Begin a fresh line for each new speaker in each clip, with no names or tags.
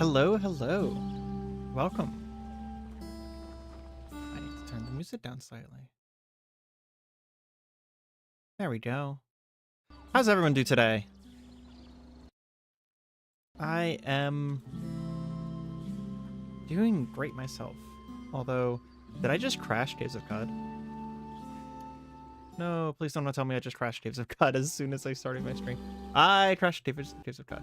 Hello, hello. Welcome. I need to turn the music down slightly. There we go. How's everyone do today? I am doing great myself. Although, did I just crash Caves of God? No, please don't tell me I just crashed Caves of God as soon as I started my stream. I crashed Caves of God.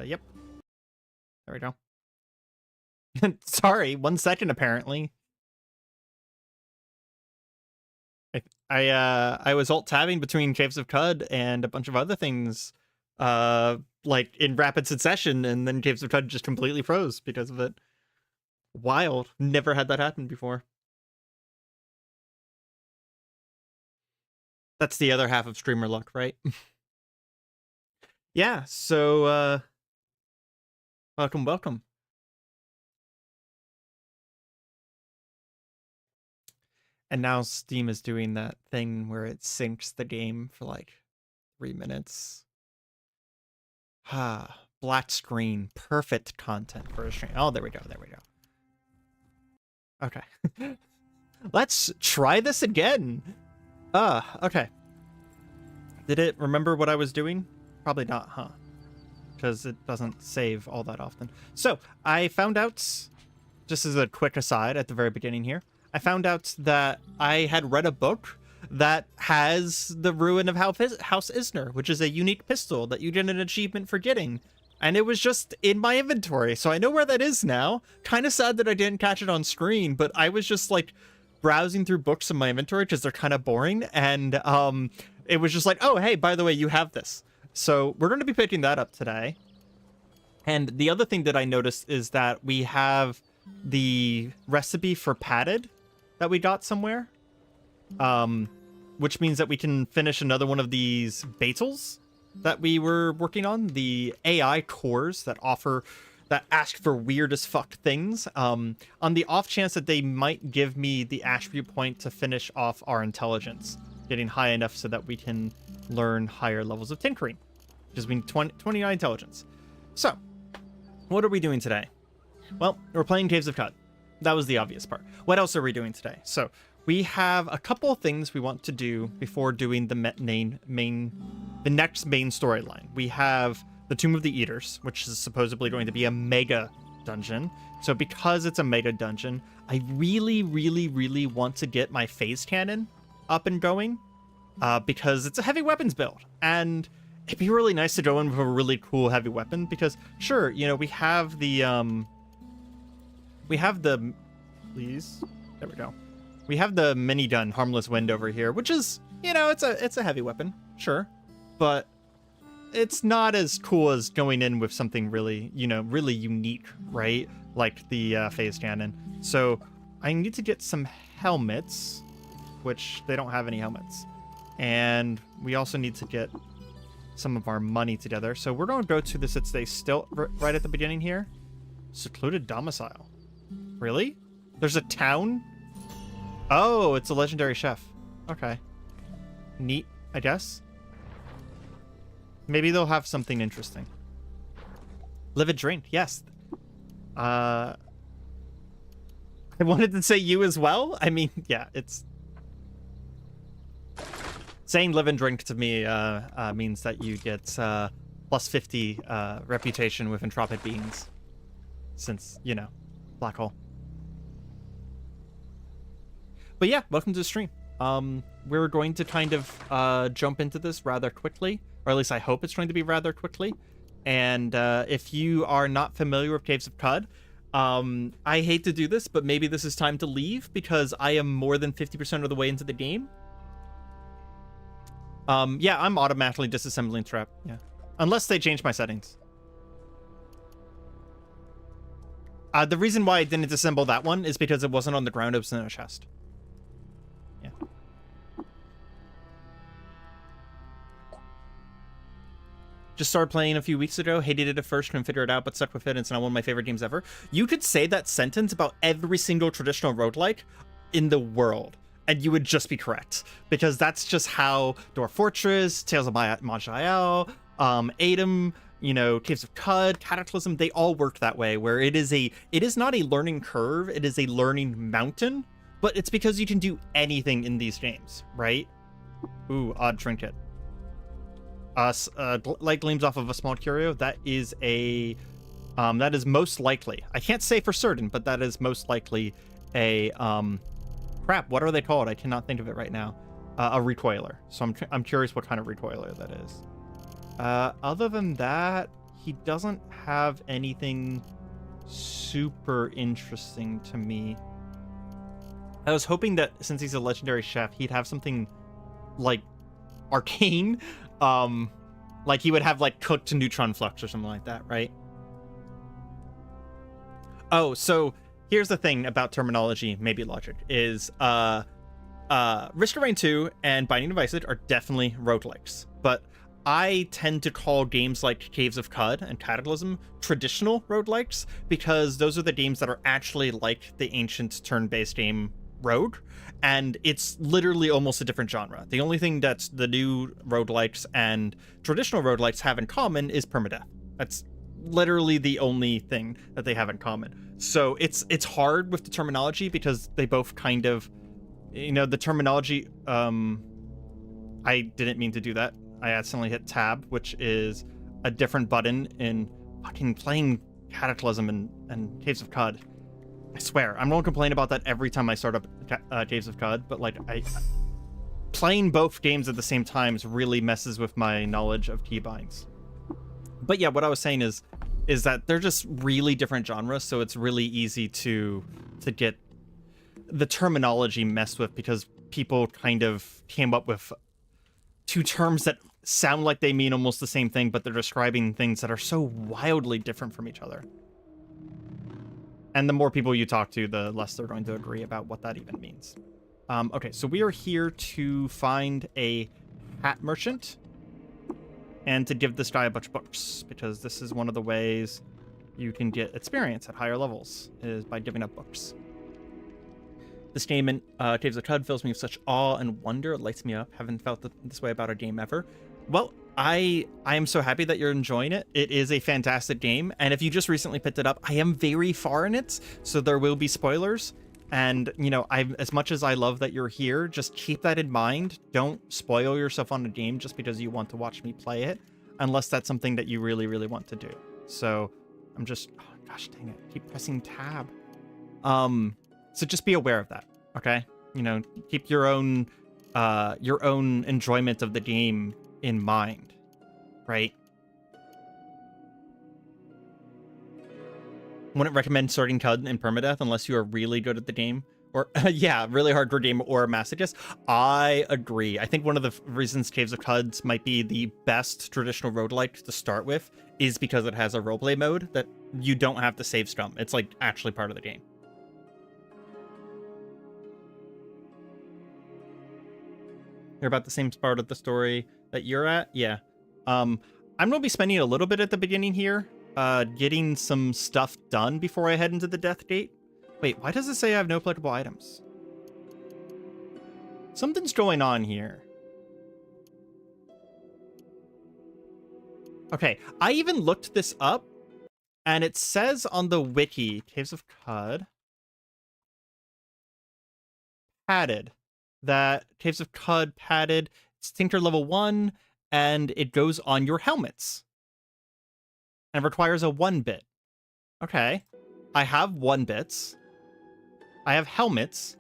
Yep. There we go. Sorry, 1 second apparently. I was alt tabbing between Caves of Cud and a bunch of other things, like in rapid succession, and then Caves of Cud just completely froze because of it. Wild. Never had that happen before. That's the other half of streamer luck, right? Yeah, so welcome. And now Steam is doing that thing where it syncs the game for like 3 minutes. Black screen, perfect content for a stream. Oh, there we go. Okay. Let's try this again. Okay. Did it remember what I was doing? Probably not, huh? Because it doesn't save all that often. So, I found out, just as a quick aside at the very beginning here, I found out that I had read a book that has the Ruin of House Isner, which is a unique pistol that you get an achievement for getting. And it was just in my inventory, so I know where that is now. Kind of sad that I didn't catch it on screen, but I was just like browsing through books in my inventory because they're kind of boring, and it was just like, oh, hey, by the way, you have this. So we're going to be picking that up today. And the other thing that I noticed is that we have the recipe for padded that we got somewhere, which means that we can finish another one of these Batels that we were working on, the AI cores that ask for weird as fuck things, on the off chance that they might give me the attribute point to finish off our intelligence, getting high enough so that we can learn higher levels of tinkering, which has been 29 intelligence. So, what are we doing today? Well, we're playing Caves of Cud. That was the obvious part. What else are we doing today? So, we have a couple of things we want to do before doing the next main storyline. We have the Tomb of the Eaters, which is supposedly going to be a mega dungeon. So because it's a mega dungeon, I really want to get my phase cannon up and going, because it's a heavy weapons build, and it'd be really nice to go in with a really cool heavy weapon, because sure, you know, we have the please, there we go. We have the minigun Harmless Wind over here, which is, you know, it's a heavy weapon, sure, but it's not as cool as going in with something really, you know, really unique, right? Like the phase cannon. So I need to get some helmets, which they don't have any helmets. And we also need to get some of our money together. So we're going to go to this. It stays still right at the beginning here. Secluded domicile. Really? There's a town? Oh, it's a legendary chef. Okay. Neat, I guess. Maybe they'll have something interesting. Live and drink, yes. I wanted to say you as well. I mean, yeah, it's... Saying live and drink to me means that you get plus 50 reputation with entropic beings. Since, you know, black hole. But yeah, welcome to the stream. We're going to kind of jump into this rather quickly, or at least I hope it's going to be rather quickly. And if you are not familiar with Caves of Cud, I hate to do this, but maybe this is time to leave because I am more than 50% of the way into the game. Yeah, I'm automatically disassembling trap. Yeah, unless they change my settings. The reason why I didn't disassemble that one is because it wasn't on the ground; it was in a chest. Yeah. Just started playing a few weeks ago. Hated it at first, couldn't figure it out, but stuck with it, and it's now one of my favorite games ever. You could say that sentence about every single traditional roguelike in the world, and you would just be correct. Because that's just how Dwarf Fortress, Tales of Maj'Eyal, Adem, you know, Caves of Cud, Cataclysm, they all work that way, where it is not a learning curve, it is a learning mountain, but it's because you can do anything in these games, right? Ooh, odd trinket. Light gleams off of a small curio. That is that is most likely, I can't say for certain, but that is most likely a, crap, what are they called? I cannot think of it right now. A recoiler. So I'm curious what kind of recoiler that is. Other than that, he doesn't have anything super interesting to me. I was hoping that since he's a legendary chef, he'd have something like arcane, like he would have like cooked neutron flux or something like that, right? Oh, so here's the thing about terminology, maybe logic, is Risk of Rain 2 and Binding of Isaac are definitely roguelikes, but I tend to call games like Caves of Cud and Cataclysm traditional roguelikes because those are the games that are actually like the ancient turn-based game Rogue, and it's literally almost a different genre. The only thing that the new roguelikes and traditional roguelikes have in common is permadeath. That's literally the only thing that they have in common. So it's hard with the terminology because they both kind of, the terminology, I didn't mean to do that. I accidentally hit tab, which is a different button in fucking playing Cataclysm and Caves of Cud. I swear, I'm going to complain about that every time I start up Caves of Cud, but like, playing both games at the same time really messes with my knowledge of keybinds. But yeah, what I was saying is that they're just really different genres, so it's really easy to get the terminology messed with because people kind of came up with two terms that sound like they mean almost the same thing, but they're describing things that are so wildly different from each other. And the more people you talk to, the less they're going to agree about what that even means. Okay, so we are here to find a hat merchant and to give this guy a bunch of books, because this is one of the ways you can get experience at higher levels, is by giving up books. This game in Caves of Cud fills me with such awe and wonder. It lights me up. Haven't felt this way about a game ever. Well, I am so happy that you're enjoying it. It is a fantastic game, and if you just recently picked it up, I am very far in it, so there will be spoilers. And, as much as I love that you're here, just keep that in mind. Don't spoil yourself on a game just because you want to watch me play it, unless that's something that you really, really want to do. So I'm just, oh, gosh dang it, keep pressing tab. So just be aware of that, okay? Keep your own enjoyment of the game in mind, right? Wouldn't recommend starting Cud in permadeath unless you are really good at the game, or yeah, really hardcore game or a masochist. I agree. I think one of the reasons Caves of Cuds might be the best traditional roguelike to start with is because it has a roleplay mode that you don't have to save scum. It's like actually part of the game. You're about the same part of the story that you're at? Yeah. I'm going to be spending a little bit at the beginning here, getting some stuff done before I head into the death gate. Wait, why does it say I have no applicable items? Something's going on here. Okay, I even looked this up, and it says on the wiki, Caves of Cud, padded. That Caves of Cud padded, it's Tinker level 1, and it goes on your helmets. And requires a 1-bit. Okay. I have 1-bits. I have helmets.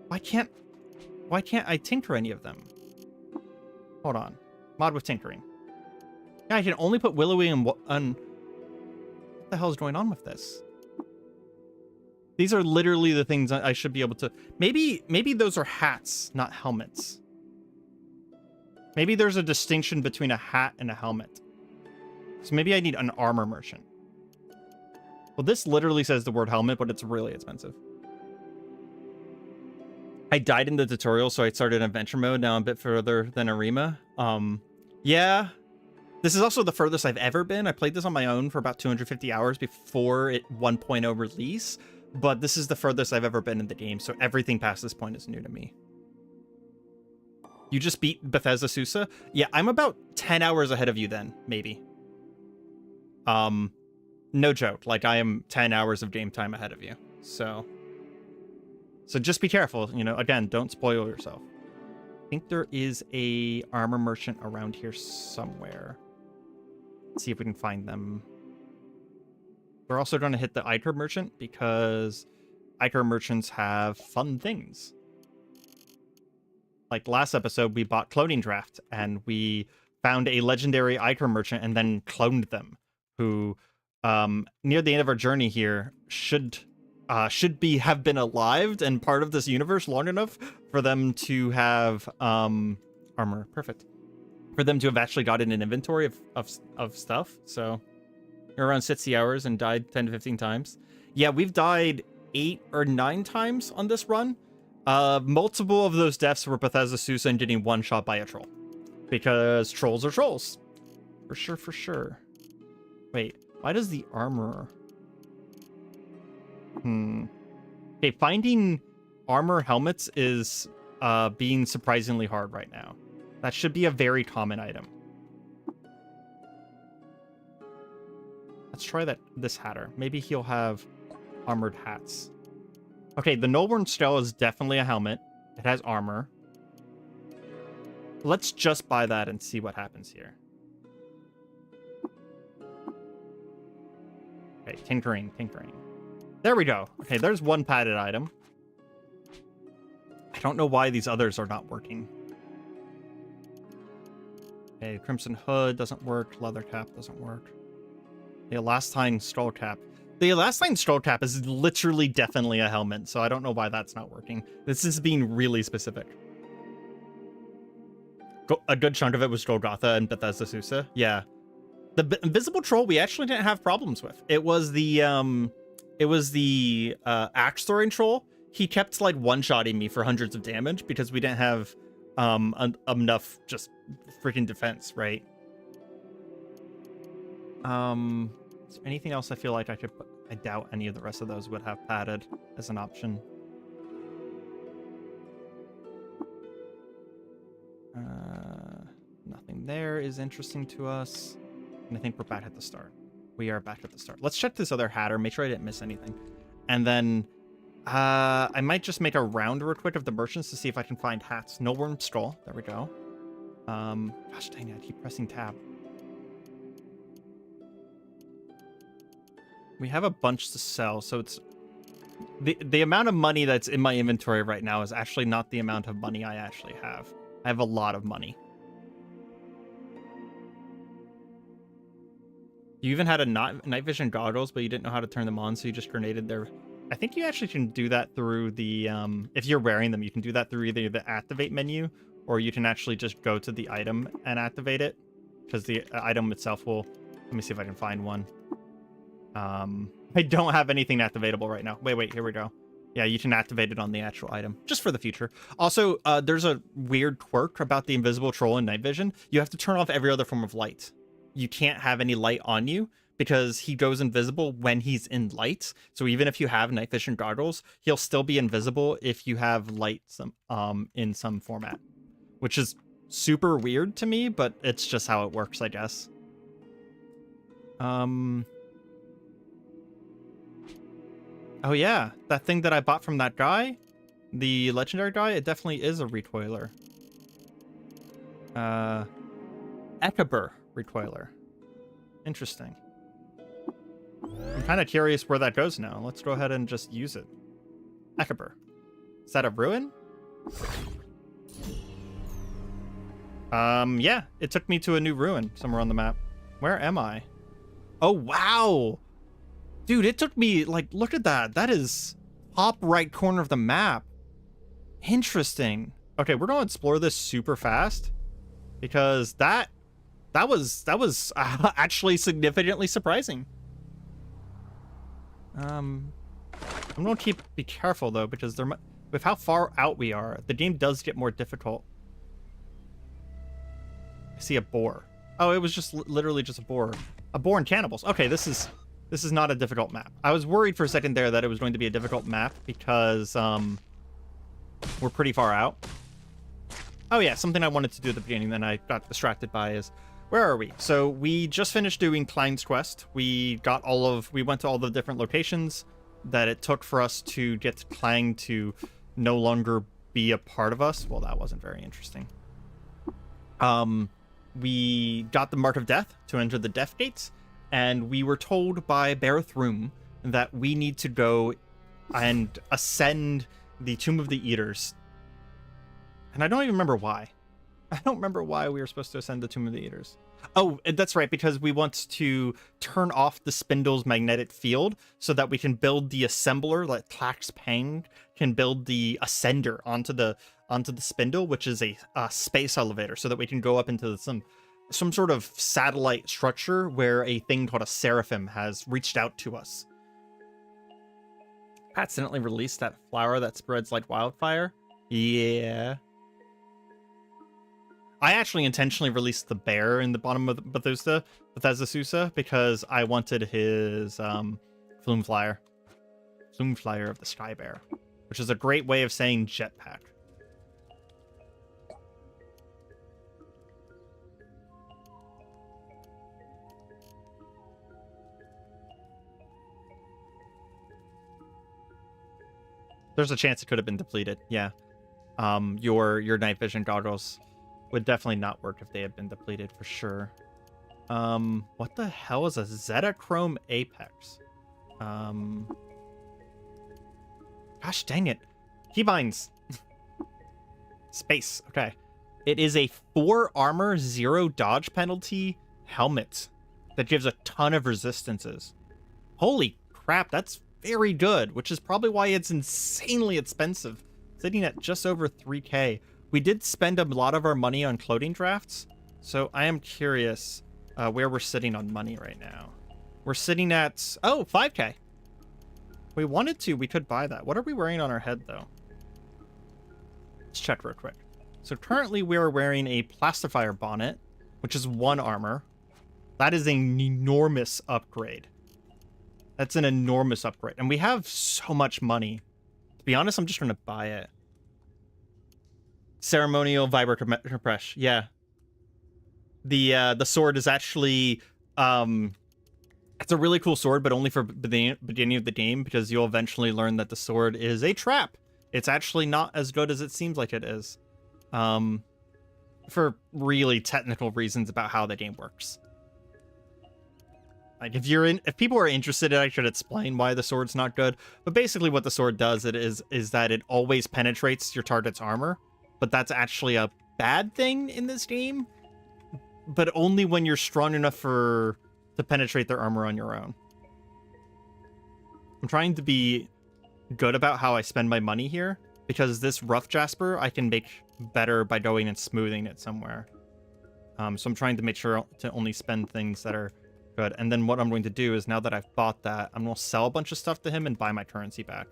Why can't I tinker any of them? Hold on. Mod with tinkering. Yeah, I can only put willowy and what the hell is going on with this? These are literally the things I should be able to... Maybe those are hats, not helmets. Maybe there's a distinction between a hat and a helmet. So maybe I need an armor merchant. Well, this literally says the word helmet, but it's really expensive. I died in the tutorial, so I started in adventure mode. Now I'm a bit further than Areima. Yeah. This is also the furthest I've ever been. I played this on my own for about 250 hours before it 1.0 release. But this is the furthest I've ever been in the game, so everything past this point is new to me. You just beat Bethesda Susa? Yeah, I'm about 10 hours ahead of you then, maybe. No joke. Like, I am 10 hours of game time ahead of you. So just be careful. Again, don't spoil yourself. I think there is a armor merchant around here somewhere. Let's see if we can find them. We're also going to hit the Iker merchant because Iker merchants have fun things. Like last episode, we bought Cloning Draft and we found a legendary Iker merchant and then cloned them, who near the end of our journey here should should have been alive and part of this universe long enough for them to have armor. Perfect. For them to have actually gotten an inventory of stuff. So you're around 60 hours and died 10 to 15 times. Yeah, we've died 8 or 9 times on this run. Multiple of those deaths were Bethesda Sousa and getting one shot by a troll. Because trolls are trolls. For sure, for sure. Wait, why does the armor... Okay, finding armor helmets is being surprisingly hard right now. That should be a very common item. Let's try this hatter. Maybe he'll have armored hats. Okay, the Nobleborn Stele is definitely a helmet. It has armor. Let's just buy that and see what happens here. Okay, tinkering. There we go. Okay, there's one padded item. I don't know why these others are not working. Okay, Crimson Hood doesn't work. Leather Cap doesn't work. The Elastine Skull Cap. The Elastine Skull Cap is literally definitely a helmet, so I don't know why that's not working. This is being really specific. A good chunk of it was Golgotha and Bethesda Sousa. Yeah. The Invisible Troll we actually didn't have problems with. It was the axe throwing troll. He kept like one-shotting me for hundreds of damage because we didn't have enough just freaking defense, right? Is there anything else I feel like I could put? I doubt any of the rest of those would have padded as an option. Nothing there is interesting to us. And I think we're back at the start. We are back at the start. Let's check this other hatter, make sure I didn't miss anything. And then I might just make a round real quick of the merchants to see if I can find hats. No worm skull. There we go. Gosh dang it, I keep pressing tab. We have a bunch to sell, so it's the amount of money that's in my inventory right now is actually not the amount of money I actually have. I have a lot of money. You even had a night vision goggles, but you didn't know how to turn them on, so you just grenaded their... I think you actually can do that through the... if you're wearing them, you can do that through either the activate menu, or you can actually just go to the item and activate it, because the item itself will... Let me see if I can find one. I don't have anything activatable right now. Wait, here we go. Yeah, you can activate it on the actual item, just for the future. Also, there's a weird quirk about the invisible troll in night vision. You have to turn off every other form of light. You can't have any light on you because he goes invisible when he's in light. So even if you have night vision goggles, he'll still be invisible if you have light in some format, which is super weird to me, but it's just how it works, I guess. Oh yeah, that thing that I bought from that guy, the legendary guy, it definitely is a recoiler. Ekabur recoiler. Interesting. I'm kind of curious where that goes now. Let's go ahead and just use it. Ekabur. Is that a ruin? Yeah, it took me to a new ruin somewhere on the map. Where am I? Oh, wow! Dude, it took me, like, look at that. That is top right corner of the map. Interesting. Okay, we're going to explore this super fast because that was actually significantly surprising. I'm going to be careful though, because with how far out we are, the game does get more difficult. I see a boar. Oh, it was just literally just a boar. A boar and cannibals. Okay, this is not a difficult map. I was worried for a second there that it was going to be a difficult map because we're pretty far out. Oh yeah, something I wanted to do at the beginning then I got distracted by is, where are we? So we just finished doing Klein's quest. We went to all the different locations that it took for us to get Klang to no longer be a part of us. Well, that wasn't very interesting. We got the Mark of Death to enter the Death Gates, and we were told by Barathrum that we need to go and ascend the Tomb of the Eaters. And I don't even remember why. I don't remember why we were supposed to ascend the Tomb of the Eaters. Oh, that's right, because we want to turn off the spindle's magnetic field so that we can build the assembler, like Tlax Pang can build the ascender onto the spindle, which is a space elevator, so that we can go up into some sort of satellite structure where a thing called a seraphim has reached out to us. Accidentally released that flower that spreads like wildfire. Yeah. I actually intentionally released the bear in the bottom of Bethesda Susa because I wanted his flume flyer of the Sky Bear, which is a great way of saying jetpack. There's a chance it could have been depleted. Yeah. Your night vision goggles would definitely not work if they had been depleted for sure. What the hell is a Zetachrome Apex? Gosh dang it. Keybinds. Space. Okay. It is a 4 armor, 0 dodge penalty helmet that gives a ton of resistances. Holy crap, that's very good, which is probably why it's insanely expensive. Sitting at just over 3K. We did spend a lot of our money on clothing drafts, so I am curious where we're sitting on money right now. We're sitting at, 5K. We wanted to, we could buy that. What are we wearing on our head, though? Let's check real quick. So currently we are wearing a plastifier bonnet, which is 1 armor. That is an enormous upgrade. That's an enormous upgrade. And we have so much money. To be honest, I'm just going to buy it. Ceremonial Vibra Compress. Yeah. The sword is actually... it's a really cool sword, but only for the beginning of the game, because you'll eventually learn that the sword is a trap. It's actually not as good as it seems like it is. For really technical reasons about how the game works. Like if people are interested, I should explain why the sword's not good. But basically what the sword does is that it always penetrates your target's armor. But that's actually a bad thing in this game. But only when you're strong enough to penetrate their armor on your own. I'm trying to be good about how I spend my money here, because this rough jasper I can make better by going and smoothing it somewhere. So I'm trying to make sure to only spend things that are good. And then what I'm going to do is, now that I've bought that, I'm going to sell a bunch of stuff to him and buy my currency back.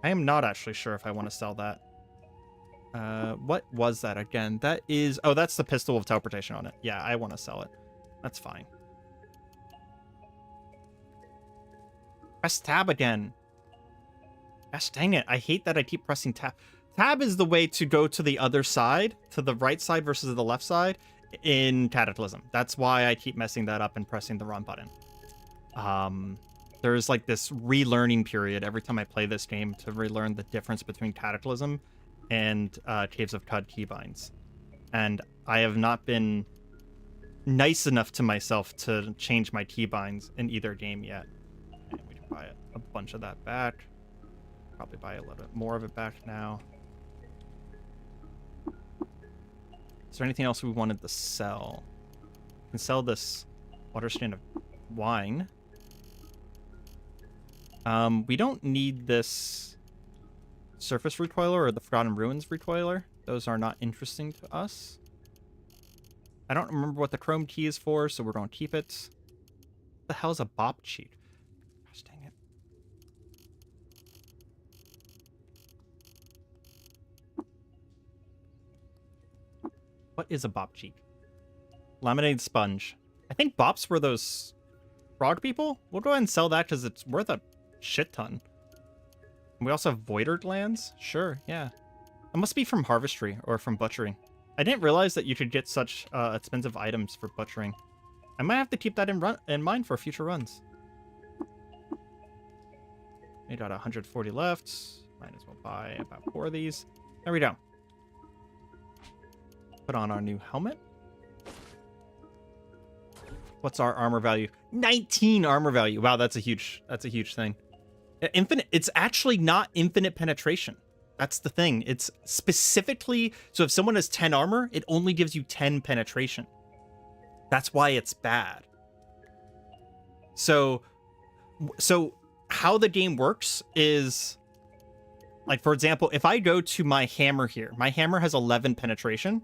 I am not actually sure if I want to sell that. What was that again? That is... Oh, that's the pistol with teleportation on it. Yeah, I want to sell it. That's fine. Press tab again. Gosh dang it. I hate that I keep pressing tab. Tab is the way to go to the other side, to the right side versus the left side in Cataclysm. That's why I keep messing that up and pressing the wrong button. There's like this relearning period every time I play this game to relearn the difference between Cataclysm and Caves of Cud keybinds. And I have not been nice enough to myself to change my keybinds in either game yet. And we can buy a bunch of that back. Probably buy a little bit more of it back now. Is there anything else we wanted to sell? We can sell this water stand of wine. We don't need this surface recoiler or the Forgotten Ruins recoiler. Those are not interesting to us. I don't remember what the chrome key is for, so we're going to keep it. What the hell is a bop cheat? Gosh dang it. What is a bop cheat? Laminated sponge. I think bops were those frog people. We'll go ahead and sell that because it's worth a shit ton. We also have voider glands. Sure, yeah. It must be from harvestry or from butchering. I didn't realize that you could get such expensive items for butchering. I might have to keep that in mind for future runs. We got 140 left. Might as well buy about 4 of these. There we go. Put on our new helmet. What's our armor value? 19 armor value. Wow, that's a huge thing. Infinite. It's actually not infinite penetration. That's the thing. It's specifically, so if someone has 10 armor, it only gives you 10 penetration. That's why it's bad. So how the game works is, like, for example, if I go to my hammer here, my hammer has 11 penetration,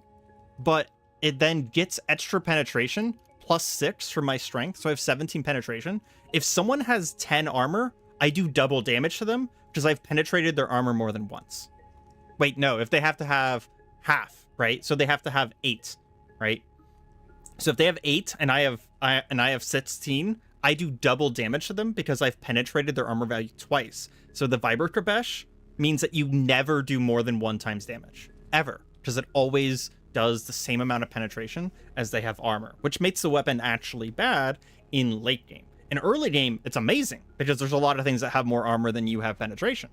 but it then gets extra penetration plus 6 from my strength, so I have 17 penetration. If someone has 10 armor, I do double damage to them because I've penetrated their armor more than once. Wait, no, if they have to have half, right? So they have to have 8, right? So if they have 8 and I have 16, I do double damage to them because I've penetrated their armor value twice. So the Vibro Krabesh means that you never do more than 1 times damage, ever, because it always does the same amount of penetration as they have armor, which makes the weapon actually bad in late game. In early game, it's amazing because there's a lot of things that have more armor than you have penetration.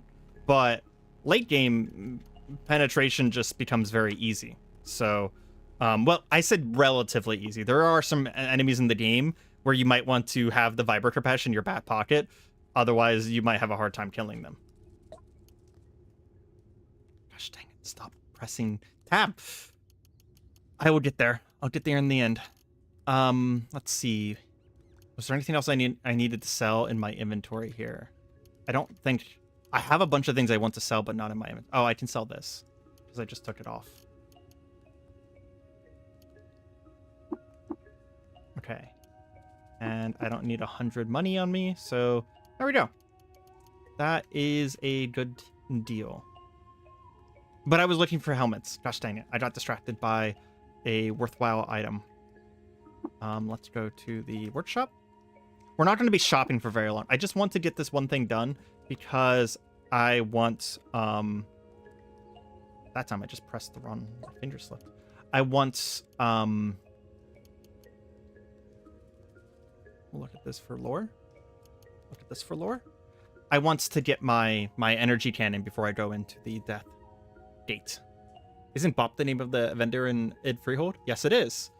But late game, penetration just becomes very easy. So, well, I said relatively easy. There are some enemies in the game where you might want to have the Vibro Krabesh in your back pocket. Otherwise, you might have a hard time killing them. Gosh dang it. Stop pressing tab. I will get there. I'll get there in the end. Let's see. Was there anything else I needed to sell in my inventory here? I don't think... I have a bunch of things I want to sell, but not in my inventory. Oh, I can sell this because I just took it off. Okay. And I don't need 100 money on me, so there we go. That is a good deal. But I was looking for helmets. Gosh dang it. I got distracted by a worthwhile item. Let's go to the workshop. We're not going to be shopping for very long. I just want to get this one thing done because I want... that time I just pressed the wrong... My finger slipped. I want... Look at this for lore. Look at this for lore. I want to get my energy cannon before I go into the death gate. Isn't Bop the name of the vendor in Id Freehold? Yes, it is.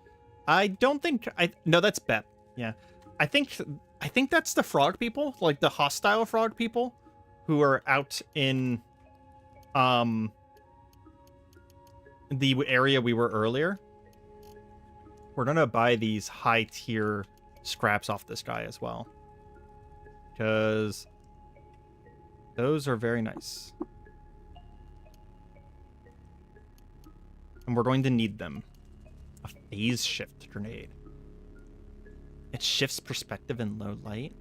I don't think... No, that's Bep. Yeah. I think that's the frog people, like the hostile frog people who are out in the area we were earlier. We're gonna buy these high tier scraps off this guy as well, because those are very nice. And we're going to need them. A phase shift grenade. It shifts perspective in low light.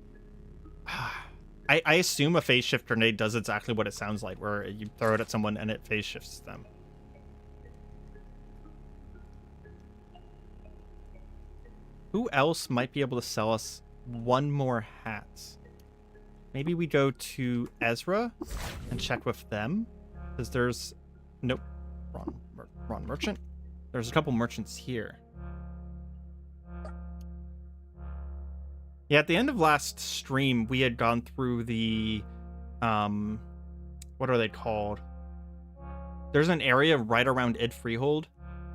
I assume a phase shift grenade does exactly what it sounds like, where you throw it at someone and it phase shifts them. Who else might be able to sell us one more hat? Maybe we go to Ezra and check with them, because there's... Nope. Wrong merchant. There's a couple merchants here. Yeah, at the end of last stream, we had gone through the, what are they called? There's an area right around Id Freehold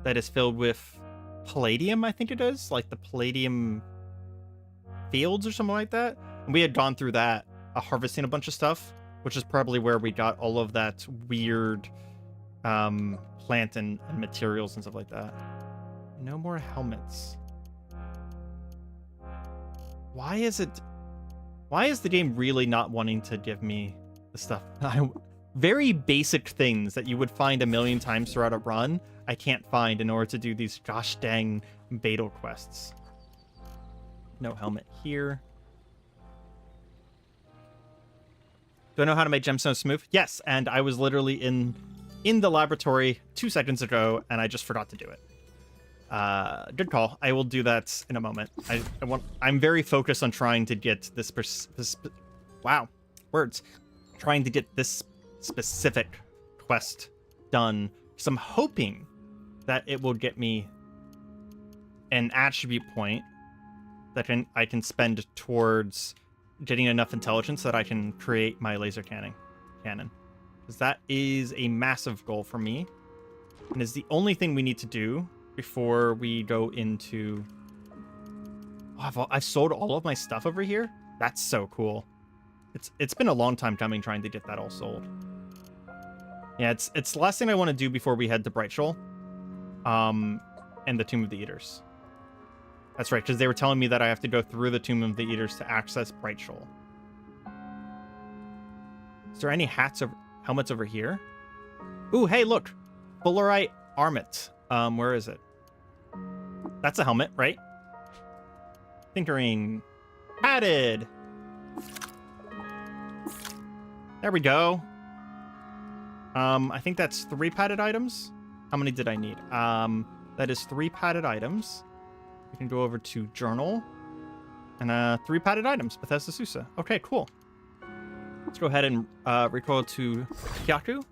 that is filled with palladium, I think it is, like the palladium fields or something like that. And we had gone through that, harvesting a bunch of stuff, which is probably where we got all of that weird, plant and materials and stuff like that. No more helmets. Why is the game really not wanting to give me the stuff? Very basic things that you would find a million times throughout a run, I can't find in order to do these gosh dang Beetle quests. No helmet here. Do I know how to make gemstones smooth? Yes, and I was literally in the laboratory 2 seconds ago, and I just forgot to do it. Good call. I will do that in a moment. I'm very focused on trying to get this wow, words. Trying to get this specific quest done, because I'm hoping that it will get me an attribute point that I can spend towards getting enough intelligence that I can create my laser cannon. Because that is a massive goal for me, and is the only thing we need to do before we go into... Oh, I've sold all of my stuff over here? That's so cool. It's been a long time coming trying to get that all sold. Yeah, it's the last thing I want to do before we head to Bright Shoal. And the Tomb of the Eaters. That's right, because they were telling me that I have to go through the Tomb of the Eaters to access Bright Shoal. Is there any helmets over here? Ooh, hey, look. Fullerite Armet. Where is it? That's a helmet, right? Tinkering. Padded. There we go. I think that's 3 padded items. How many did I need? That is 3 padded items. We can go over to journal. And 3 padded items. Bethesda Susa. Okay, cool. Let's go ahead and recoil to Kyaku.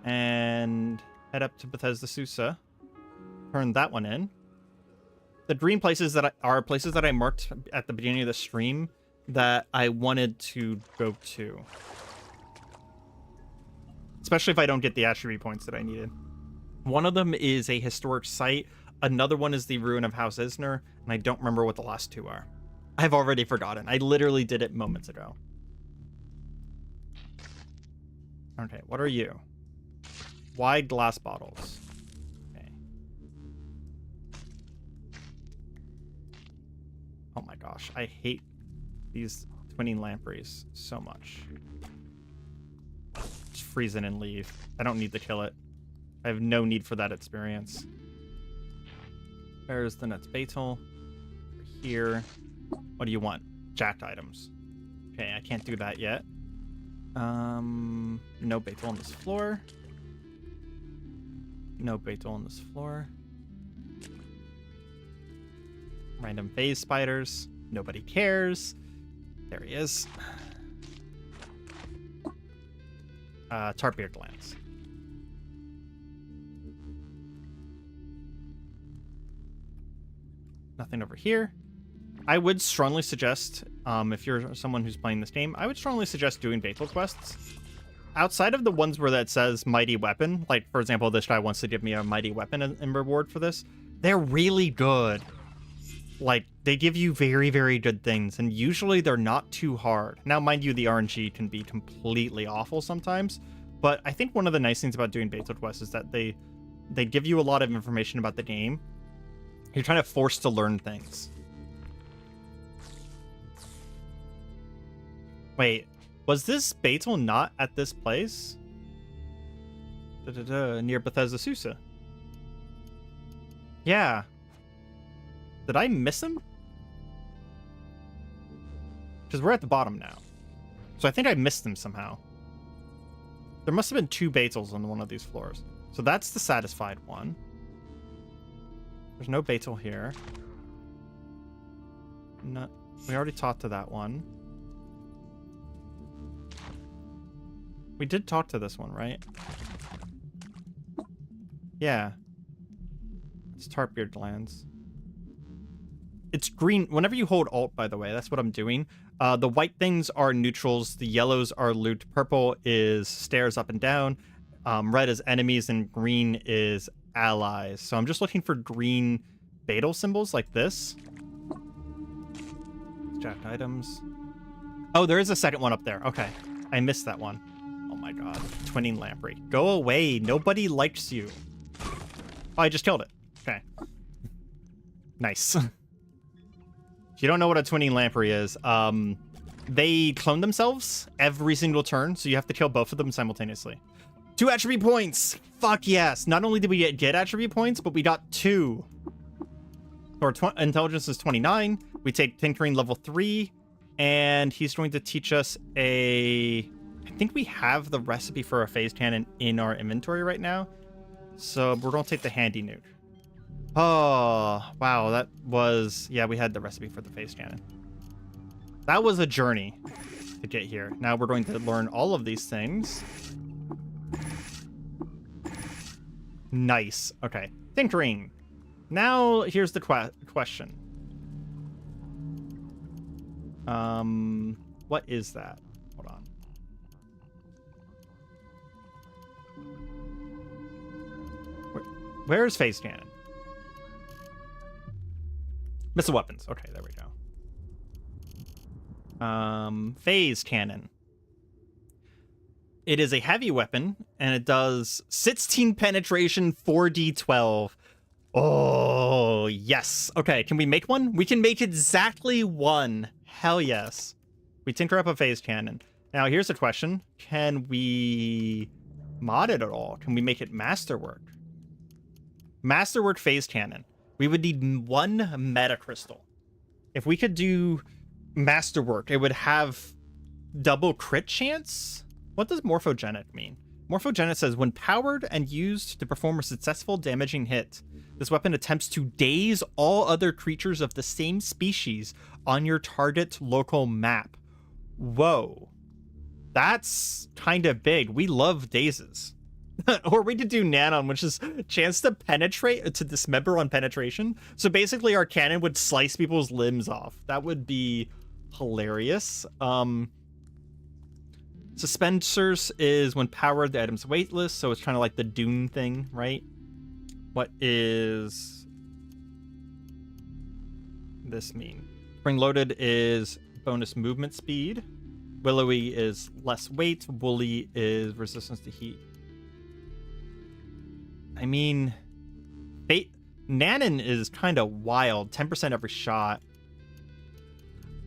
And head up to Bethesda Susa. Turn that one in. The green places are places that I marked at the beginning of the stream that I wanted to go to. Especially if I don't get the attribute points that I needed. One of them is a historic site. Another one is the ruin of House Isner. And I don't remember what the last 2 are. I've already forgotten. I literally did it moments ago. Okay, what are you? Wide glass bottles. Okay. Oh my gosh, I hate these twinning lampreys so much. Just freeze it and leave. I don't need to kill it. I have no need for that experience. There's the nuts beetle. Here. What do you want? Jacked items. Okay, I can't do that yet. No beetle on this floor. No beetle on this floor. Random phase spiders. Nobody cares. There he is. Tartbeard glands. Nothing over here. I would strongly suggest, if you're someone who's playing this game, I would strongly suggest doing Beetle quests. Outside of the ones where that says Mighty Weapon, like, for example, this guy wants to give me a Mighty Weapon in reward for this, they're really good. Like, they give you very, very good things, and usually they're not too hard. Now, mind you, the RNG can be completely awful sometimes, but I think one of the nice things about doing Beetle quests is that they give you a lot of information about the game. You're kind of forced to learn things. Wait, was this Beetle not at this place? Near Bethesda Susa. Yeah. Did I miss him? Because we're at the bottom now. So I think I missed him somehow. There must have been 2 Beetles on one of these floors. So that's the satisfied one. There's no Beetle here. No, we already talked to that one. We did talk to this one, right? Yeah. It's Tartbeard glands. It's green. Whenever you hold Alt, by the way, that's what I'm doing. The white things are neutrals. The yellows are loot. Purple is stairs up and down. Red is enemies, and green is allies. So I'm just looking for green Beetle symbols like this. Jacked items. Oh, there is a second one up there. Okay. I missed that one. Oh my god. Twinning lamprey. Go away. Nobody likes you. Oh, I just killed it. Okay. Nice. If you don't know what a twinning lamprey is, they clone themselves every single turn, so you have to kill both of them simultaneously. 2 attribute points! Fuck yes! Not only did we get attribute points, but we got 2. So our intelligence is 29. We take Tinkering level 3, and he's going to teach us a... I think we have the recipe for a phase cannon in our inventory right now. So we're going to take the handy nuke. Oh, wow, that was... Yeah, we had the recipe for the phase cannon. That was a journey to get here. Now we're going to learn all of these things. Nice. Okay. Tinkering. Now, here's the question. What is that? Hold on. Where's phase cannon? Missile weapons. Okay, there we go. Phase cannon. It is a heavy weapon, and it does 16 penetration, 4d12. Oh, yes. Okay, can we make one? We can make exactly one. Hell yes. We tinker up a phase cannon. Now, here's a question. Can we mod it at all? Can we make it masterwork? Masterwork phase cannon. We would need 1 meta crystal. If we could do masterwork, it would have double crit chance? What does morphogenic mean? Morphogenic says, when powered and used to perform a successful damaging hit, this weapon attempts to daze all other creatures of the same species on your target local map. Whoa. That's kind of big. We love dazes. Or we could do Nanon, which is chance to penetrate, to dismember on penetration. So basically our cannon would slice people's limbs off. That would be hilarious. Suspensors is when powered, the item's weightless, so it's kind of like the Dune thing, right? What is this mean? Spring loaded is bonus movement speed. Willowy is less weight. Woolly is resistance to heat. I mean, Nanon is kind of wild. 10% every shot.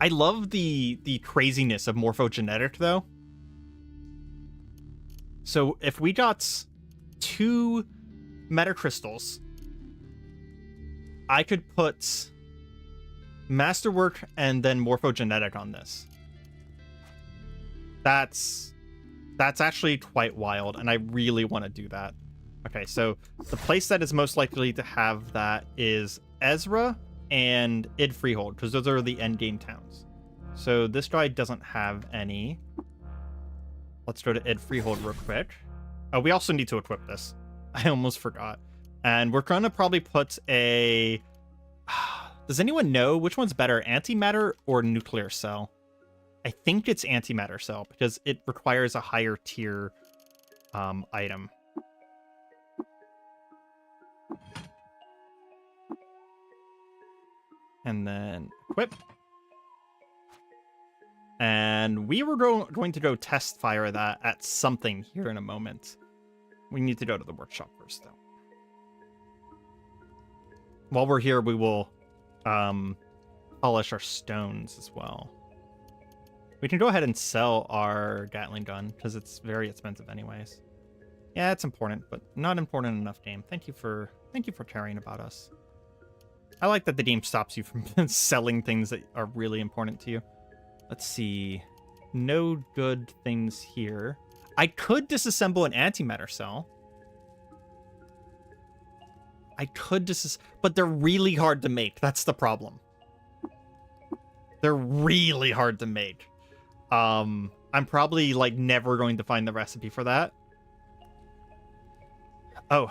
I love the craziness of morphogenetic, though. So if we got 2 metacrystals, I could put masterwork and then morphogenetic on this. That's actually quite wild, and I really want to do that. Okay, so the place that is most likely to have that is Ezra and Id Freehold, because those are the endgame towns. So this guy doesn't have any. Let's go to Id Freehold real quick. Oh, we also need to equip this. I almost forgot. And we're going to probably put a... Does anyone know which one's better, antimatter or nuclear cell? I think it's antimatter cell because it requires a higher tier item. And then equip. And we were going to go test fire that at something here in a moment. We need to go to the workshop first, though. While we're here, we will polish our stones as well. We can go ahead and sell our Gatling gun because it's very expensive anyways. Yeah, it's important, but not important enough, game. Thank you for caring about us. I like that the game stops you from selling things that are really important to you. Let's see. No good things here. I could disassemble an antimatter cell. I could but they're really hard to make. That's the problem. They're really hard to make. I'm probably like never going to find the recipe for that. Oh,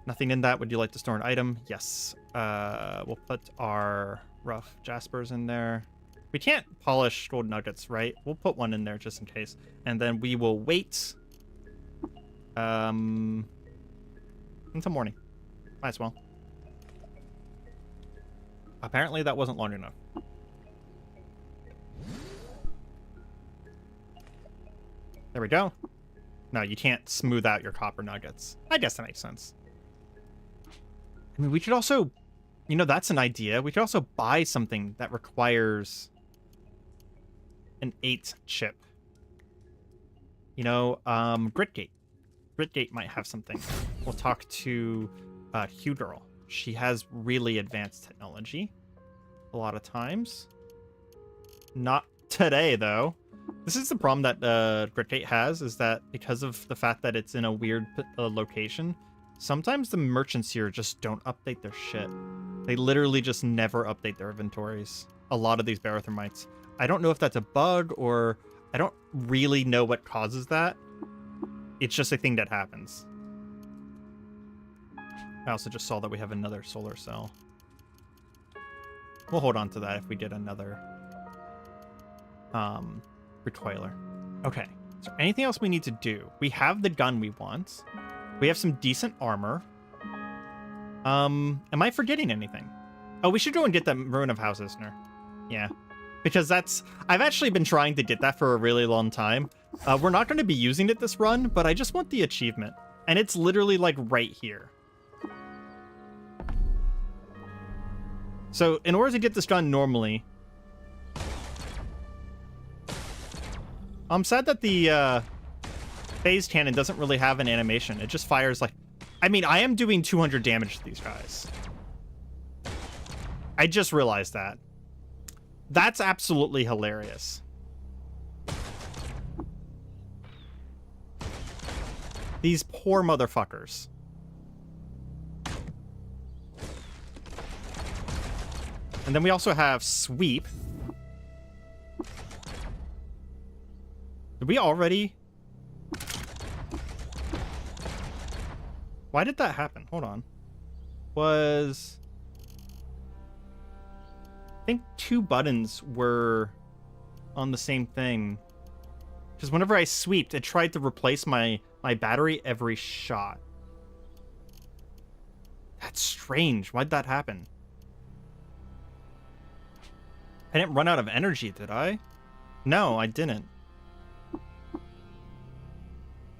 nothing in that. Would you like to store an item? Yes. We'll put our rough jaspers in there. We can't polish gold nuggets, right? We'll put one in there just in case. And then we will wait until morning. Might as well. Apparently that wasn't long enough. There we go. No, you can't smooth out your copper nuggets. I guess that makes sense. I mean, we could also, you know, that's an idea. We could also buy something that requires an 8 chip. You know, Gritgate. Gritgate might have something. We'll talk to Hugh Girl. She has really advanced technology a lot of times. Not today, though. This is the problem that Gritgate has, is that because of the fact that it's in a weird location, sometimes the merchants here just don't update their shit. They literally just never update their inventories. A lot of these barothermites. I don't know if that's a bug or I don't really know what causes that. It's just a thing that happens. I also just saw that we have another solar cell. We'll hold on to that if we get another recoiler. Okay. So anything else we need to do? We have the gun we want. We have some decent armor. Am I forgetting anything? Oh, we should go and get the Ruin of House Isner. Yeah. because I've actually been trying to get that for a really long time. We're not going to be using it this run, but I just want the achievement. And it's literally like right here. So in order to get this done normally, I'm sad that the phase cannon doesn't really have an animation. It just fires like, I mean, I am doing 200 damage to these guys. I just realized that. That's absolutely hilarious. These poor motherfuckers. And then we also have sweep. Did we already? Why did that happen? Hold on. Was... I think 2 buttons were on the same thing. Because whenever I sweeped, it tried to replace my battery every shot. That's strange. Why'd that happen? I didn't run out of energy, did I? No, I didn't.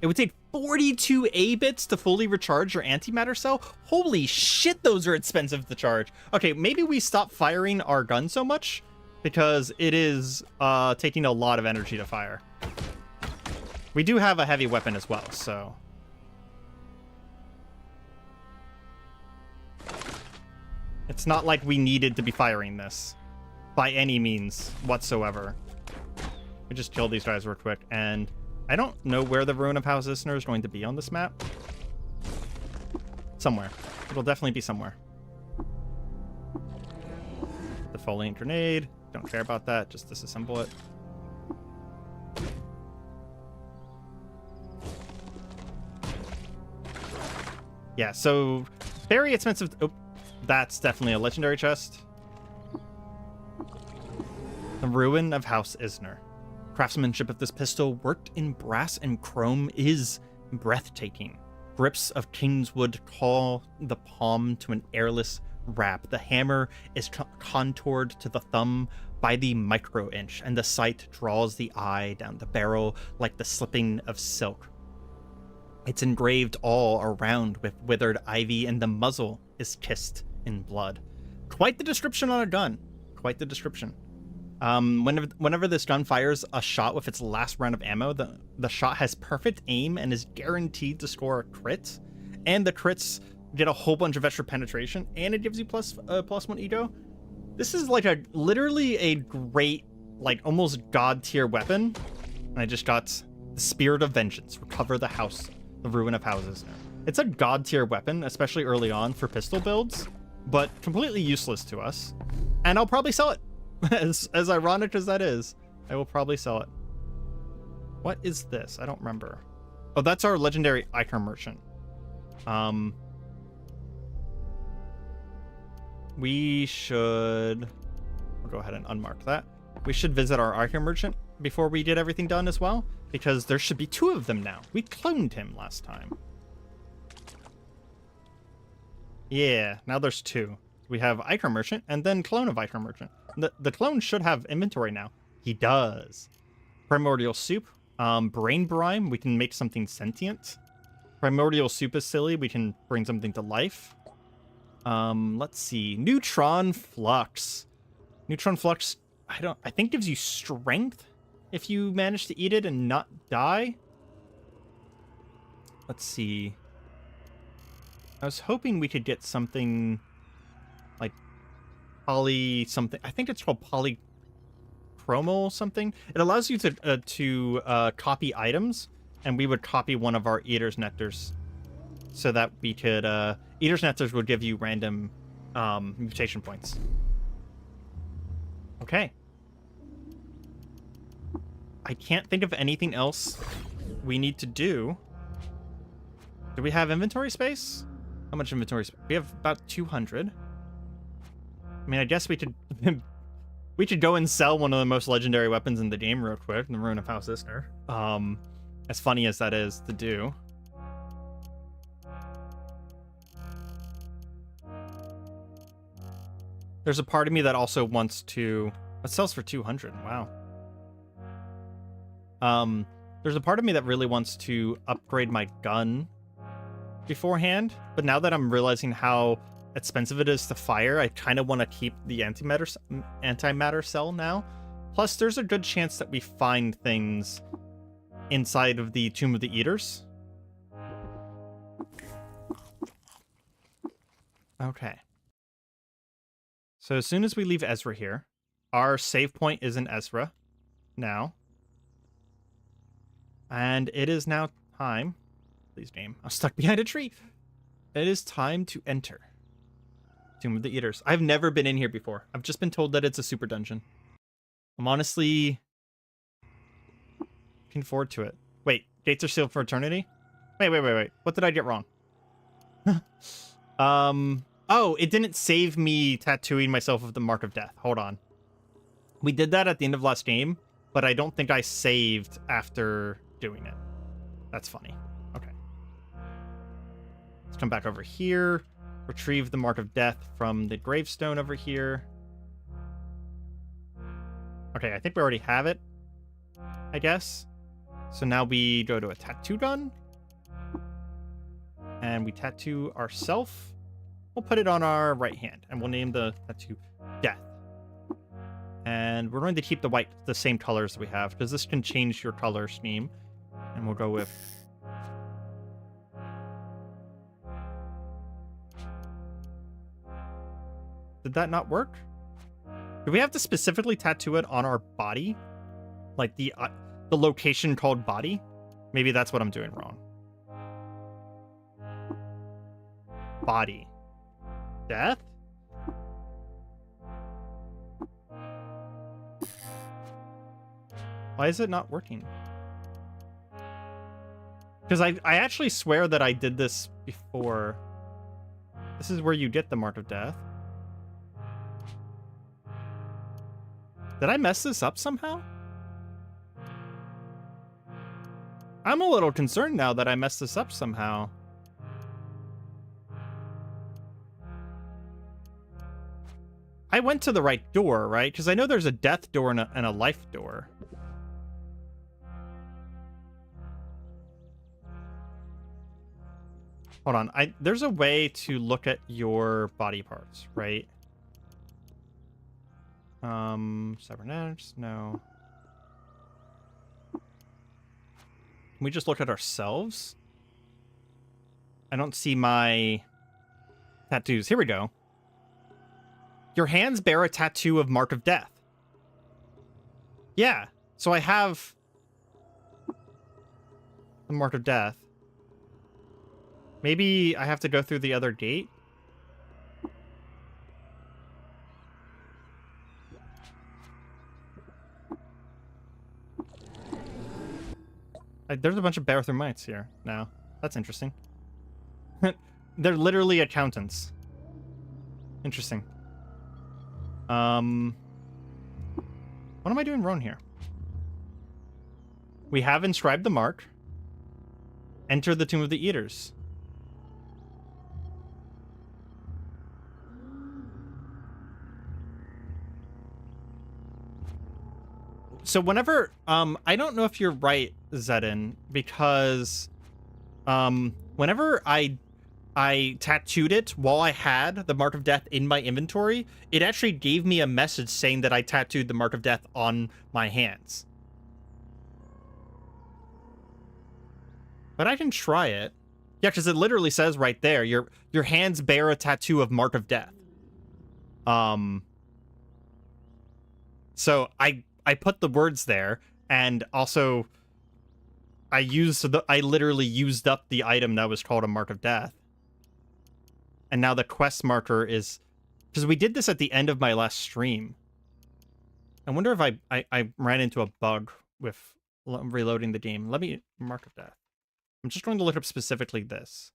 It would take 42 A-bits to fully recharge your antimatter cell? Holy shit, those are expensive to charge. Okay, maybe we stop firing our gun so much because it is taking a lot of energy to fire. We do have a heavy weapon as well, so... It's not like we needed to be firing this by any means whatsoever. We just kill these guys real quick, and I don't know where the Ruin of House Isner is going to be on this map. Somewhere. It'll definitely be somewhere. Defoliant grenade. Don't care about that. Just disassemble it. Yeah, so very expensive. Oh, that's definitely a legendary chest. The Ruin of House Isner. Craftsmanship of this pistol, worked in brass and chrome, is breathtaking. Grips of Kingswood call the palm to an airless wrap. The hammer is contoured to the thumb by the micro-inch, and the sight draws the eye down the barrel like the slipping of silk. It's engraved all around with withered ivy, and the muzzle is kissed in blood. Quite the description on a gun. Quite the description. Whenever this gun fires a shot with its last round of ammo, the shot has perfect aim and is guaranteed to score a crit. And the crits get a whole bunch of extra penetration, and it gives you plus 1 ego. This is like literally a great, like almost god tier weapon. And I just got the Spirit of Vengeance. Recover the house, the Ruin of Houses. It's a god tier weapon, especially early on for pistol builds, but completely useless to us. And I'll probably sell it. As ironic as that is, I will probably sell it. What is this? I don't remember. Oh, that's our legendary Icar Merchant. We should... We'll go ahead and unmark that. We should visit our Icar Merchant before we get everything done as well, because there should be 2 of them now. We cloned him last time. Yeah, now there's 2. We have Icar Merchant and then clone of Icar Merchant. The clone should have inventory now. He does. Primordial Soup. Brain Brine. We can make something sentient. Primordial Soup is silly. We can bring something to life. Let's see. Neutron Flux. Neutron Flux, I think gives you strength if you manage to eat it and not die. Let's see. I was hoping we could get something like poly something. I think it's called polychromal something. It allows you to copy items, and we would copy one of our Eater's Nectars so that we could Eater's Nectars would give you random mutation points. Okay. I can't think of anything else we need to do. Do we have inventory space? How much inventory space? We have about 200. I mean, I guess we could we could go and sell one of the most legendary weapons in the game real quick, the Ruin of House Isner. As funny as that is to do. There's a part of me that also wants to It sells for 200. Wow. There's a part of me that really wants to upgrade my gun beforehand, but now that I'm realizing how expensive it is to fire, I kind of want to keep the antimatter cell now. Plus, there's a good chance that we find things inside of the Tomb of the Eaters. Okay. So as soon as we leave Ezra here, our save point is in Ezra now. And it is now time. Please, game. I'm stuck behind a tree. It is time to enter Tomb of the Eaters. I've never been in here before. I've just been told that it's a super dungeon. I'm honestly looking forward to it. Wait, gates are sealed for eternity? Wait. What did I get wrong? Oh, it didn't save me tattooing myself with the Mark of Death. Hold on. We did that at the end of last game, but I don't think I saved after doing it. That's funny. Okay. Let's come back over here. Retrieve the Mark of Death from the gravestone over here. Okay, I think we already have it, I guess. So now we go to a tattoo gun. And we tattoo ourselves. We'll put it on our right hand, and we'll name the tattoo Death. And we're going to keep the same colors we have, because this can change your color scheme. And we'll go with... Did that not work? Do we have to specifically tattoo it on our body? Like the location called body? Maybe that's what I'm doing wrong. Body. Death? Why is it not working? Because I actually swear that I did this before. This is where you get the Mark of Death. Did I mess this up somehow? I'm a little concerned now that I messed this up somehow. I went to the right door, right? Because I know there's a death door and a life door. Hold on. There's a way to look at your body parts, right? Cybernetics, no. Can we just look at ourselves? I don't see my tattoos. Here we go. Your hands bear a tattoo of Mark of Death. Yeah, so I have the Mark of Death. Maybe I have to go through the other gate? There's a bunch of Barathumites here now. That's interesting. They're literally accountants. Interesting. What am I doing wrong here? We have inscribed the mark. Enter the Tomb of the Eaters. So whenever, I don't know if you're right, Zedin, because, whenever I tattooed it while I had the Mark of Death in my inventory, it actually gave me a message saying that I tattooed the Mark of Death on my hands. But I can try it. Yeah, because it literally says right there, your hands bear a tattoo of Mark of Death. So I put the words there, and also I literally used up the item that was called a Mark of Death. And now the quest marker is... Because we did this at the end of my last stream. I wonder if I ran into a bug with reloading the game. Let me... Mark of Death. I'm just going to look up specifically this.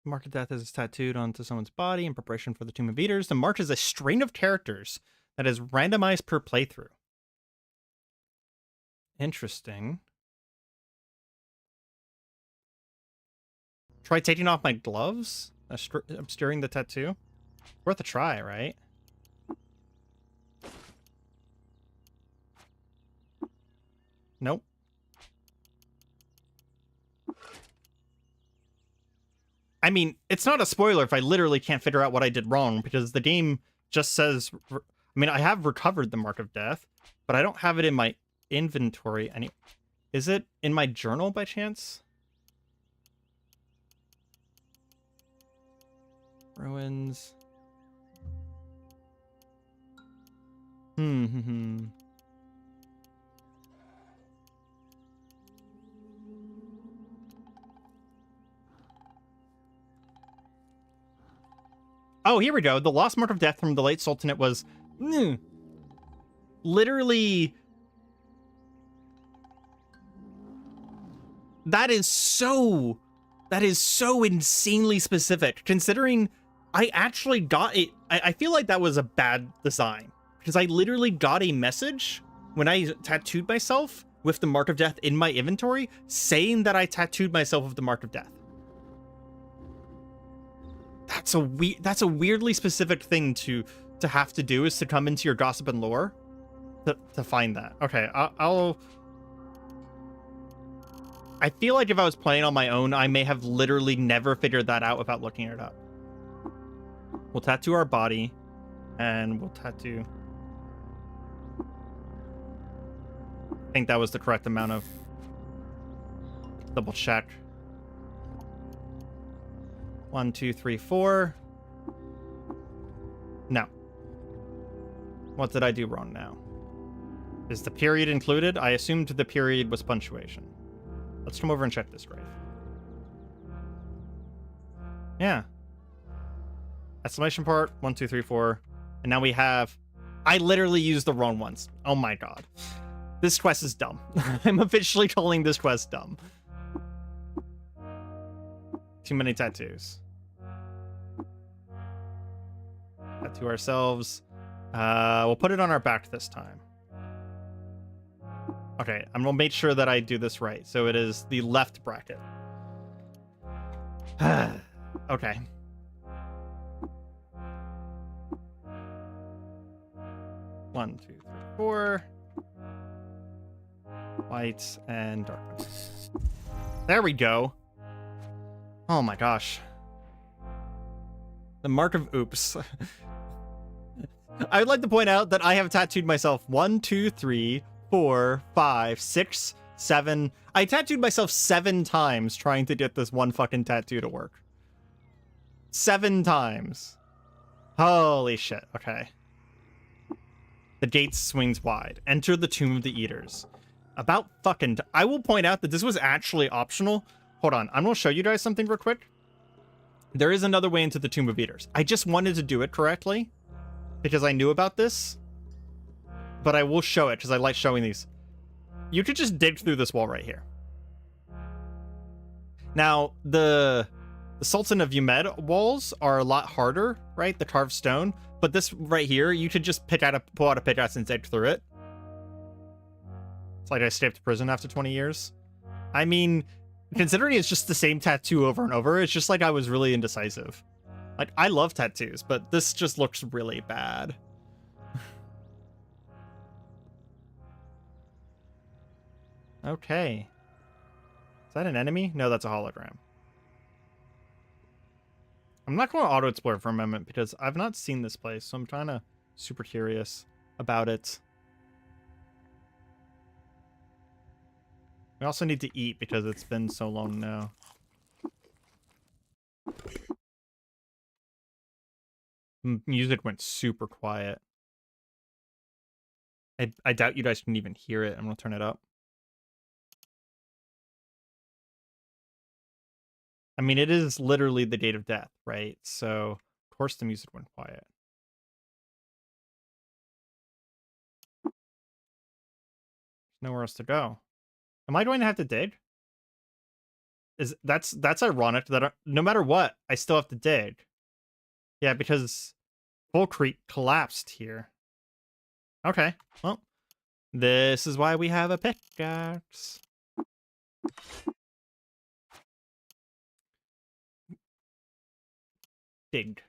Mark of Death is tattooed onto someone's body in preparation for the Tomb of Eaters. The mark is a string of characters that is randomized per playthrough. Interesting. Try taking off my gloves? Obscuring the tattoo? Worth a try, right? Nope. I mean, it's not a spoiler if I literally can't figure out what I did wrong, because the game just says... I mean, I have recovered the Mark of Death, but I don't have it in my inventory. Is it in my journal by chance? Ruins. Oh, here we go. The Lost Mark of Death from the late Sultanate was literally... That is so insanely specific, considering I actually got it. I feel like that was a bad design, because I literally got a message when I tattooed myself with the Mark of Death in my inventory saying that I tattooed myself with the Mark of Death. That's a weirdly specific thing to have to do, is to come into your gossip and lore to find that. Okay, I feel like if I was playing on my own, I may have literally never figured that out without looking it up. We'll tattoo our body, and we'll tattoo... I think that was the correct amount of... Double check. 1, 2, 3, 4. No. What did I do wrong now? Is the period included? I assumed the period was punctuation. Let's come over and check this grave. Yeah. Exclamation part, 1, 2, 3, 4. And now we have... I literally used the wrong ones. Oh my god. This quest is dumb. I'm officially calling this quest dumb. Too many tattoos. Tattoo ourselves. We'll put it on our back this time. Okay, I'm gonna make sure that I do this right. So it is the left bracket. Okay. One, two, three, four. White and darkness. There we go. Oh my gosh. The mark of oops. I would like to point out that I have tattooed myself 1, 2, 3, 4, 5, 6, 7. I tattooed myself 7 times trying to get this one fucking tattoo to work. 7 times. Holy shit. Okay. The gate swings wide. Enter the Tomb of the Eaters. About fucking... I will point out that this was actually optional. Hold on. I'm going to show you guys something real quick. There is another way into the Tomb of Eaters. I just wanted to do it correctly because I knew about this. But I will show it because I like showing these. You could just dig through this wall right here. Now, the Sultan of Umed walls are a lot harder, right? The carved stone. But this right here, you could just pull out a pickaxe and dig through it. It's like I escaped prison after 20 years. I mean, considering it's just the same tattoo over and over, it's just like I was really indecisive. Like, I love tattoos, but this just looks really bad. Okay. Is that an enemy? No, that's a hologram. I'm not going to auto-explore for a moment because I've not seen this place, so I'm kind of super curious about it. We also need to eat because it's been so long now. Music went super quiet. I doubt you guys can even hear it. I'm going to turn it up. I mean, it is literally the gate of death, right? So, of course the music went quiet. There's nowhere else to go. Am I going to have to dig? That's ironic that no matter what, I still have to dig. Yeah, because Bull Creek collapsed here. Okay, well, this is why we have a pickaxe. Dig.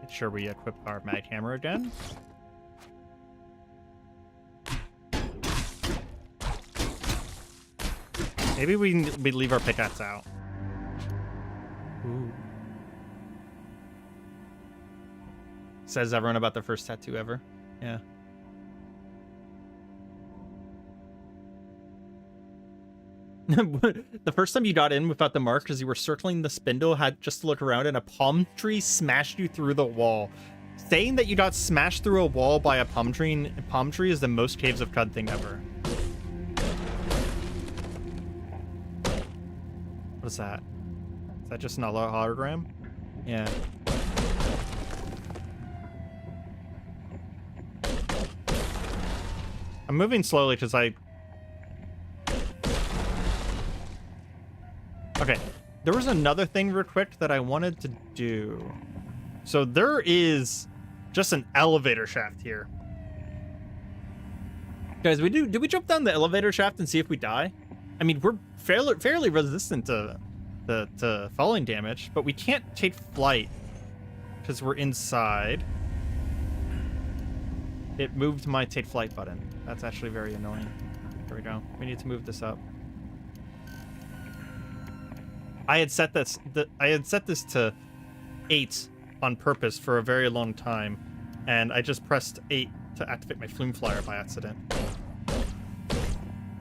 Make sure we equip our mag hammer again. Maybe we leave our pickaxe out. Ooh. Says everyone about their first tattoo ever. Yeah. The first time you got in without the mark because you were circling the spindle, had just to look around and a palm tree smashed you through the wall. Saying that you got smashed through a wall by a palm tree is the most Caves of Cud thing ever. What is that? Is that just an hologram? Yeah. I'm moving slowly because Okay, there was another thing real quick that I wanted to do. So there is just an elevator shaft here. Guys, did we jump down the elevator shaft and see if we die? I mean, we're fairly resistant to falling damage, but we can't take flight because we're inside. It moved my take flight button. That's actually very annoying. There we go. We need to move this up. I had set this to 8 on purpose for a very long time, and I just pressed 8 to activate my flume flyer by accident.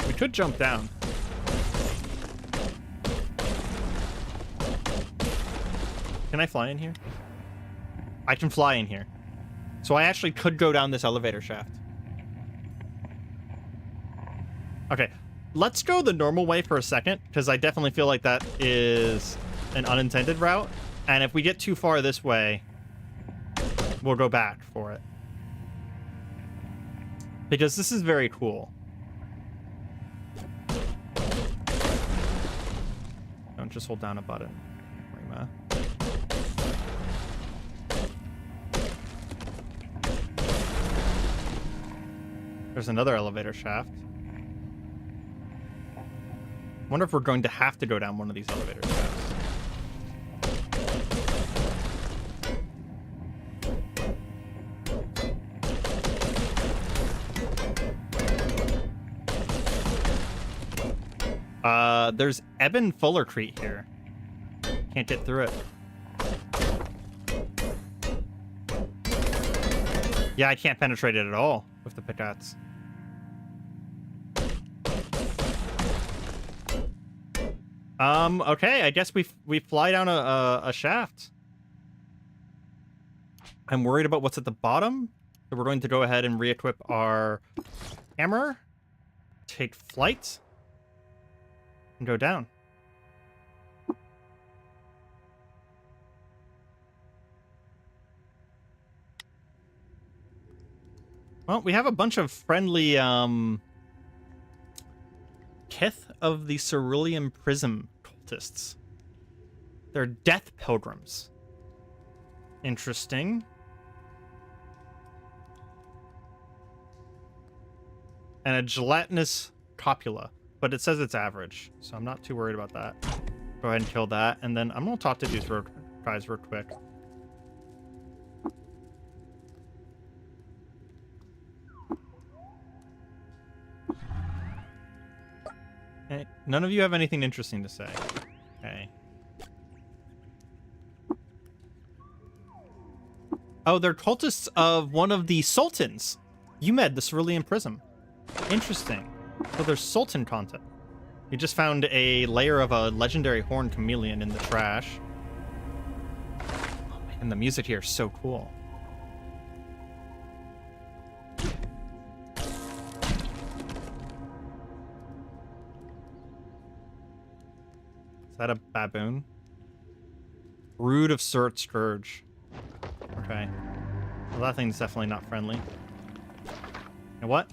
We could jump down. Can I fly in here? I can fly in here. So I actually could go down this elevator shaft. Okay, let's go the normal way for a second, because I definitely feel like that is an unintended route. And if we get too far this way, we'll go back for it. Because this is very cool. Don't just hold down a button, Areima. There's another elevator shaft. Wonder if we're going to have to go down one of these elevator shafts. There's Eben Fullercrete here. Can't get through it. Yeah, I can't penetrate it at all with the pickaxe. Okay, I guess we fly down a shaft. I'm worried about what's at the bottom, so we're going to go ahead and re-equip our hammer, take flight, and go down. Well, we have a bunch of friendly kith of the Cerulean Prism cultists. They're death pilgrims. Interesting. And a gelatinous copula, but it says it's average, so I'm not too worried about that. Go ahead and kill that, and then I'm gonna talk to these guys real quick. Hey, none of you have anything interesting to say. Okay. Oh, they're cultists of one of the sultans. Umed, the Cerulean Prism. Interesting. So there's sultan content. You just found a layer of a legendary horn chameleon in the trash. Oh, man, the music here is so cool. Is that a baboon? Brood of Surt Scourge. Okay. Well, that thing's definitely not friendly. You know what?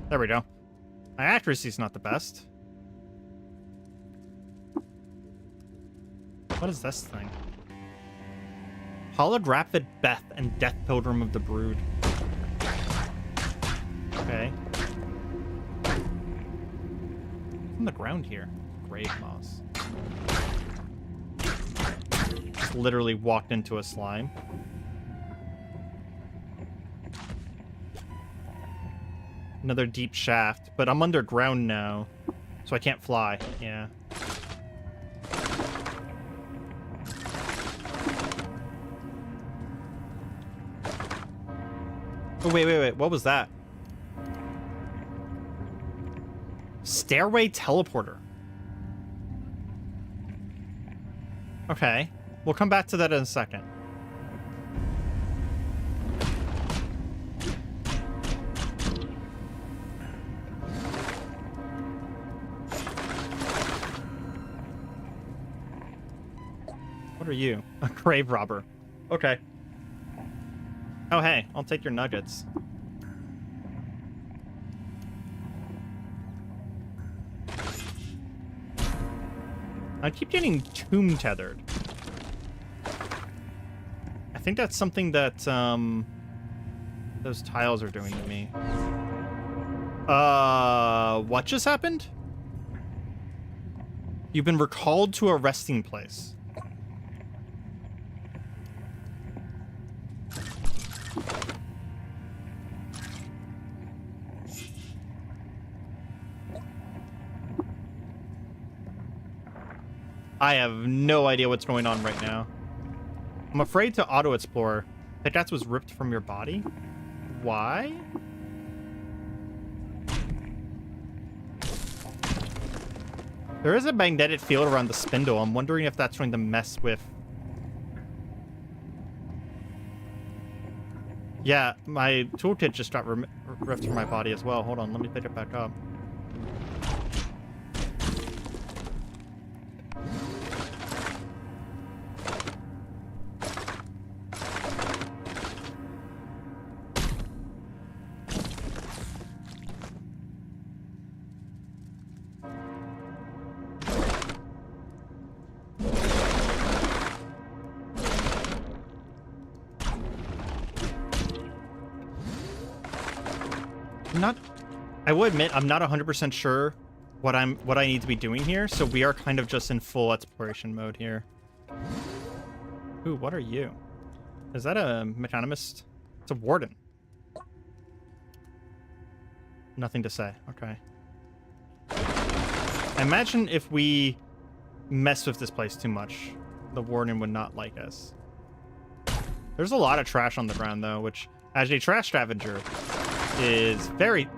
There we go. My accuracy's not the best. What is this thing? Holographic Beth and Death Pilgrim of the Brood. Okay. On the ground here. Grave moss. Just literally walked into a slime. Another deep shaft, but I'm underground now, so I can't fly. Yeah. Oh, wait. What was that? Stairway teleporter. Okay. We'll come back to that in a second. What are you? A grave robber. Okay. Oh, hey. I'll take your nuggets. I keep getting tomb tethered. I think that's something that, those tiles are doing to me. What just happened? You've been recalled to a resting place. I have no idea what's going on right now. I'm afraid to auto-explore. Pickaxe was ripped from your body? Why? There is a magnetic field around the spindle. I'm wondering if that's going to mess with... Yeah, my toolkit just got ripped from my body as well. Hold on, let me pick it back up. I will admit I'm not 100% sure what I need to be doing here, so we are kind of just in full exploration mode here. Ooh, what are you? Is that a mechanomist? It's a warden. Nothing to say. Okay. I imagine if we mess with this place too much, the warden would not like us. There's a lot of trash on the ground, though, which, as a trash scavenger, is very...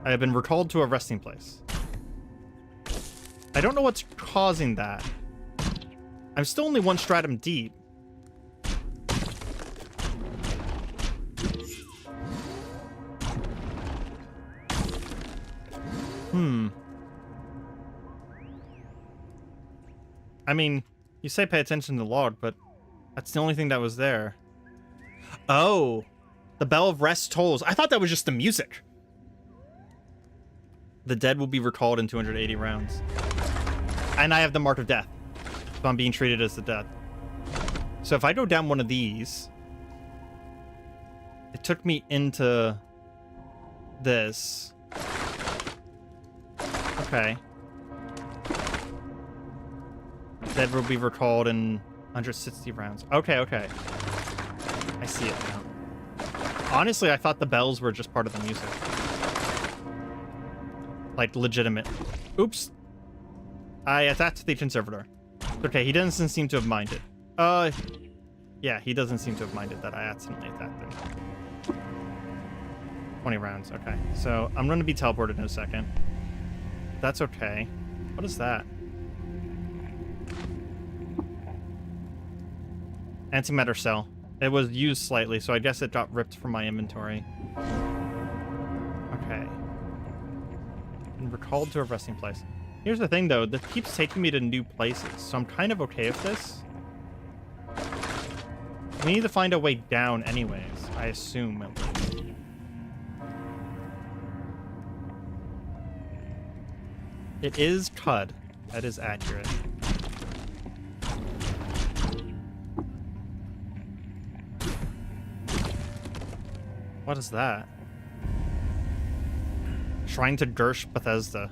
I have been recalled to a resting place. I don't know what's causing that. I'm still only one stratum deep. I mean, you say pay attention to the log, but that's the only thing that was there. Oh, the bell of rest tolls. I thought that was just the music. The dead will be recalled in 280 rounds. And I have the mark of death. So I'm being treated as the dead. So if I go down one of these, it took me into this. Okay. Dead will be recalled in 160 rounds. Okay. I see it now. Honestly, I thought the bells were just part of the music. Like, legitimate. Oops. I attacked the conservator. Okay, he doesn't seem to have minded. Yeah, he doesn't seem to have minded that I accidentally attacked him. 20 rounds, okay. So, I'm going to be teleported in a second. That's okay. What is that? Antimatter cell. It was used slightly, so I guess it got ripped from my inventory. Okay. And recalled to a resting place. Here's the thing, though. This keeps taking me to new places, so I'm kind of okay with this. We need to find a way down anyways, I assume, at least. It is Cud. That is accurate. What is that? Shrine to Gersh Bethesda.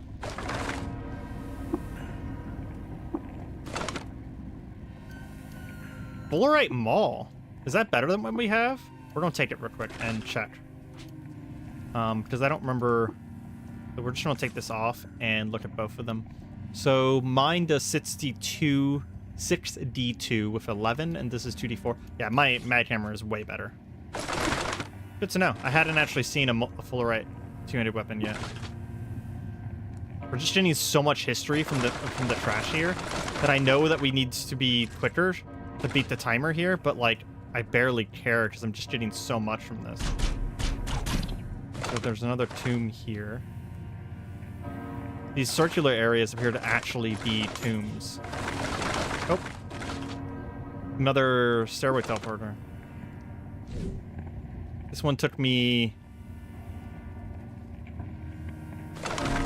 Fullerite Mall. Is that better than what we have? We're gonna take it real quick and check. Because I don't remember. So we're just gonna take this off and look at both of them. So mine does 6D2 with 11, and this is 2D4. Yeah, my mag hammer is way better. Good to know. I hadn't actually seen a Fullerite two-handed weapon yet. We're just getting so much history from the trash here that I know that we need to be quicker to beat the timer here, but like I barely care because I'm just getting so much from this. So there's another tomb here. These circular areas appear to actually be tombs. Oh. Another stairway teleporter. This one took me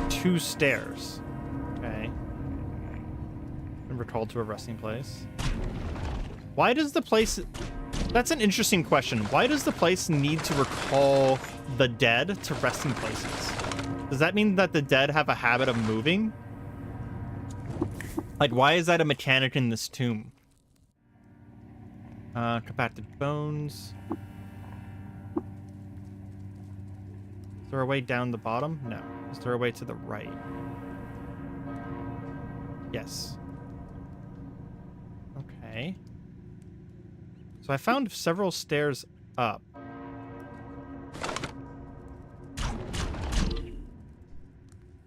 2 stairs. Okay. And we're called to a resting place. Why does the place... That's an interesting question. Why does the place need to recall the dead to resting places? Does that mean that the dead have a habit of moving? Like, why is that a mechanic in this tomb? Compacted bones. Is there a way down the bottom? No. Is there a way to the right? Yes. Okay. So I found several stairs up.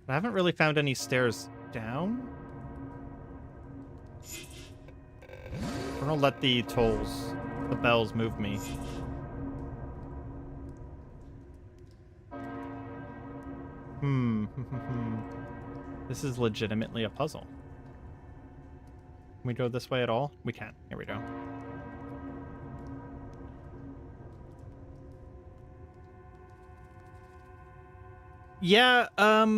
I haven't really found any stairs down. I'm gonna let the bells move me. This is legitimately a puzzle. Can we go this way at all? We can. Here we go. Yeah,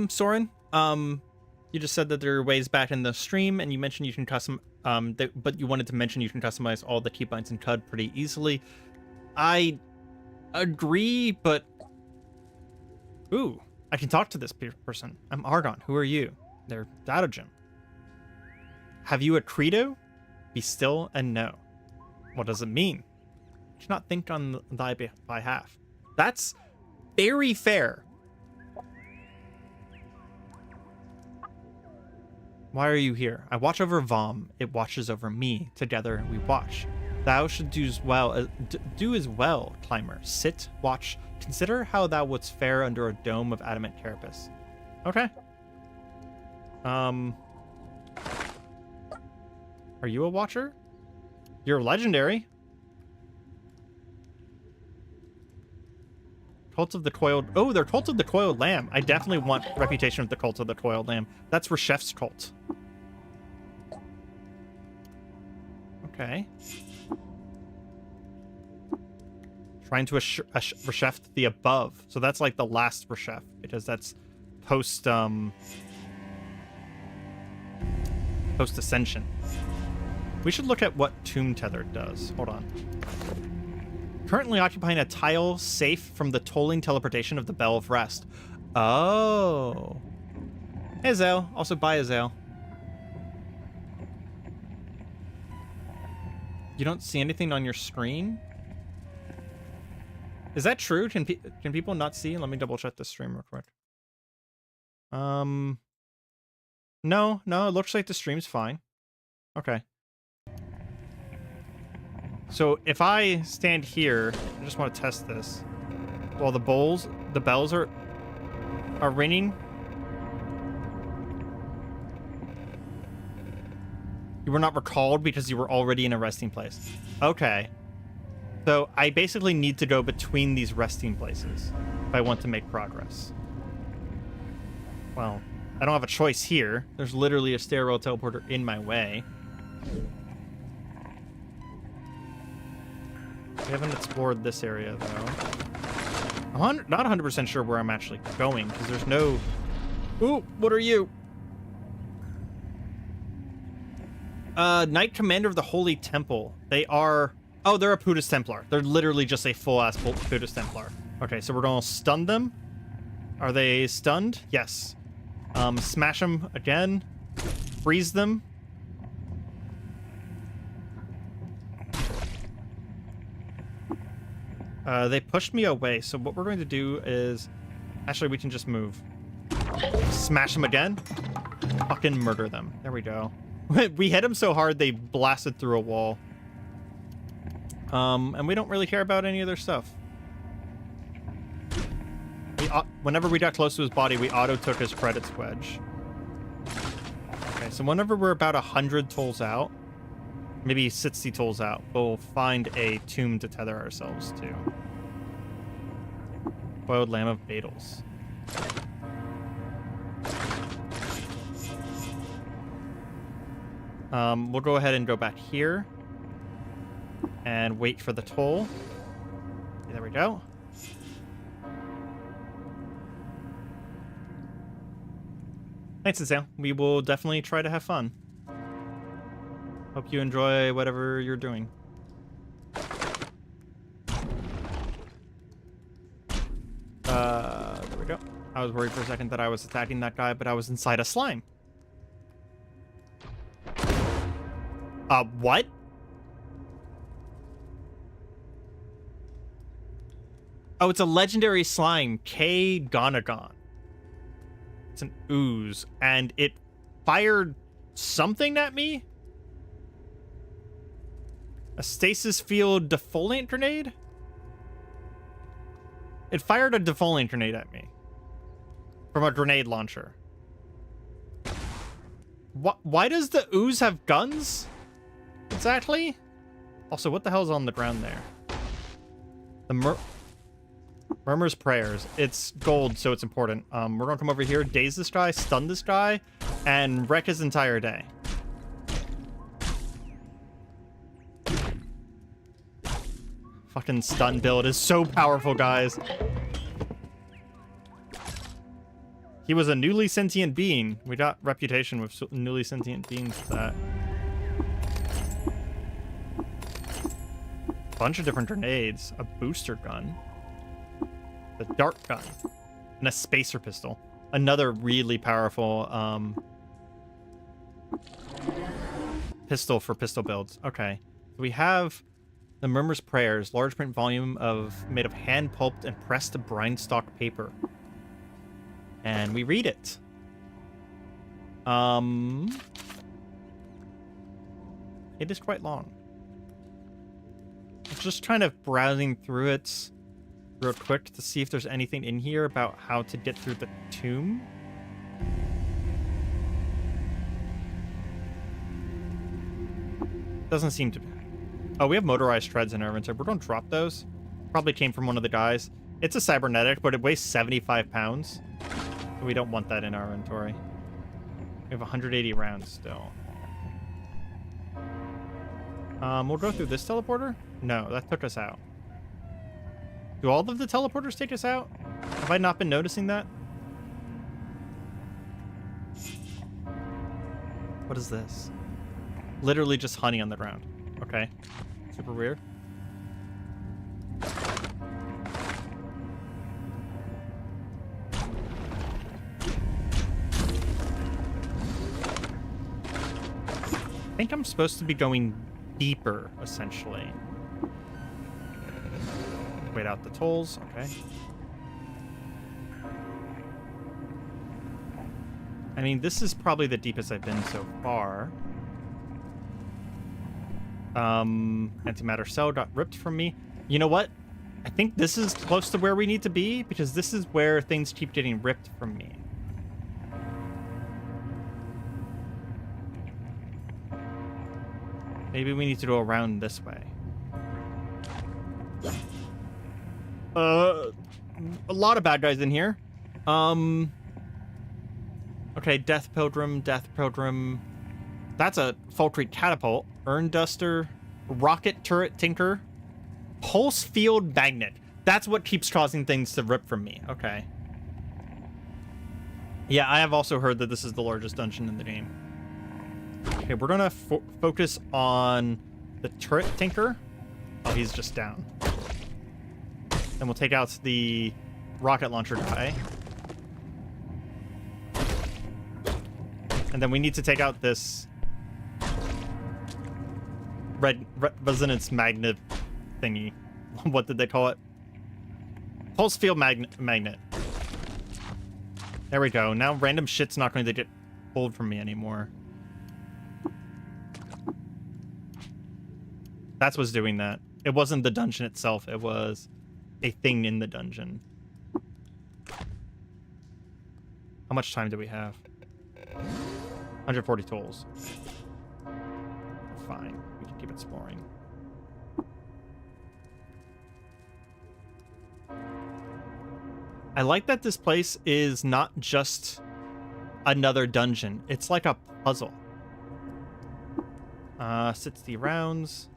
Soren, you just said that there are ways back in the stream, and you mentioned you can but you wanted to mention you can customize all the keybinds in CUD pretty easily. I agree, but... Ooh, I can talk to this person. I'm Argon. Who are you? They're Datogem. Have you a credo? Be still and know. What does it mean? You cannot think on thy behalf. That's very fair. Why are you here? I watch over Vom. It watches over me. Together we watch. Thou should do as well, climber. Sit, watch. Consider how thou wouldst fare under a dome of adamant carapace. Okay. Are you a watcher? You're legendary. Cult of the Coiled... Oh, they're Cult of the Coiled Lamb. I definitely want Reputation of the Cult of the Coiled Lamb. That's Reshef's cult. Okay. Trying to Reshef the above. So that's like the last Reshef, because that's post ascension. We should look at what Tomb Tether does. Hold on. Currently occupying a tile safe from the tolling teleportation of the Bell of Rest. Oh. Hey, Zale. Also, bye, Zale. You don't see anything on your screen? Is that true? Can people not see? Let me double check the stream real quick. No, it looks like the stream's fine. Okay. So if I stand here, I just want to test this. While the bells are ringing. You were not recalled because you were already in a resting place. Okay. So I basically need to go between these resting places if I want to make progress. Well, I don't have a choice here. There's literally a stairwell teleporter in my way. We haven't explored this area, though. I'm not 100% sure where I'm actually going, because there's no... Ooh, what are you? Knight Commander of the Holy Temple. They are... Oh, they're a Pudus Templar. They're literally just a full-ass Pudus Templar. Okay, so we're gonna stun them. Are they stunned? Yes. Smash them again. Freeze them. They pushed me away, so what we're going to do is... Actually, we can just move. Smash them again. Fucking murder them. There we go. We hit them so hard, they blasted through a wall. And we don't really care about any of their stuff. Whenever we got close to his body, we auto-took his credits wedge. Okay, so whenever we're about 100 tolls out, maybe 60 tolls out, we'll find a tomb to tether ourselves to. Boiled lamb of Badals. We'll go ahead and go back here and wait for the toll. There we go. Thanks, Sam. We will definitely try to have fun. Hope you enjoy whatever you're doing. There we go. I was worried for a second that I was attacking that guy, but I was inside a slime. What? Oh, it's a legendary slime, K Gonagon. It's an ooze, and it fired something at me? A stasis field defoliant grenade? It fired a defoliant grenade at me. From a grenade launcher. Why does the ooze have guns? Exactly? Also, what the hell's on the ground there? The Murmur's Prayers. It's gold, so it's important. We're gonna come over here, daze this guy, stun this guy, and wreck his entire day. Fucking stun build is so powerful, guys. He was a newly sentient being. We got reputation with newly sentient beings for that. Bunch of different grenades. A booster gun. The dart gun. And a spacer pistol. Another really powerful pistol for pistol builds. Okay. We have the Murmur's Prayers. Large print volume made of hand pulped and pressed to brine stock paper. And we read it. It is quite long. I'm just kind of browsing through it real quick to see if there's anything in here about how to get through the tomb. Doesn't seem to be. Oh, we have motorized treads in our inventory. We're going to drop those. Probably came from one of the guys. It's a cybernetic, but it weighs 75 pounds. So we don't want that in our inventory. We have 180 rounds still. We'll go through this teleporter? No, that took us out. Do all of the teleporters take us out? Have I not been noticing that? What is this? Literally just honey on the ground. Okay. Super weird. I think I'm supposed to be going deeper, essentially. Wait out the tolls. Okay. I mean, this is probably the deepest I've been so far. Antimatter cell got ripped from me. You know what? I think this is close to where we need to be, because this is where things keep getting ripped from me. Maybe we need to go around this way. A lot of bad guys in here. Okay, Death Pilgrim, Death Pilgrim. That's a Falkreath Catapult. Urn Duster, Rocket Turret Tinker, Pulse Field Magnet. That's what keeps causing things to rip from me. Okay. Yeah, I have also heard that this is the largest dungeon in the game. Okay, we're gonna focus on the Turret Tinker. Oh, he's just down. Then Then we'll take out the rocket launcher guy. And then we need to take out this red resonance magnet thingy. What did they call it? Pulse field magnet. There we go. Now random shit's not going to get pulled from me anymore. That's what's doing that. It wasn't the dungeon itself. It was a thing in the dungeon. How much time do we have? 140 tolls. Fine. We can keep exploring. I like that this place is not just another dungeon. It's like a puzzle. 60 rounds.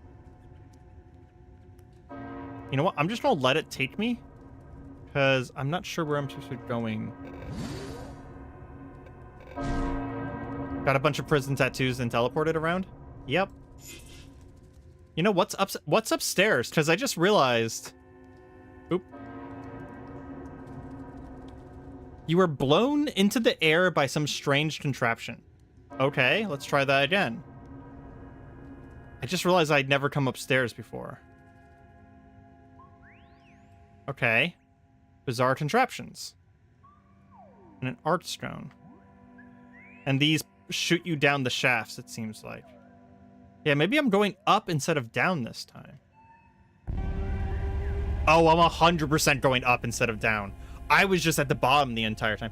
You know what? I'm just gonna let it take me, because I'm not sure where I'm supposed to be going. Got a bunch of prison tattoos and teleported around? Yep. You know, what's upstairs? Because I just realized... Oop. You were blown into the air by some strange contraption. Okay, let's try that again. I just realized I'd never come upstairs before. Okay. Bizarre contraptions. And an art stone. And these shoot you down the shafts, it seems like. Yeah, maybe I'm going up instead of down this time. Oh, I'm 100% going up instead of down. I was just at the bottom the entire time.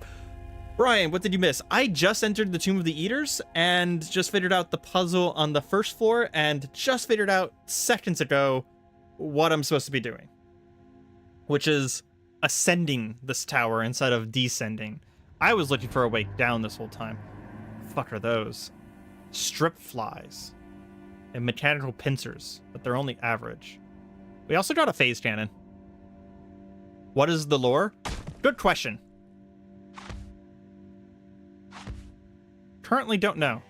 Brian, what did you miss? I just entered the Tomb of the Eaters and just figured out the puzzle on the first floor and just figured out seconds ago what I'm supposed to be doing. Which is ascending this tower instead of descending. I was looking for a way down this whole time. Fuck are those? Strip flies. And mechanical pincers, but they're only average. We also got a phase cannon. What is the lore? Good question. Currently don't know.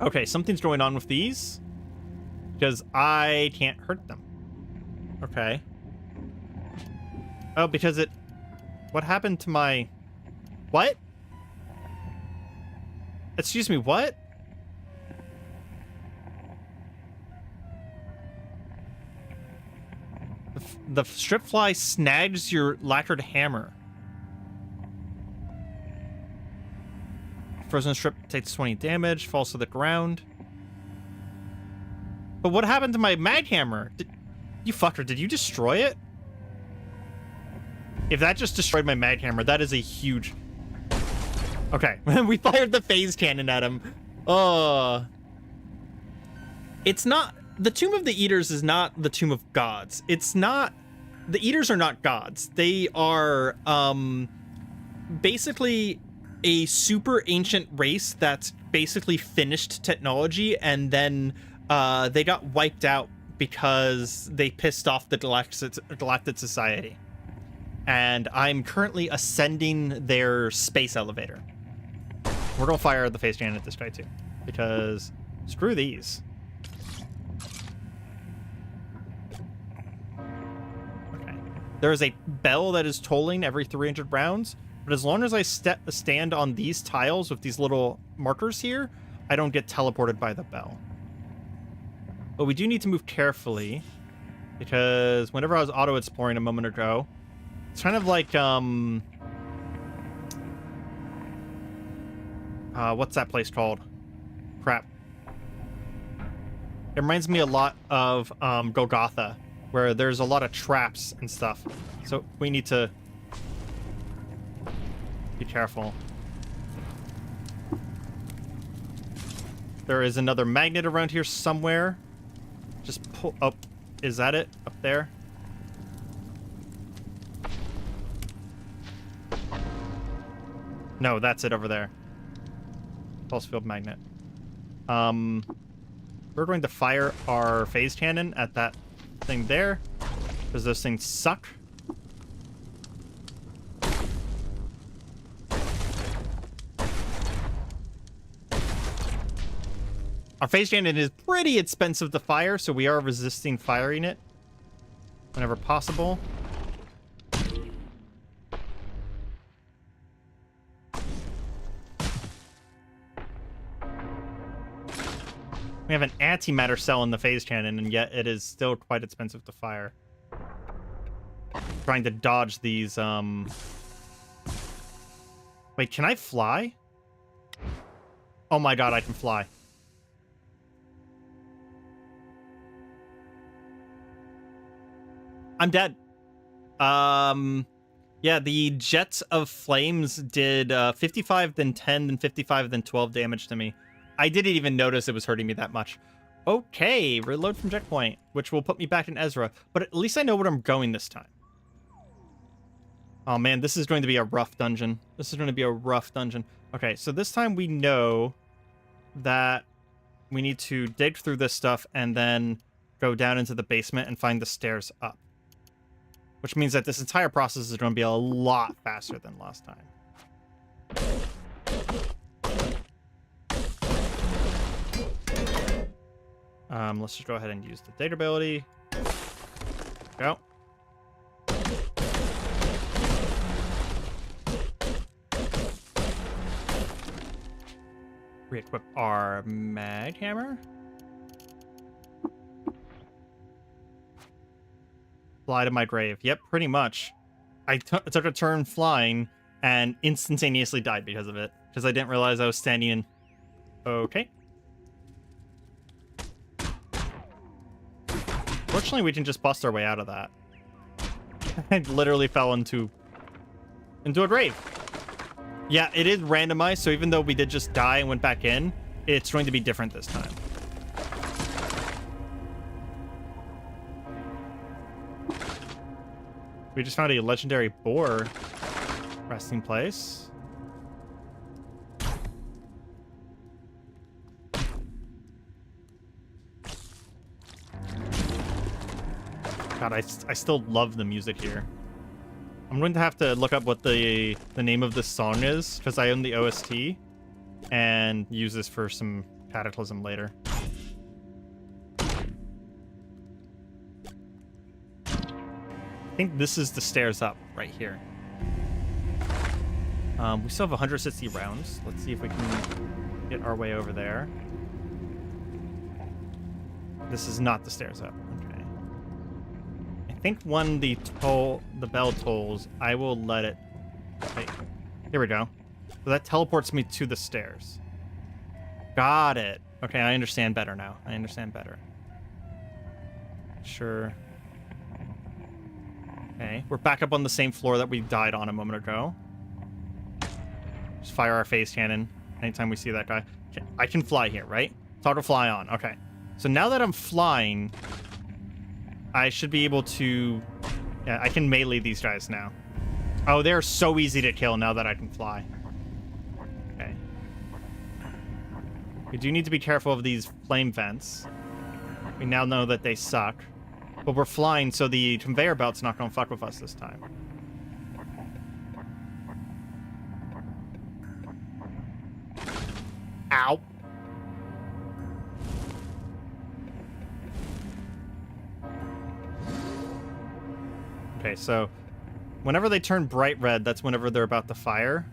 Okay, something's going on with these. Because I can't hurt them. Okay. Oh, because it... What happened to my... What? Excuse me, what? The strip fly snags your lacquered hammer. Frozen strip takes 20 damage, falls to the ground. But what happened to my mag hammer? You fucker, did you destroy it? If that just destroyed my mag hammer, that is a huge... Okay, we fired the phase cannon at him. It's not... The Tomb of the Eaters is not the Tomb of Gods. It's not... The Eaters are not gods. They are, basically a super ancient race that's basically finished technology, and then, they got wiped out because they pissed off the Galactic Society. And I'm currently ascending their space elevator. We're gonna fire the phase cannon at this guy too, because screw these. Okay. There is a bell that is tolling every 300 rounds, but as long as I stand on these tiles with these little markers here, I don't get teleported by the bell. But we do need to move carefully, because whenever I was auto-exploring a moment ago, it's kind of like, what's that place called? Crap. It reminds me a lot of, Golgotha, where there's a lot of traps and stuff. So we need to be careful. There is another magnet around here somewhere. Just pull up. Is that it? Up there? No, that's it over there. Pulse field magnet. We're going to fire our phase cannon at that thing there, because those things suck. Our phase cannon is pretty expensive to fire, so we are resisting firing it whenever possible. We have an antimatter cell in the phase cannon, and yet it is still quite expensive to fire. Trying to dodge these, Wait, can I fly? Oh my god, I can fly. I'm dead. Yeah, the Jets of Flames did 55, then 10, then 55, then 12 damage to me. I didn't even notice it was hurting me that much. Okay, reload from checkpoint, which will put me back in Ezra, but at least I know where I'm going this time. Oh man, this is going to be a rough dungeon. This is going to be a rough dungeon. Okay, so this time we know that we need to dig through this stuff and then go down into the basement and find the stairs up. Which means that this entire process is going to be a lot faster than last time. Let's just go ahead and use the data ability. Go. Re-equip our mag hammer. Fly to my grave. Yep, pretty much. I took a turn flying and instantaneously died because of it. Because I didn't realize I was standing in... Okay. Fortunately, we can just bust our way out of that. I literally fell into a grave. Yeah, it is randomized, so even though we did just die and went back in, it's going to be different this time. We just found a legendary boar resting place. God, I still love the music here. I'm going to have to look up what the name of this song is, because I own the OST, and use this for some Cataclysm later. I think this is the stairs up right here. We still have 160 rounds. Let's see if we can get our way over there. This is not the stairs up. Okay. I think when the bell tolls, I will let it... Wait, here we go. So that teleports me to the stairs. Got it. Okay, I understand better now. I understand better. Sure. Okay, we're back up on the same floor that we died on a moment ago. Just fire our phase cannon anytime we see that guy. Okay, I can fly here, right? Toggle fly on. Okay. So now that I'm flying, I should be able to... Yeah, I can melee these guys now. Oh, they're so easy to kill now that I can fly. Okay. We do need to be careful of these flame vents. We now know that they suck. But we're flying, so the conveyor belt's not going to fuck with us this time. Ow. Okay, so whenever they turn bright red, that's whenever they're about to fire.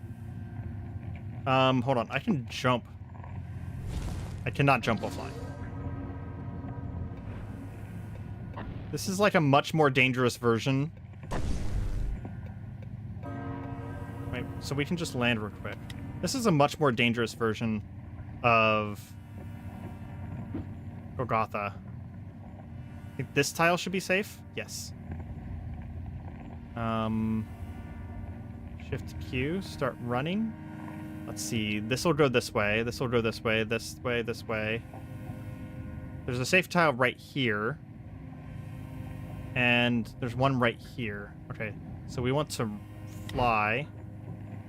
Hold on. I can jump. I cannot jump while flying. This is like a much more dangerous version. Wait, so we can just land real quick. This is a much more dangerous version of Golgotha. I think this tile should be safe. Yes. Shift Q, start running. Let's see. This will go this way. This will go this way. This way. This way. There's a safe tile right here. And there's one right here. Okay, so we want to fly.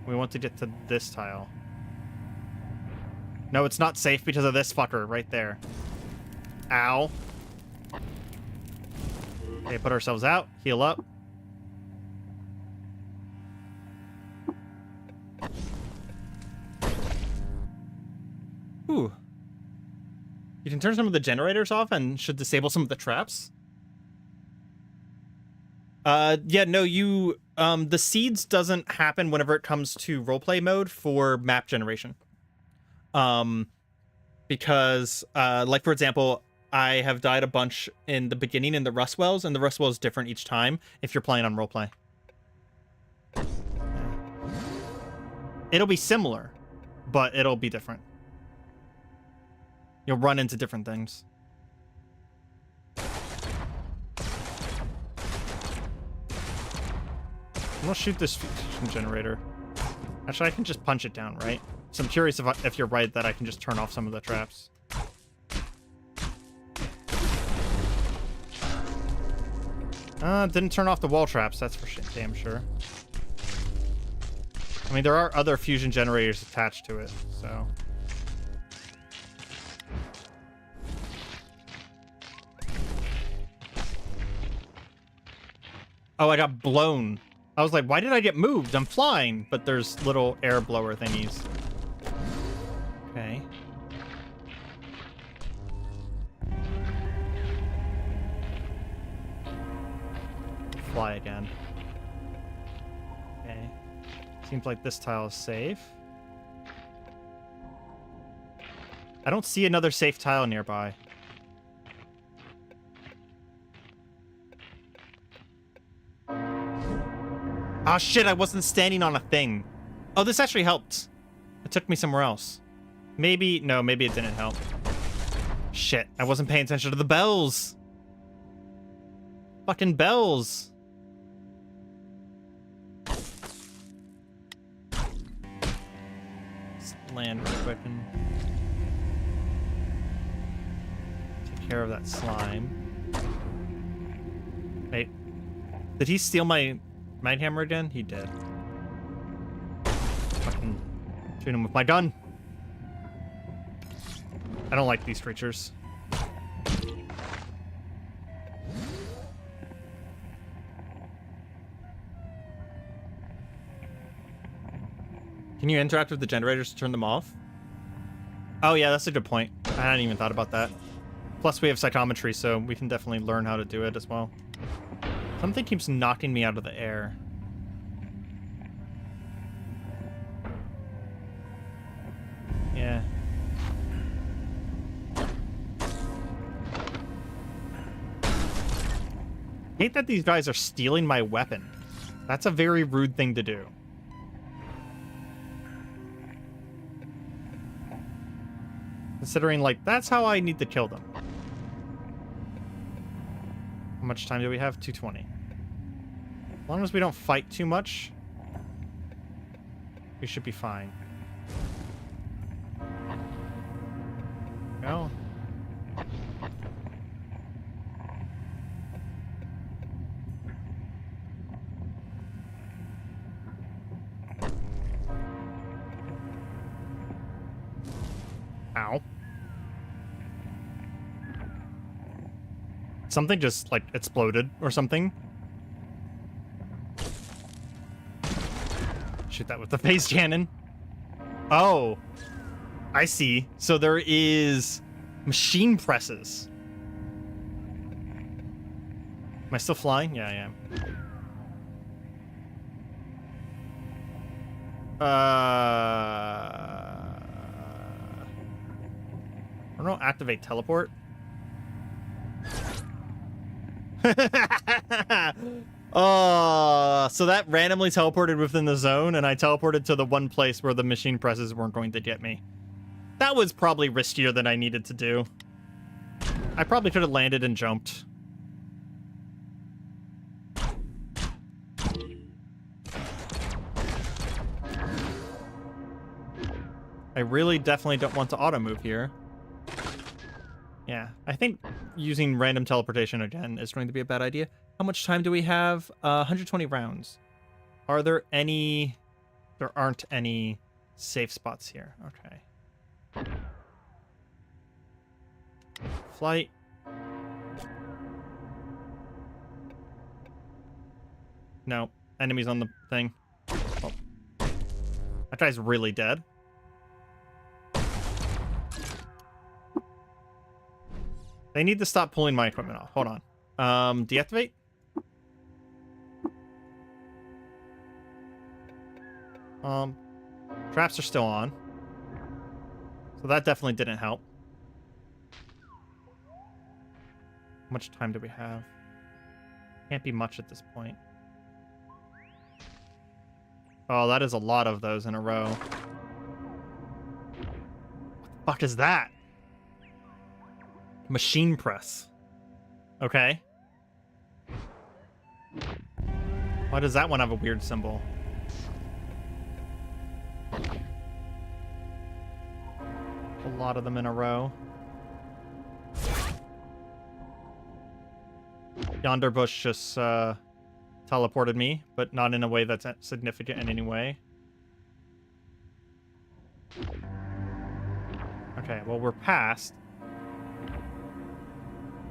We want to get to this tile. No, it's not safe because of this fucker right there. Ow. Okay, put ourselves out. Heal up. Ooh. You can turn some of the generators off and should disable some of the traps. Yeah, no, you, the seeds doesn't happen whenever it comes to roleplay mode for map generation. Because, like, for example, I have died a bunch in the beginning in the Rust Wells, and the Rust Well is different each time if you're playing on roleplay. It'll be similar, but it'll be different. You'll run into different things. I'm gonna shoot this fusion generator. Actually, I can just punch it down, right? So I'm curious if you're right that I can just turn off some of the traps. Didn't turn off the wall traps, that's for damn sure. I mean, there are other fusion generators attached to it, so... Oh, I got blown. I was like, why did I get moved? I'm flying. But there's little air blower thingies. Okay. Fly again. Okay. Seems like this tile is safe. I don't see another safe tile nearby. Oh shit, I wasn't standing on a thing. Oh, this actually helped. It took me somewhere else. Maybe, no, maybe it didn't help. Shit, I wasn't paying attention to the bells. Fucking bells. Let's land real quick and take care of that slime. Wait, did he steal my Might Hammer again? He did. Fucking shoot him with my gun. I don't like these creatures. Can you interact with the generators to turn them off? Oh yeah, that's a good point. I hadn't even thought about that. Plus we have psychometry, so we can definitely learn how to do it as well. Something keeps knocking me out of the air. Yeah. Hate that these guys are stealing my weapon. That's a very rude thing to do. Considering, like, that's how I need to kill them. How much time do we have? 2:20. As long as we don't fight too much, we should be fine. Go. Ow. Something just, like, exploded or something. Shoot that with the phase cannon. Oh. I see. So there is machine presses. Am I still flying? Yeah, I am. I don't know, activate teleport. So that randomly teleported within the zone, and I teleported to the one place where the machine presses weren't going to get me. That was probably riskier than I needed to do. I probably could have landed and jumped. I really definitely don't want to auto move here. Yeah, I think using random teleportation again is going to be a bad idea. How much time do we have? 120 rounds. Are there any... There aren't any safe spots here. Okay. Flight. No. Enemies on the thing. Oh. That guy's really dead. They need to stop pulling my equipment off. Hold on. Deactivate? Traps are still on. So that definitely didn't help. How much time do we have? Can't be much at this point. Oh, that is a lot of those in a row. What the fuck is that? Machine press. Okay. Why does that one have a weird symbol? A lot of them in a row. Yonder bush just teleported me, but not in a way that's significant in any way. Okay, well, we're past.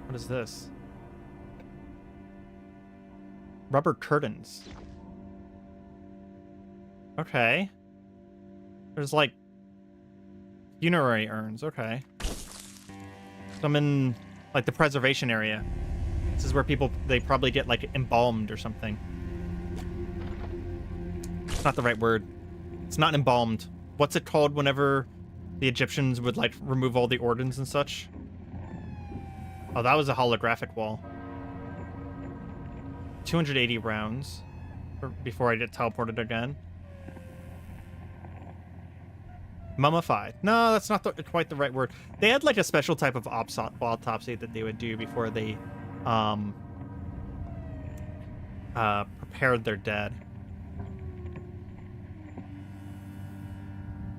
What is this? Rubber curtains. Okay. There's like funerary urns. Okay. Some in like the preservation area. This is where people, they probably get like embalmed or something. It's not the right word. It's not embalmed. What's it called whenever the Egyptians would like remove all the organs and such? Oh, that was a holographic wall. 280 rounds before I get teleported again. Mummified. No, that's not quite the right word. They had like a special type of autopsy that they would do before they prepared their dead.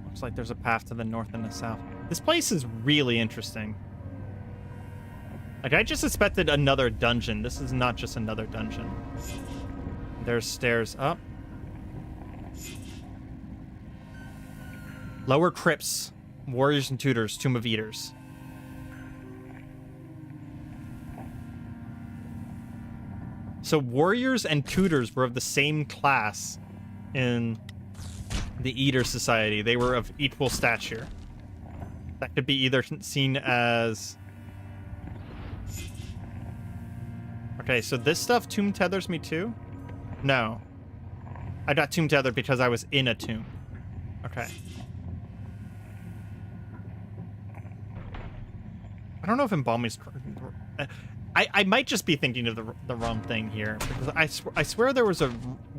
Looks like there's a path to the north and the south. This place is really interesting. Like, I just expected another dungeon. This is not just another dungeon. There's stairs up. Lower crypts. Warriors and tutors. Tomb of Eaters. So warriors and tutors were of the same class in the Eater Society. They were of equal stature. That could be either seen as... Okay, so this stuff tomb tethers me too? No. I got tomb tethered because I was in a tomb. Okay. I don't know if embalming's... I might just be thinking of the wrong thing here, because I swear there was a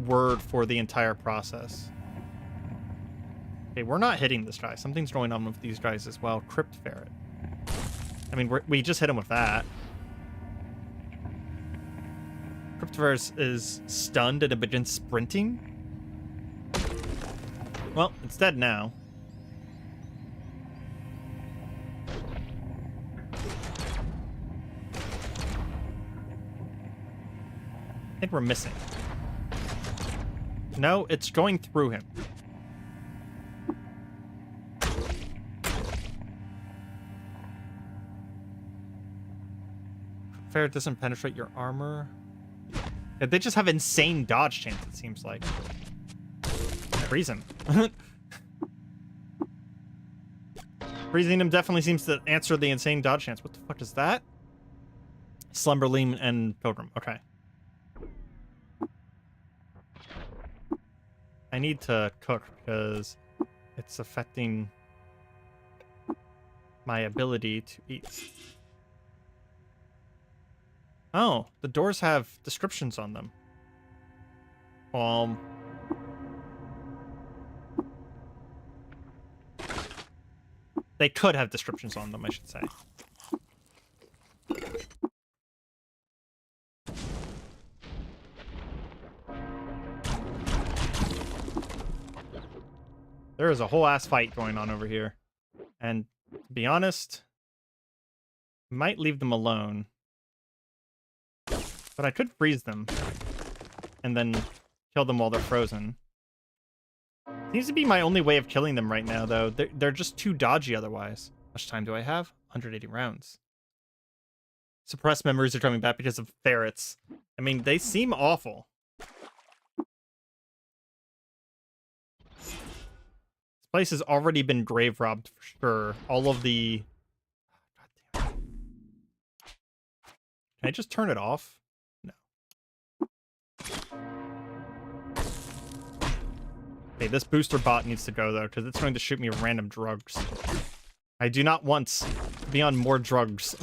word for the entire process. Okay, we're not hitting this guy. Something's going on with these guys as well. Crypt ferret. I mean, we just hit him with that. Crypt ferret is stunned and it begins sprinting. Well, it's dead now. I think we're missing. No, it's going through him. Ferret doesn't penetrate your armor. Yeah, they just have insane dodge chance, it seems like. Freeze him. Freezing him definitely seems to answer the insane dodge chance. What the fuck is that? Slumberling and Pilgrim. Okay. I need to cook because it's affecting my ability to eat. Oh, the doors have descriptions on them. They could have descriptions on them, I should say. There is a whole ass fight going on over here. And to be honest, I might leave them alone. But I could freeze them and then kill them while they're frozen. Seems to be my only way of killing them right now, though. They're just too dodgy otherwise. How much time do I have? 180 rounds. Suppressed memories are coming back because of ferrets. I mean, they seem awful. This place has already been grave robbed for sure. All of the... God damn it. Can I just turn it off? No. Okay, this booster bot needs to go, though, because it's going to shoot me random drugs. I do not want to be on more drugs.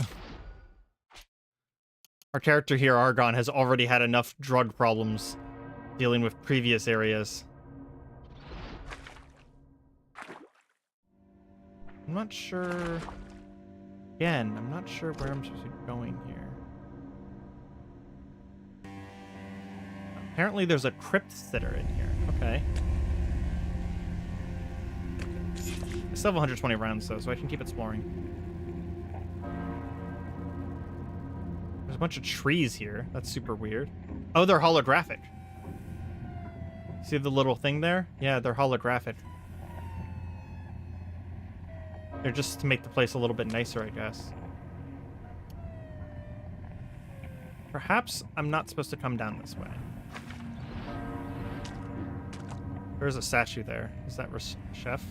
Our character here, Argon, has already had enough drug problems dealing with previous areas. I'm not sure... Again, I'm not sure where I'm supposed to be going here. Apparently there's a crypt sitter in here. Okay. I still have 120 rounds, though, so I can keep exploring. There's a bunch of trees here. That's super weird. Oh, they're holographic. See the little thing there? Yeah, they're holographic. They're just to make the place a little bit nicer, I guess. Perhaps I'm not supposed to come down this way. There's a statue there. Is that Chef?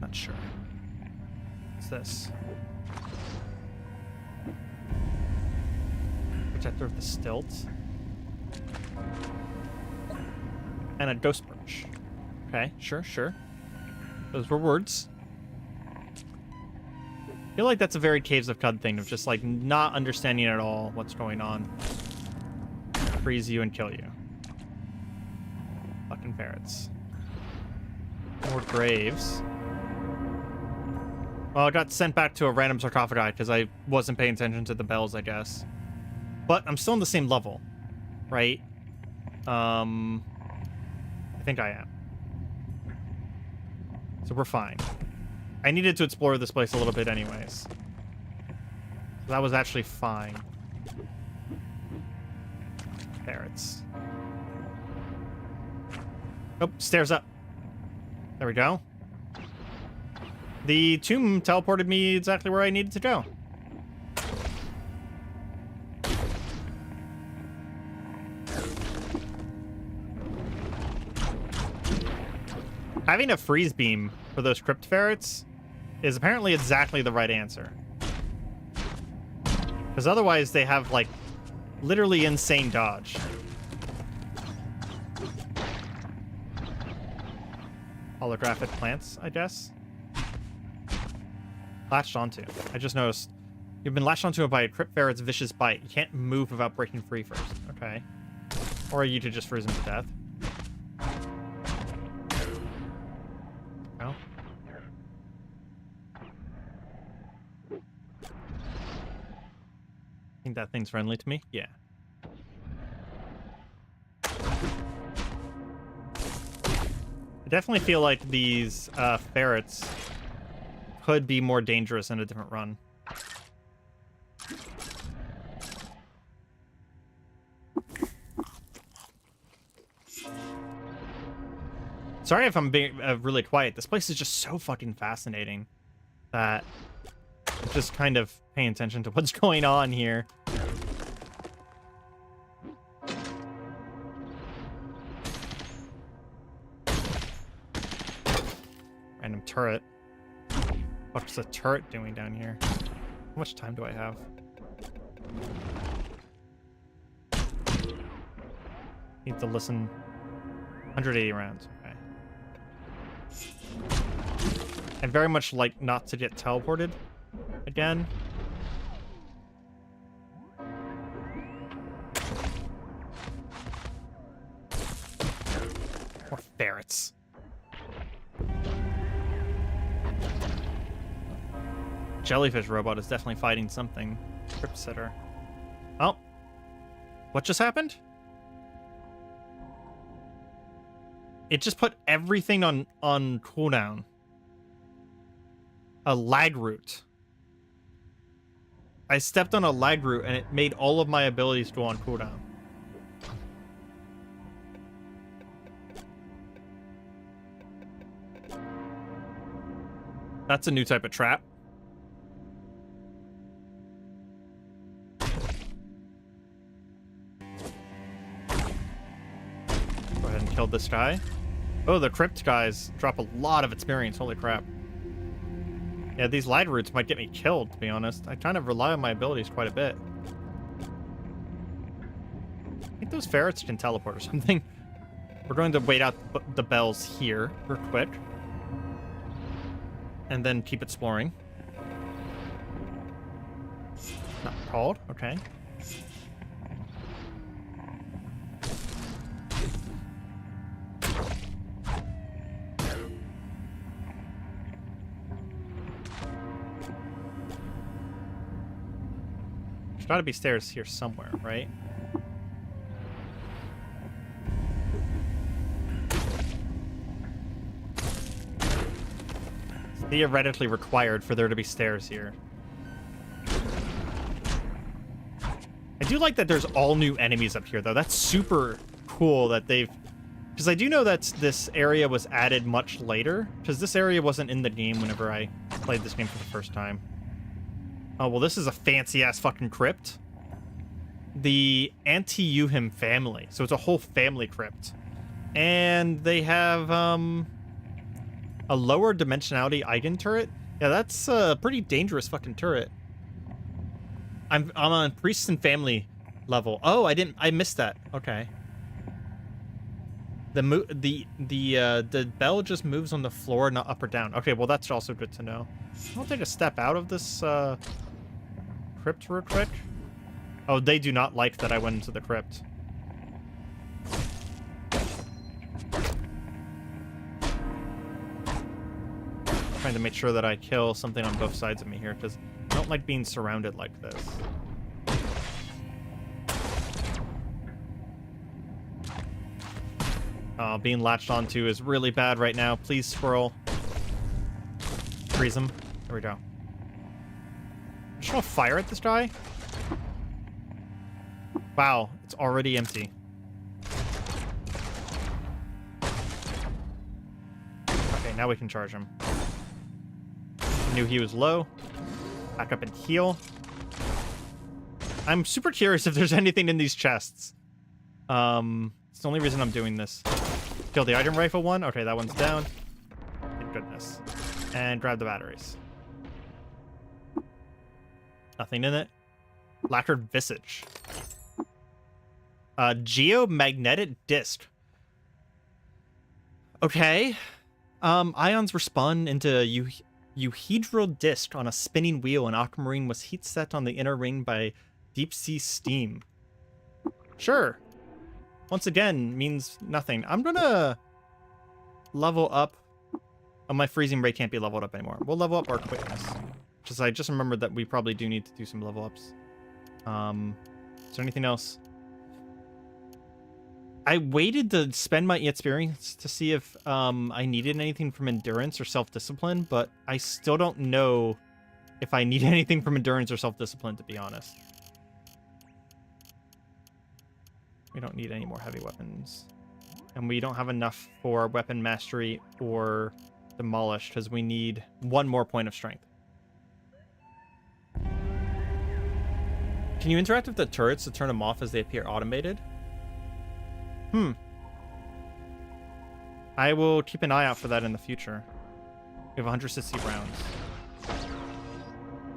Not sure. What's this? Protector of the Stilt. And a ghost birch. Okay, sure. Those were words. I feel like that's a very Caves of Cud thing of just like not understanding at all what's going on. Freeze you and kill you. Fucking ferrets. More graves. Well, I got sent back to a random sarcophagi because I wasn't paying attention to the bells, I guess. But I'm still on the same level, right? I think I am. So we're fine. I needed to explore this place a little bit anyways. So that was actually fine. Ferrets. Oh, stairs up. There we go. The tomb teleported me exactly where I needed to go. Having a freeze beam for those crypt ferrets is apparently exactly the right answer. Because otherwise they have, like, literally insane dodge. Holographic plants, I guess. Latched onto. I just noticed. You've been latched onto by a crypt ferret's vicious bite. You can't move without breaking free first. Okay. Or you could just freeze him to death. Think that thing's friendly to me? Yeah. I definitely feel like these ferrets could be more dangerous in a different run. Sorry if I'm being really quiet. This place is just so fucking fascinating that I'm just kind of paying attention to what's going on here. Random turret. What's the turret doing down here? How much time do I have? Need to listen. 180 rounds. Okay. I'd very much like not to get teleported again. More ferrets. Jellyfish robot is definitely fighting something. Crypt sitter. Oh. What just happened? It just put everything on cooldown. A lag root. I stepped on a lag root and it made all of my abilities go on cooldown. That's a new type of trap. Go ahead and kill this guy. Oh, the crypt guys drop a lot of experience. Holy crap. Yeah, these line routes might get me killed, to be honest. I kind of rely on my abilities quite a bit. I think those ferrets can teleport or something. We're going to wait out the bells here real quick. And then keep exploring. Not called, okay. There's gotta be stairs here somewhere, right? It's theoretically required for there to be stairs here. I do like that there's all new enemies up here, though. That's super cool that they've... Because I do know that this area was added much later. Because this area wasn't in the game whenever I played this game for the first time. Oh, well, this is a fancy-ass fucking crypt. The Anti-Yuhim family. So it's a whole family crypt. And they have, a lower dimensionality Eigen turret. Yeah, that's a pretty dangerous fucking turret. I'm on priest and family level. Oh, I missed that. Okay. The bell just moves on the floor, not up or down. Okay, well that's also good to know. I'll take a step out of this crypt real quick. Oh, they do not like that I went into the crypt. Trying to make sure that I kill something on both sides of me here, because I don't like being surrounded like this. Being latched onto is really bad right now. Please, squirrel. Freeze him. There we go. I'm just gonna fire at this guy. Wow, it's already empty. Okay, now we can charge him. Knew he was low. Back up and heal. I'm super curious if there's anything in these chests. It's the only reason I'm doing this. Kill the item rifle one. Okay, that one's down. Thank goodness. And grab the batteries. Nothing in it. Lacquered visage. Geomagnetic disc. Okay. Ions were spun into euhedral disc on a spinning wheel, and aquamarine was heat set on the inner ring by deep sea steam. Sure. Once again, means nothing. I'm gonna level up. Oh, my freezing ray can't be leveled up anymore. We'll level up our quickness. Because I just remembered that we probably do need to do some level ups. Is there anything else? I waited to spend my experience to see if I needed anything from endurance or self-discipline, but I still don't know if I need anything from endurance or self-discipline, to be honest. We don't need any more heavy weapons. And we don't have enough for weapon mastery or demolish, because we need one more point of strength. Can you interact with the turrets to turn them off as they appear automated? I will keep an eye out for that in the future. We have 160 rounds.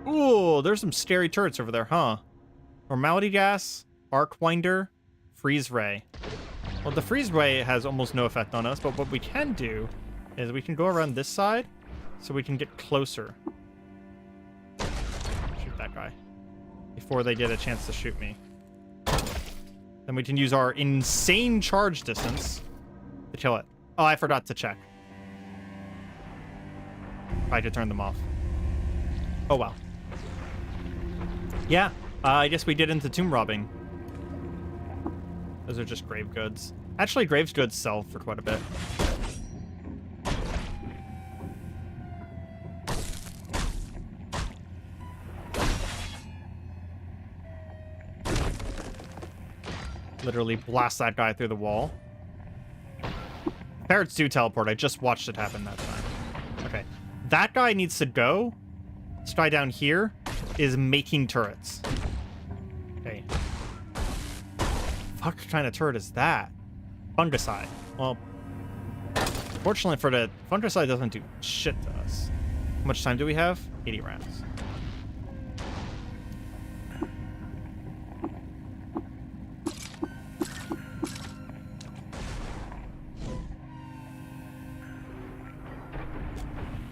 Ooh, there's some scary turrets over there, huh? Normality gas, arc winder, freeze ray. Well, the freeze ray has almost no effect on us, but what we can do is we can go around this side so we can get closer. Shoot that guy before they get a chance to shoot me. Then we can use our insane charge distance to kill it. Oh, I forgot to check. I could turn them off. Oh, well. Yeah, I guess we get into tomb robbing. Those are just grave goods. Actually, grave goods sell for quite a bit. Literally blast that guy through the wall. Parrots do teleport. I just watched it happen that time. Okay. That guy needs to go. This guy down here is making turrets. Okay. Fuck kind of turret is that? Fungicide. Well, fortunately for the... Fungicide doesn't do shit to us. How much time do we have? 80 rounds.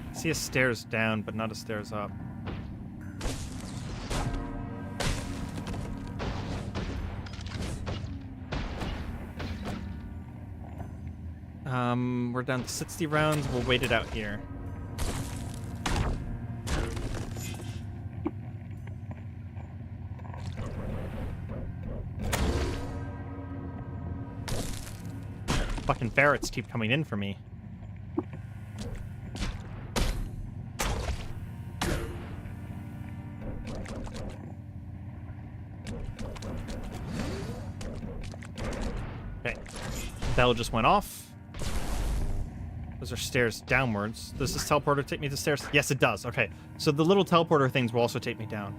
I see a stairs down, but not a stairs up. We're down to 60 rounds. We'll wait it out here. Fucking ferrets keep coming in for me. Okay. Bell just went off. Those are stairs downwards. Does this teleporter take me to stairs? Yes, it does. Okay. So the little teleporter things will also take me down.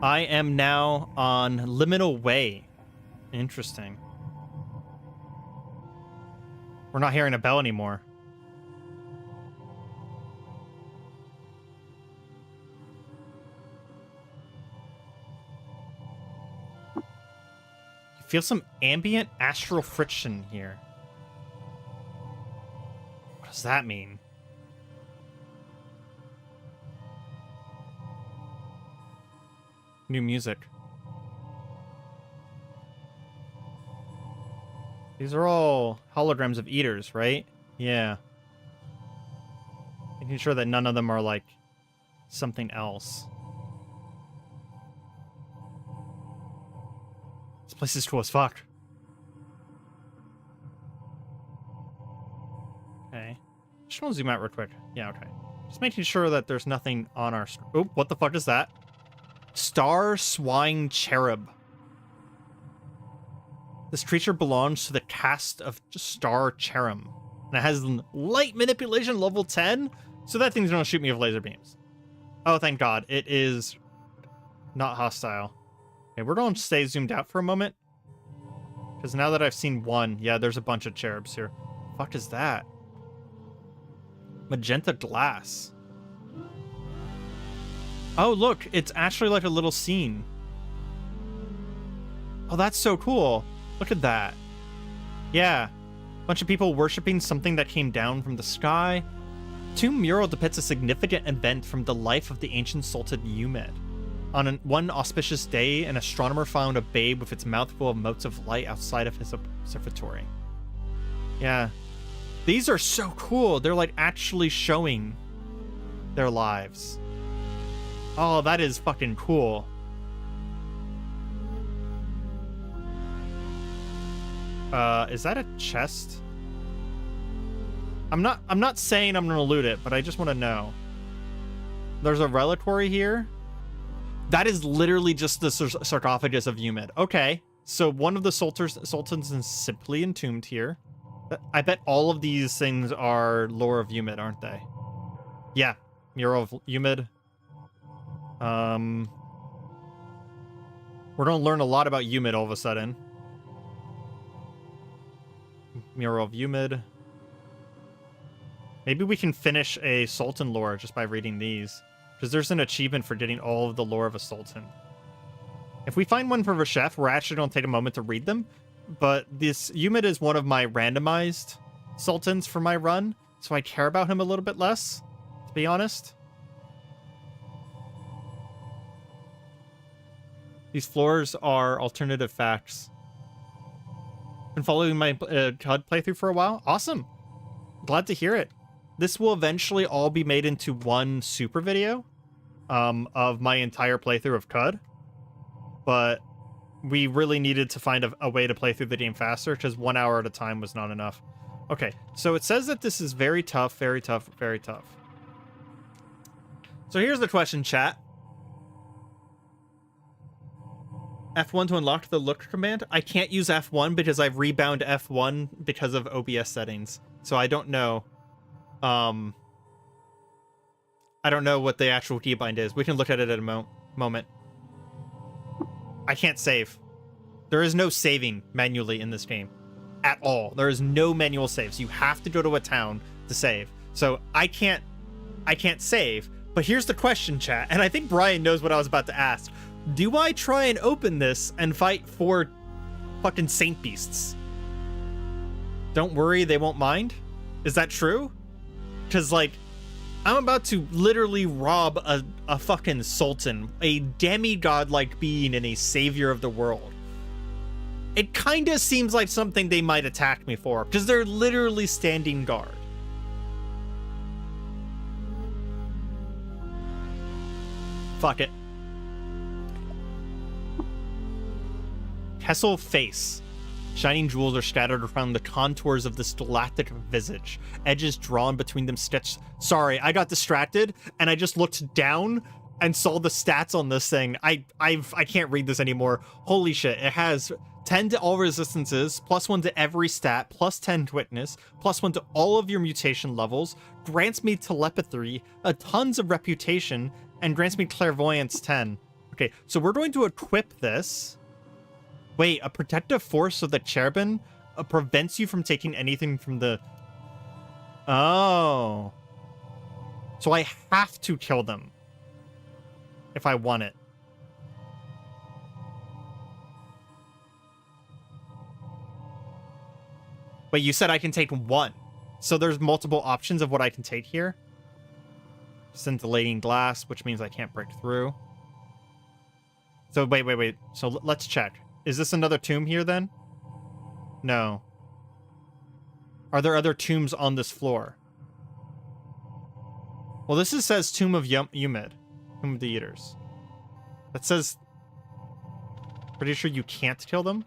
I am now on Liminal Way. Interesting. We're not hearing a bell anymore. You feel some ambient astral friction here. What does that mean? New music. These are all holograms of eaters, right? Yeah. Making sure that none of them are like something else. This place is cool as fuck. Okay. Just want to zoom out real quick. Yeah, okay. Just making sure that there's nothing on our... Oh, what the fuck is that? Star Swine Cherub. This creature belongs to the caste of Star Cherub. And it has light manipulation level 10, so that thing's gonna shoot me with laser beams. Oh, thank God. It is not hostile. Okay, we're gonna stay zoomed out for a moment. Because now that I've seen one, yeah, there's a bunch of cherubs here. Fuck is that? Magenta glass. Oh, look, it's actually like a little scene. Oh, that's so cool. Look at that. Yeah. Bunch of people worshiping something that came down from the sky. Tomb mural depicts a significant event from the life of the ancient Sultan Umed. On one auspicious day, an astronomer found a babe with its mouth full of motes of light outside of his observatory. Yeah. These are so cool. They're like actually showing their lives. Oh, that is fucking cool. Is that a chest? I'm not saying I'm gonna loot it, but I just want to know. There's a reliquary here. That is literally just the sarcophagus of Umed. Okay, so one of the sultans is simply entombed here. I bet all of these things are lore of Umed, aren't they? Yeah, mural of Umed. We're gonna learn a lot about Umed all of a sudden. Mural of Umed. Maybe we can finish a Sultan lore just by reading these. Because there's an achievement for getting all of the lore of a Sultan. If we find one for Reshef, we're actually going to take a moment to read them. But this Umed is one of my randomized Sultans for my run. So I care about him a little bit less, to be honest. These floors are alternative facts. Been following my CUD playthrough for a while. Awesome. Glad to hear it. This will eventually all be made into one super video of my entire playthrough of CUD. But we really needed to find a way to play through the game faster because 1 hour at a time was not enough. Okay, so it says that this is very tough, very tough, very tough. So here's the question, chat. F1 to unlock the look command? I can't use F1 because I've rebound F1 because of OBS settings. So I don't know. I don't know what the actual keybind is. We can look at it at a moment. I can't save. There is no saving manually in this game. At all. There is no manual saves. You have to go to a town to save. So I can't save, But here's the question, chat, and I think Brian knows what I was about to ask. Do I try and open this and fight 4 fucking Saint Beasts? Don't worry, they won't mind? Is that true? Because, like, I'm about to literally rob a fucking sultan, a demigod-like being and a savior of the world. It kind of seems like something they might attack me for, because they're literally standing guard. Fuck it. Kessel face. Shining jewels are scattered around the contours of the stalactic visage. Edges drawn between them stitched. Sorry, I got distracted and I just looked down and saw the stats on this thing. I can't read this anymore. Holy shit. It has 10 to all resistances, +1 to every stat, +10 to witness, +1 to all of your mutation levels, grants me telepathy, tons of reputation, and grants me clairvoyance 10. Okay, so we're going to equip this. Wait, a protective force of the cherubim prevents you from taking anything from the... Oh. So I have to kill them if I want it. But you said I can take 1. So there's multiple options of what I can take here. Scintillating glass, which means I can't break through. So wait. So let's check. Is this another tomb here then? No. Are there other tombs on this floor? Well, this says Tomb of Umid. Tomb of the Eaters. That says... Pretty sure you can't kill them?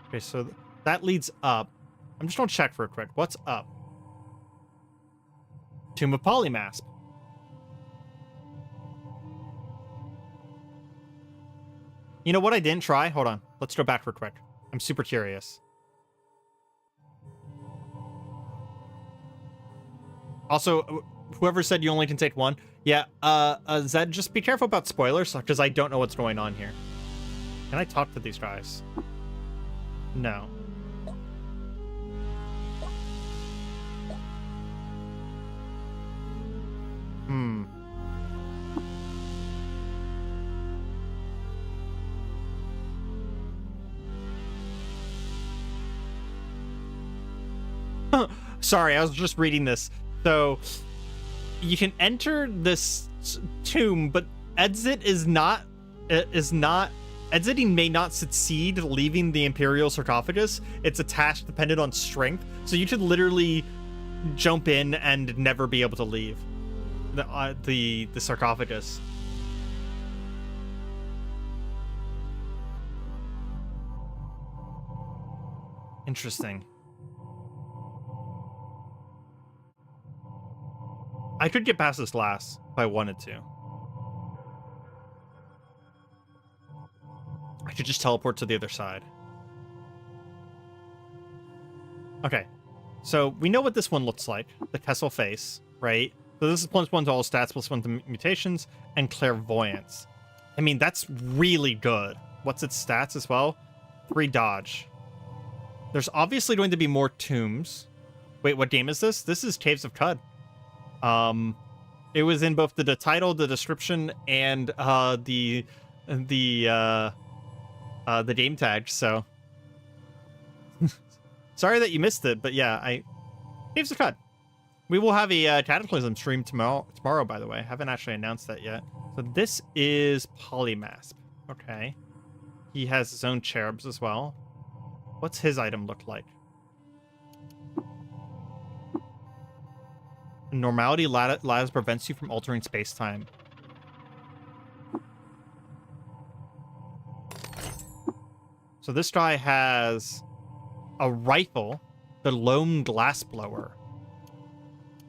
Okay, so that leads up. I'm just gonna check for a quick. What's up? Tomb of Polymasp. You know what I didn't try? Hold on. Let's go back real quick. I'm super curious. Also, whoever said you only can take 1. Yeah, Zed, just be careful about spoilers, because I don't know what's going on here. Can I talk to these guys? No. Sorry, I was just reading this. So, you can enter this tomb, but exit is not... Exiting may not succeed leaving the Imperial sarcophagus. It's attached dependent on strength. So you could literally jump in and never be able to leave the sarcophagus. Interesting. I could get past this last if I wanted to. I could just teleport to the other side. Okay. So we know what this one looks like. The Kessel face, right? So this is +1 to all stats, +1 to mutations, and clairvoyance. I mean, that's really good. What's its stats as well? 3 dodge. There's obviously going to be more tombs. Wait, what game is this? This is Caves of Cud. It was in both the title, the description, and the game tag, so sorry that you missed it, but yeah, Caves of Cud. We will have a Cataclysm stream tomorrow, by the way. I haven't actually announced that yet. So this is Polymasp. Okay. He has his own cherubs as well. What's his item look like? Normality lattice prevents you from altering space-time. So this guy has a rifle, the Lone Glassblower.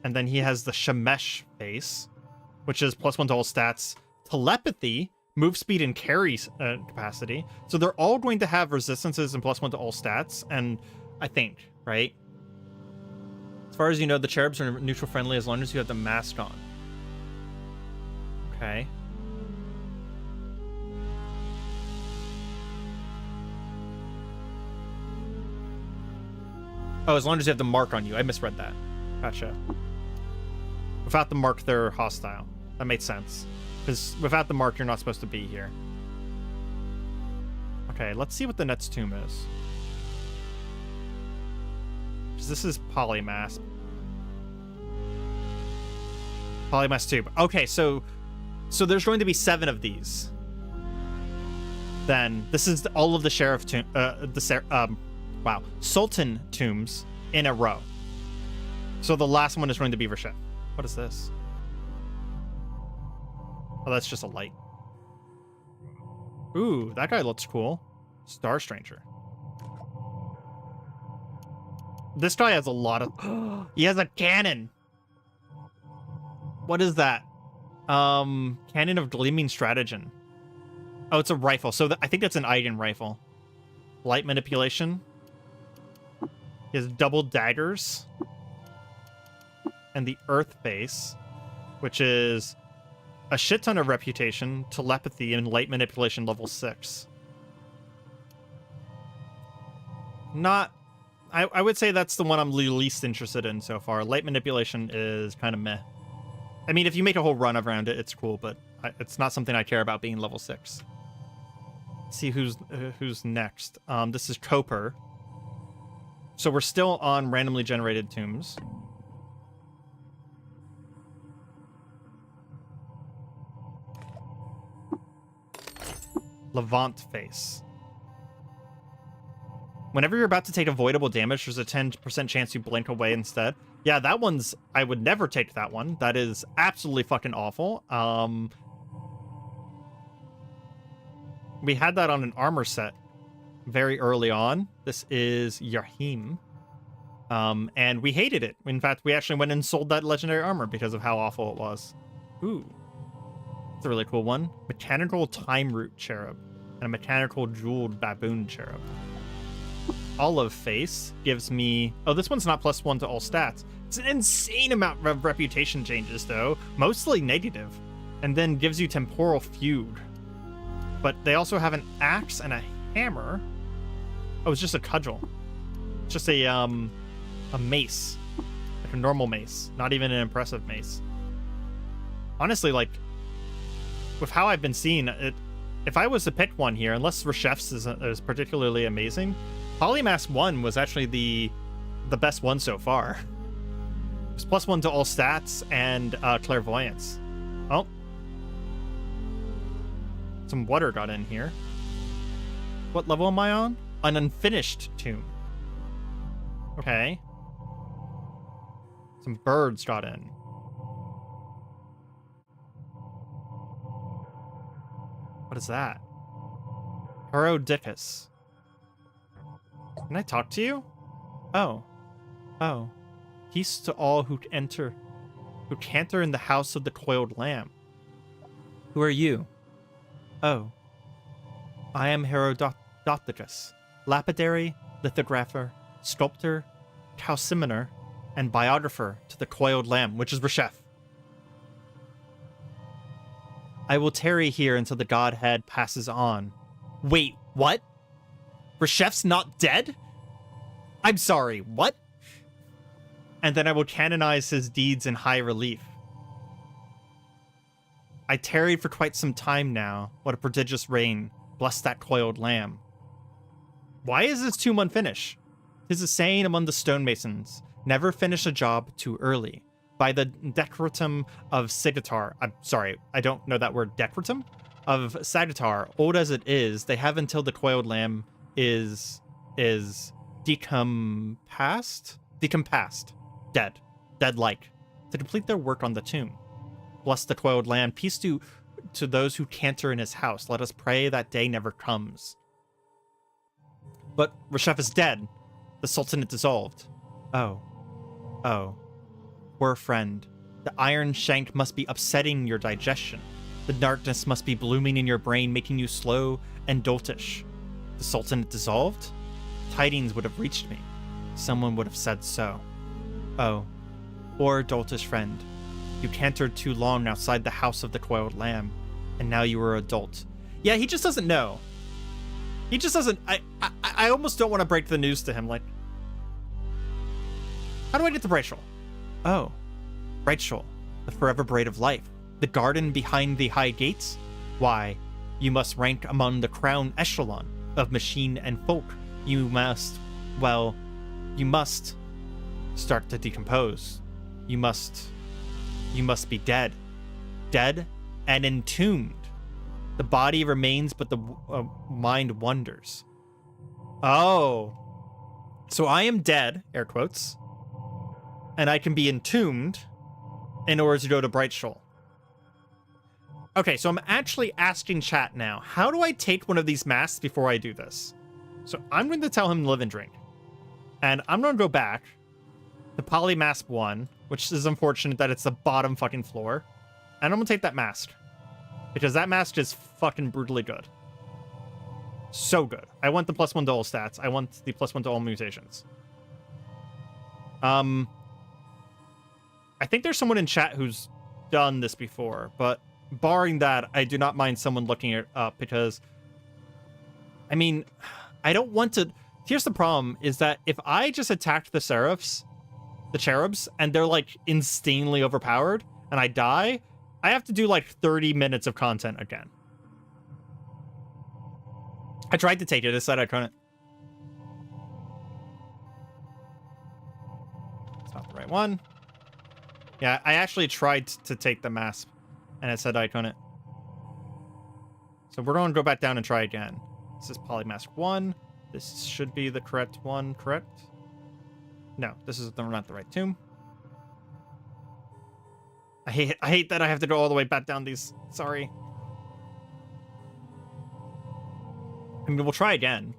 And then he has the Shemesh face, which is +1 to all stats, telepathy, move speed, and carry capacity. So they're all going to have resistances and +1 to all stats, and I think, right? As far as you know, the cherubs are neutral friendly as long as you have the mask on. Okay. Oh, as long as you have the mark on you. I misread that. Gotcha. Without the mark, they're hostile. That makes sense. Because without the mark, you're not supposed to be here. Okay, let's see what the next tomb is. Because this is Polymath. Polymath tube. Okay, so there's going to be 7 of these. Then this is all of the sheriff tomb, Sultan tombs in a row. So the last one is going to be Reshef. What is this? Oh, that's just a light. Ooh, that guy looks cool. Star Stranger. This guy has a lot of... He has a cannon! What is that? Cannon of Gleaming Stratagem. Oh, it's a rifle. So I think that's an Eigen rifle. Light manipulation. He has double daggers. And the Earth Base, which is a shit ton of reputation, telepathy, and light manipulation level 6. Not... I would say that's the one I'm least interested in so far. Light manipulation is kind of meh. I mean, if you make a whole run around it, it's cool, but it's not something I care about being level 6. Let's see who's next. This is Koper. So we're still on randomly generated tombs. Levant Face. Whenever you're about to take avoidable damage, there's a 10% chance you blink away instead. Yeah, that one's... I would never take that one. That is absolutely fucking awful. We had that on an armor set very early on. This is Yahim. And we hated it. In fact, we actually went and sold that legendary armor because of how awful it was. Ooh. It's a really cool one. Mechanical Time Root Cherub. And a mechanical Jeweled Baboon Cherub. Olive Face gives me... Oh, this one's not +1 to all stats. It's an insane amount of reputation changes, though. Mostly negative. And then gives you Temporal Feud. But they also have an axe and a hammer. Oh, it's just a cudgel. It's just a mace. Like a normal mace. Not even an impressive mace. Honestly, like... With how I've been seeing it... If I was to pick one here, unless Reshef's is particularly amazing... Polymath 1 was actually the best one so far. It's +1 to all stats and clairvoyance. Oh. Some water got in here. What level am I on? An unfinished tomb. Okay. Some birds got in. What is that? Herodicus. Can I talk to you? Oh. Oh. Peace to all who canter in the house of the coiled lamb. Who are you? Oh. I am Herodicus, lapidary, lithographer, sculptor, calciminer, and biographer to the coiled lamb, which is Reshef. I will tarry here until the godhead passes on. Wait, what? Reshef's not dead? I'm sorry, what? And then I will canonize his deeds in high relief. I tarried for quite some time now. What a prodigious reign. Bless that coiled lamb. Why is this tomb unfinished? 'Tis a saying among the stonemasons, never finish a job too early. By the decretum of Sigatar, I'm sorry, I don't know that word, decretum? Of Sagatar, old as it is, they have until the coiled lamb is decompassed, dead-like, to complete their work on the tomb. Bless the coiled lamb, peace to those who canter in his house. Let us pray that day never comes. But Reshef is dead. The Sultanate dissolved. Oh. Poor friend. The iron shank must be upsetting your digestion. The darkness must be blooming in your brain, making you slow and doltish. The Sultanate dissolved? Tidings would have reached me. Someone would have said so. Oh, poor doltish friend. You cantered too long outside the house of the coiled lamb, and now you are adult. Yeah, he just doesn't know. He just doesn't... I almost don't want to break the news to him, like... How do I get to Rachel? Oh, Rachel, the forever braid of life. The garden behind the high gates? Why, you must rank among the crown echelon of machine and folk. You must, well, you must start to decompose. You must be dead. Dead and entombed. The body remains, but the mind wanders. Oh. So I am dead, air quotes, and I can be entombed in order to go to Bright Shoal. Okay, so I'm actually asking chat now, how do I take one of these masks before I do this? So I'm going to tell him to live and drink. And I'm going to go back to Polymask 1, which is unfortunate that it's the bottom fucking floor. And I'm going to take that mask. Because that mask is fucking brutally good. So good. I want the +1 to all stats. I want the +1 to all mutations. I think there's someone in chat who's done this before, but barring that, I do not mind someone looking it up because, I mean, I don't want to... Here's the problem, is that if I just attacked the cherubs, and they're, like, insanely overpowered, and I die, I have to do, like, 30 minutes of content again. I tried to take it, I said I couldn't. It's not the right one. Yeah, I actually tried to take the mask, and it said I couldn't. So we're going to go back down and try again. This is Polymask 1. This should be the correct one, correct? No, this is not the right tomb. I hate that I have to go all the way back down these. Sorry. I mean, we'll try again.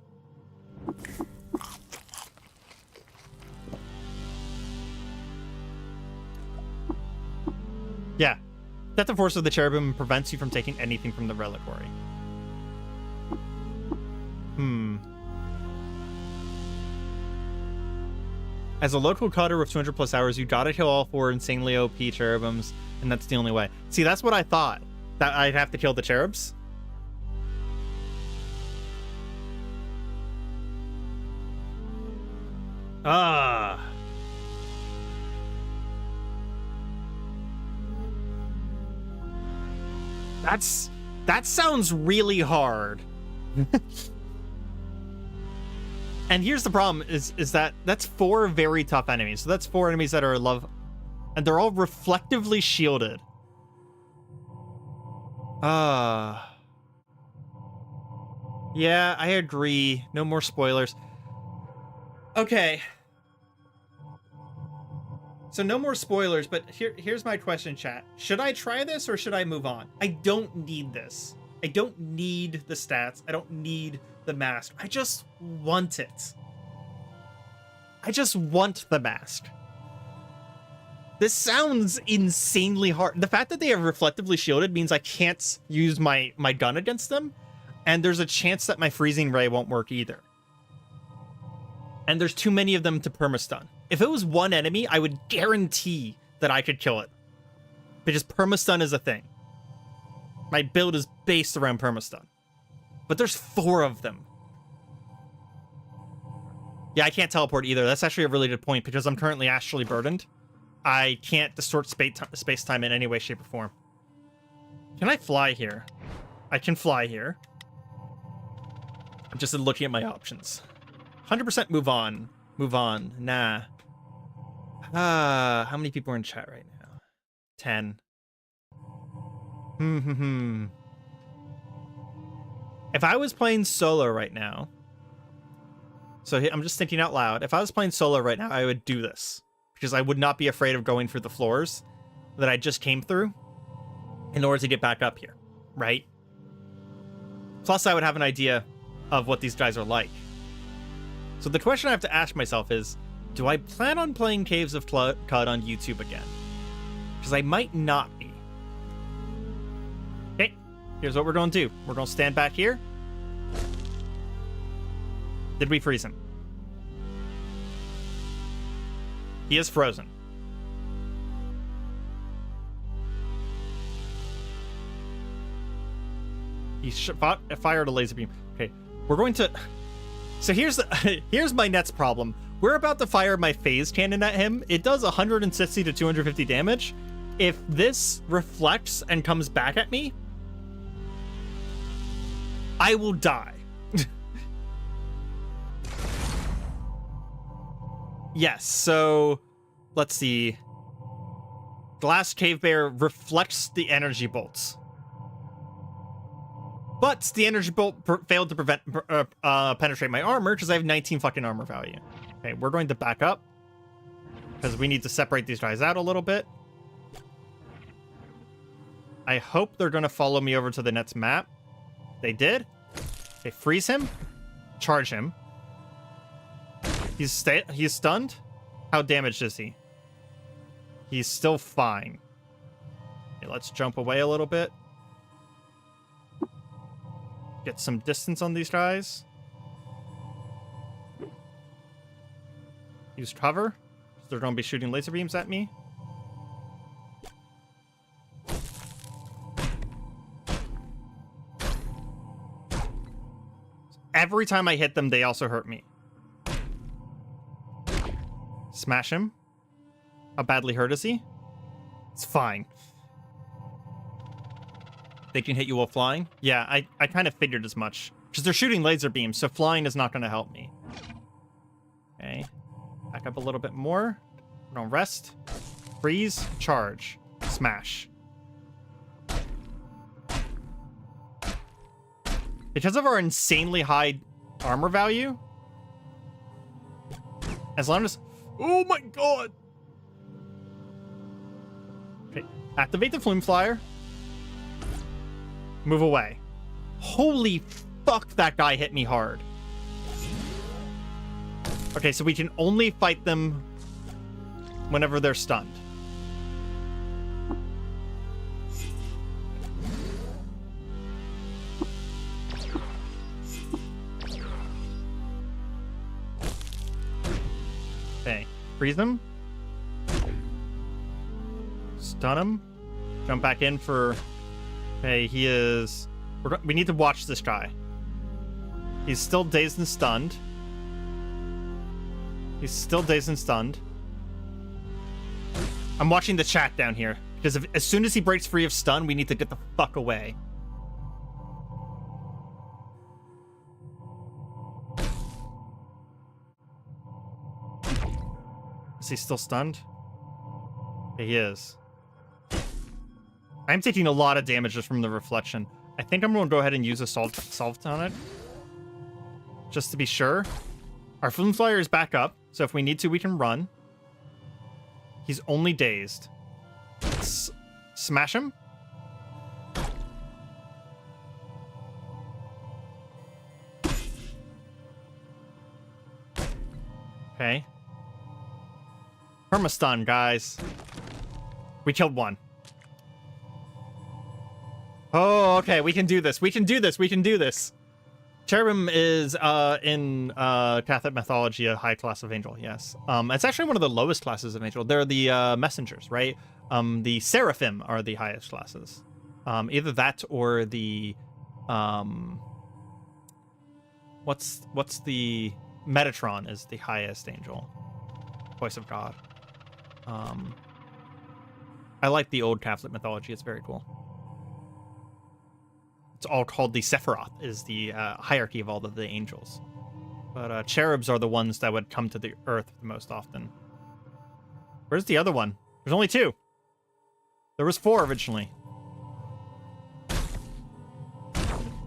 Yeah. That the force of the cherubim prevents you from taking anything from the reliquary. As a local cutter with 200 plus hours, you gotta kill all 4 insanely OP cherubims, and that's the only way. See, that's what I thought. That I'd have to kill the cherubs. That sounds really hard. And here's the problem is that that's 4 very tough enemies. So that's 4 enemies that are love, and they're all reflectively shielded. Yeah, I agree. No more spoilers. Okay. So no more spoilers, but here's my question, chat. Should I try this or should I move on? I don't need this. I don't need the stats. I don't need the mask. I just want it. I just want the mask. This sounds insanely hard. The fact that they are reflectively shielded means I can't use my gun against them, and there's a chance that my freezing ray won't work either. And there's too many of them to permastun. If it was one enemy, I would guarantee that I could kill it. Because permastun is a thing. My build is based around permastun. But there's 4 of them. Yeah, I can't teleport either. That's actually a really good point, because I'm currently astrally burdened. I can't distort space-time in any way, shape, or form. Can I fly here? I can fly here. I'm just looking at my options. 100% move on. Move on. Nah. How many people are in chat right now? 10. If I was playing solo right now, so I'm just thinking out loud. If I was playing solo right now, I would do this, because I would not be afraid of going through the floors that I just came through in order to get back up here, right? Plus, I would have an idea of what these guys are like. So the question I have to ask myself is, do I plan on playing Caves of Cud on YouTube again? Because I might not be. Okay, here's what we're going to do. We're going to stand back here. Did we freeze him? He is frozen. He fired a laser beam. Okay, we're going to... So here's my next problem. We're about to fire my phase cannon at him. It does 160 to 250 damage, If this reflects and comes back at me, I will die. Yes, so let's see. Glass Cave Bear reflects the energy bolts. But the energy bolt failed to penetrate my armor because I have 19 fucking armor value. Okay, we're going to back up because we need to separate these guys out a little bit. I hope they're going to follow me over to the next map. They did. Okay, freeze him. Charge him. He's stunned. How damaged is he? He's still fine. Okay, let's jump away a little bit. Get some distance on these guys. Use cover. They're going to be shooting laser beams at me. Every time I hit them, they also hurt me. Smash him. How badly hurt is he? It's fine. They can hit you while flying? Yeah, I kind of figured as much. Because they're shooting laser beams, so flying is not going to help me. Okay. Back up a little bit more. We're going to rest. Freeze. Charge. Smash. Because of our insanely high armor value, as long as... Oh my god! Okay, activate the Flume Flyer. Move away. Holy fuck, that guy hit me hard. Okay, so we can only fight them whenever they're stunned. Okay, freeze him. Stun him. Jump back in for... Okay, he is... We need to watch this guy. He's still dazed and stunned. He's still dazed and stunned. I'm watching the chat down here. Because as soon as he breaks free of stun, we need to get the fuck away. Is he still stunned? Yeah, he is. I'm taking a lot of damage just from the reflection. I think I'm going to go ahead and use a salt on it. Just to be sure. Our Flume Flyer is back up, so if we need to, we can run. He's only dazed. Smash him. Okay. Permastun, guys. We killed one. Oh, okay. We can do this. We can do this. We can do this. Cherubim is in Catholic mythology a high class of angel. Yes. It's actually one of the lowest classes of angel. They're the messengers, right? The seraphim are the highest classes. Either that or the what's the Metatron is the highest angel. Voice of God. I like the old Catholic mythology. It's very cool. It's all called the Sephiroth, is the hierarchy of all of the angels. But cherubs are the ones that would come to the earth the most often. Where's the other one? There's only two. There was 4 originally.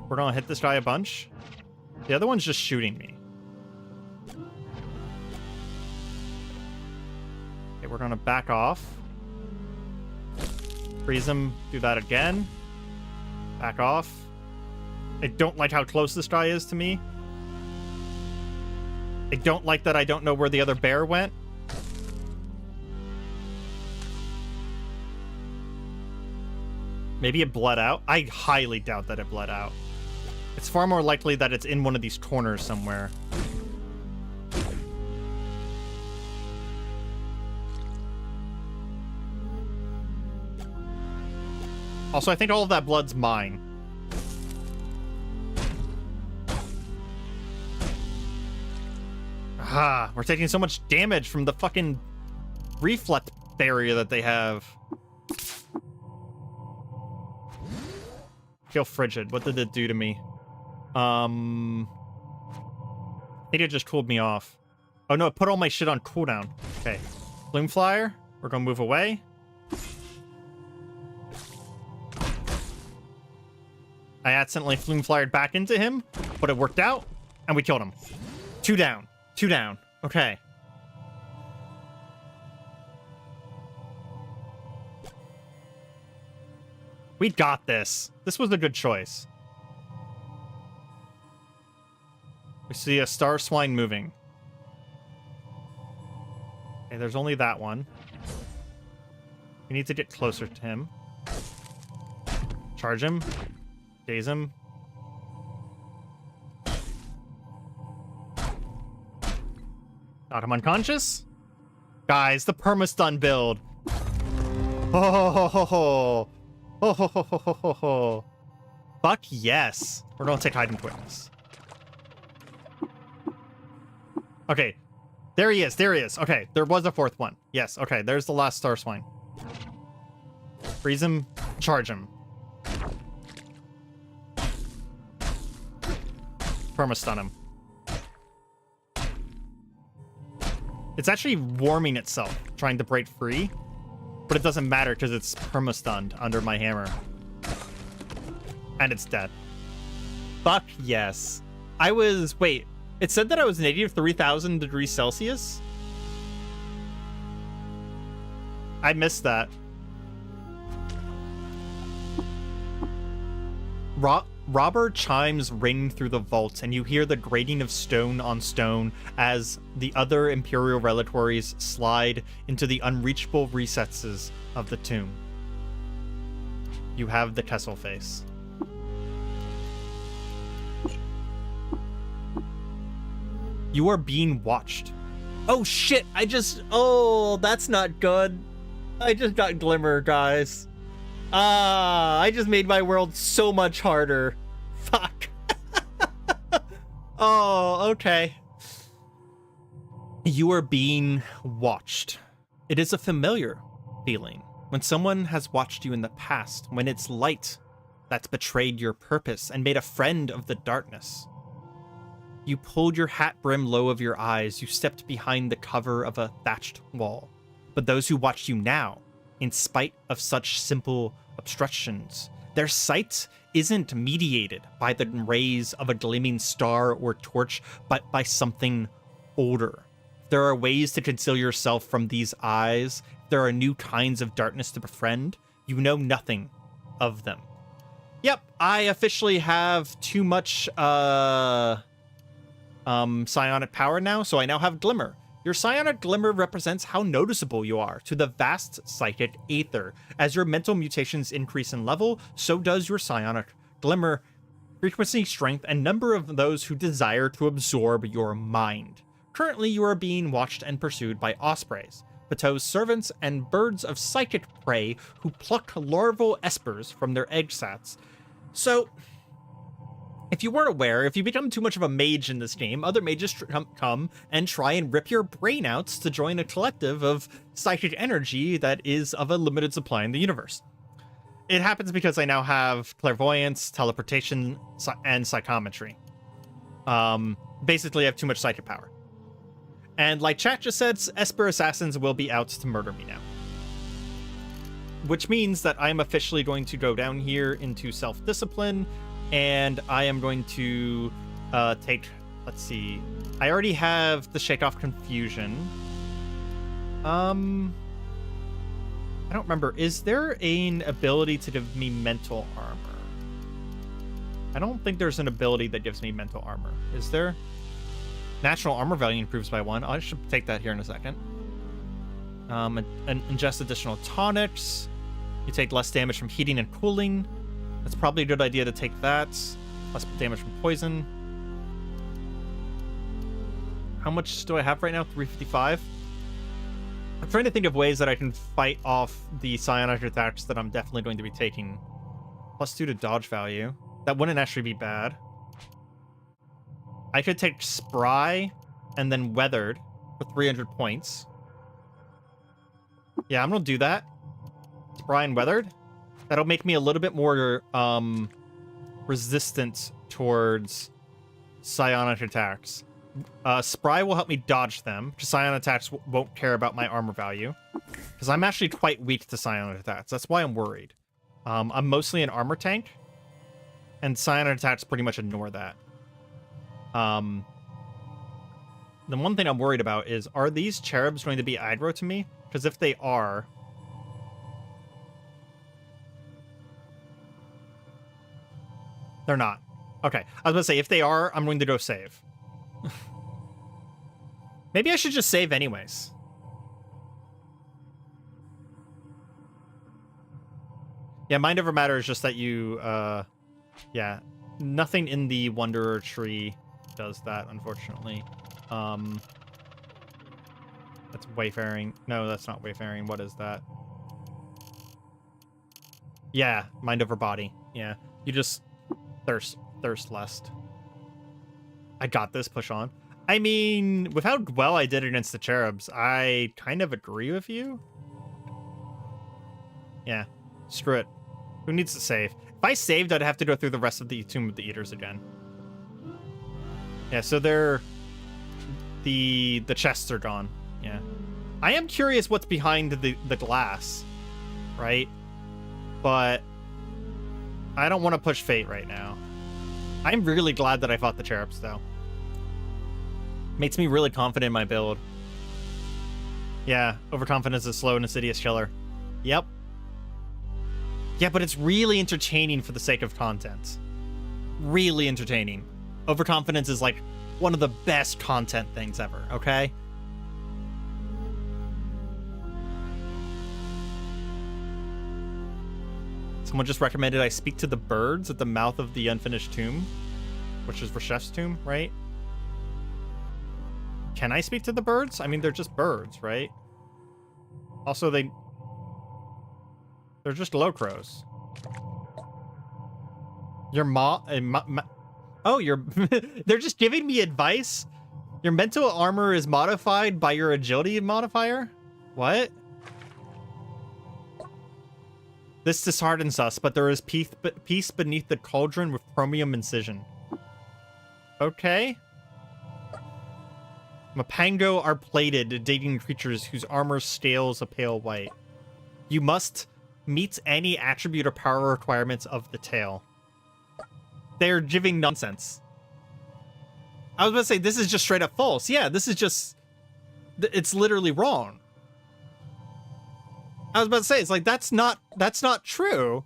We're gonna hit this guy a bunch. The other one's just shooting me. Okay, we're gonna back off. Freeze him, do that again. Back off. I don't like how close this guy is to me. I don't like that I don't know where the other bear went. Maybe it bled out? I highly doubt that it bled out. It's far more likely that it's in one of these corners somewhere. Also, I think all of that blood's mine. Ah, we're taking so much damage from the fucking reflect barrier that they have. Feel frigid. What did it do to me? I think it just cooled me off. Oh no, it put all my shit on cooldown. Okay. Flume Flyer. We're gonna move away. I accidentally Flume Flyered back into him, but it worked out, and we killed him. 2 down. 2 down. Okay. We got this. This was a good choice. We see a star swine moving. Okay, there's only that one. We need to get closer to him. Charge him. Daze him. Got him unconscious. Guys, the permastun build. Oh, ho, ho, ho. Oh, ho, ho, ho, ho, ho, ho. Fuck yes. We're gonna take Hidden Witness. Okay. There he is. There he is. Okay. There was a 4th one. Yes. Okay. There's the last star swine. Freeze him. Charge him. Permastun him. It's actually warming itself, trying to break free. But it doesn't matter because it's permastunned under my hammer. And it's dead. Fuck yes. Wait. It said that I was negative 3,000 degrees Celsius? I missed that. Robber chimes ring through the vault, and you hear the grating of stone on stone as the other Imperial reliquaries slide into the unreachable recesses of the tomb. You have the Kessel face. You are being watched. Oh shit, oh, that's not good. I just got Glimmer, guys. I just made my world so much harder. Fuck. Oh, okay. You are being watched. It is a familiar feeling when someone has watched you in the past, when it's light that's betrayed your purpose and made a friend of the darkness. You pulled your hat brim low of your eyes. You stepped behind the cover of a thatched wall. But those who watch you now, in spite of such simple obstructions, their sight isn't mediated by the rays of a gleaming star or torch, but by something older. There are ways to conceal yourself from these eyes. There are new kinds of darkness to befriend. You know nothing of them. Yep, I officially have too much psionic power now, so I now have Glimmer. Your psionic glimmer represents how noticeable you are to the vast psychic aether. As your mental mutations increase in level, so does your psionic glimmer frequency, strength, and number of those who desire to absorb your mind. Currently, you are being watched and pursued by ospreys, Bateau's servants, and birds of psychic prey who pluck larval espers from their egg sats. So, if you weren't aware, if you become too much of a mage in this game, other mages come and try and rip your brain out to join a collective of psychic energy that is of a limited supply in the universe. It happens because I now have clairvoyance, teleportation, and psychometry. Basically, I have too much psychic power. And like chat just said, Esper assassins will be out to murder me now. Which means that I'm officially going to go down here into self-discipline, and I am going to take, let's see, I already have the Shake Off Confusion. I don't remember, is there an ability to give me mental armor? I don't think there's an ability that gives me mental armor. Is there? Natural armor value improves by 1. I should take that here in a second. And ingest additional tonics. You take less damage from heating and cooling. That's probably a good idea to take that. Less damage from poison. How much do I have right now? 355? I'm trying to think of ways that I can fight off the psionic attacks that I'm definitely going to be taking. +2 to dodge value. That wouldn't actually be bad. I could take Spry and then Weathered for 300 points. Yeah, I'm gonna do that. Spry and Weathered. That'll make me a little bit more resistant towards psionic attacks. Spry will help me dodge them, because psionic attacks won't care about my armor value. Because I'm actually quite weak to psionic attacks. That's why I'm worried. I'm mostly an armor tank, and psionic attacks pretty much ignore that. The one thing I'm worried about is, are these cherubs going to be aggro to me? Because if they are... They're not. Okay, I was gonna say, if they are, I'm going to go save. Maybe I should just save anyways. Yeah, Mind Over Matter is just that you, yeah, nothing in the Wanderer tree does that, unfortunately. That's Wayfaring. No, that's not Wayfaring. What is that? Yeah, Mind Over Body. Yeah, you just thirst lust. I got this, push on. I mean, with how well I did against the cherubs, I kind of agree with you. Yeah, screw it. Who needs to save? If I saved, I'd have to go through the rest of the Tomb of the Eaters again. Yeah, so they're... The chests are gone. Yeah. I am curious what's behind the glass, right? But I don't want to push fate right now. I'm really glad that I fought the cherubs, though. Makes me really confident in my build. Yeah, overconfidence is slow and insidious killer. Yep. Yeah, but it's really entertaining for the sake of content. Really entertaining. Overconfidence is like one of the best content things ever, okay? Someone just recommended I speak to the birds at the mouth of the unfinished tomb, which is Reshef's tomb, right? Can I speak to the birds? I mean, they're just birds, right? Also, they're just low crows. Your oh, you're they're just giving me advice? Your mental armor is modified by your agility modifier? What? This disheartens us, but there is peace beneath the cauldron with chromium incision. Okay. Mapango are plated, digging creatures whose armor scales a pale white. You must meet any attribute or power requirements of the tale. They're giving nonsense. I was about to say, this is just straight up false. Yeah, this is just... It's literally wrong. I was about to say, it's like, that's not true.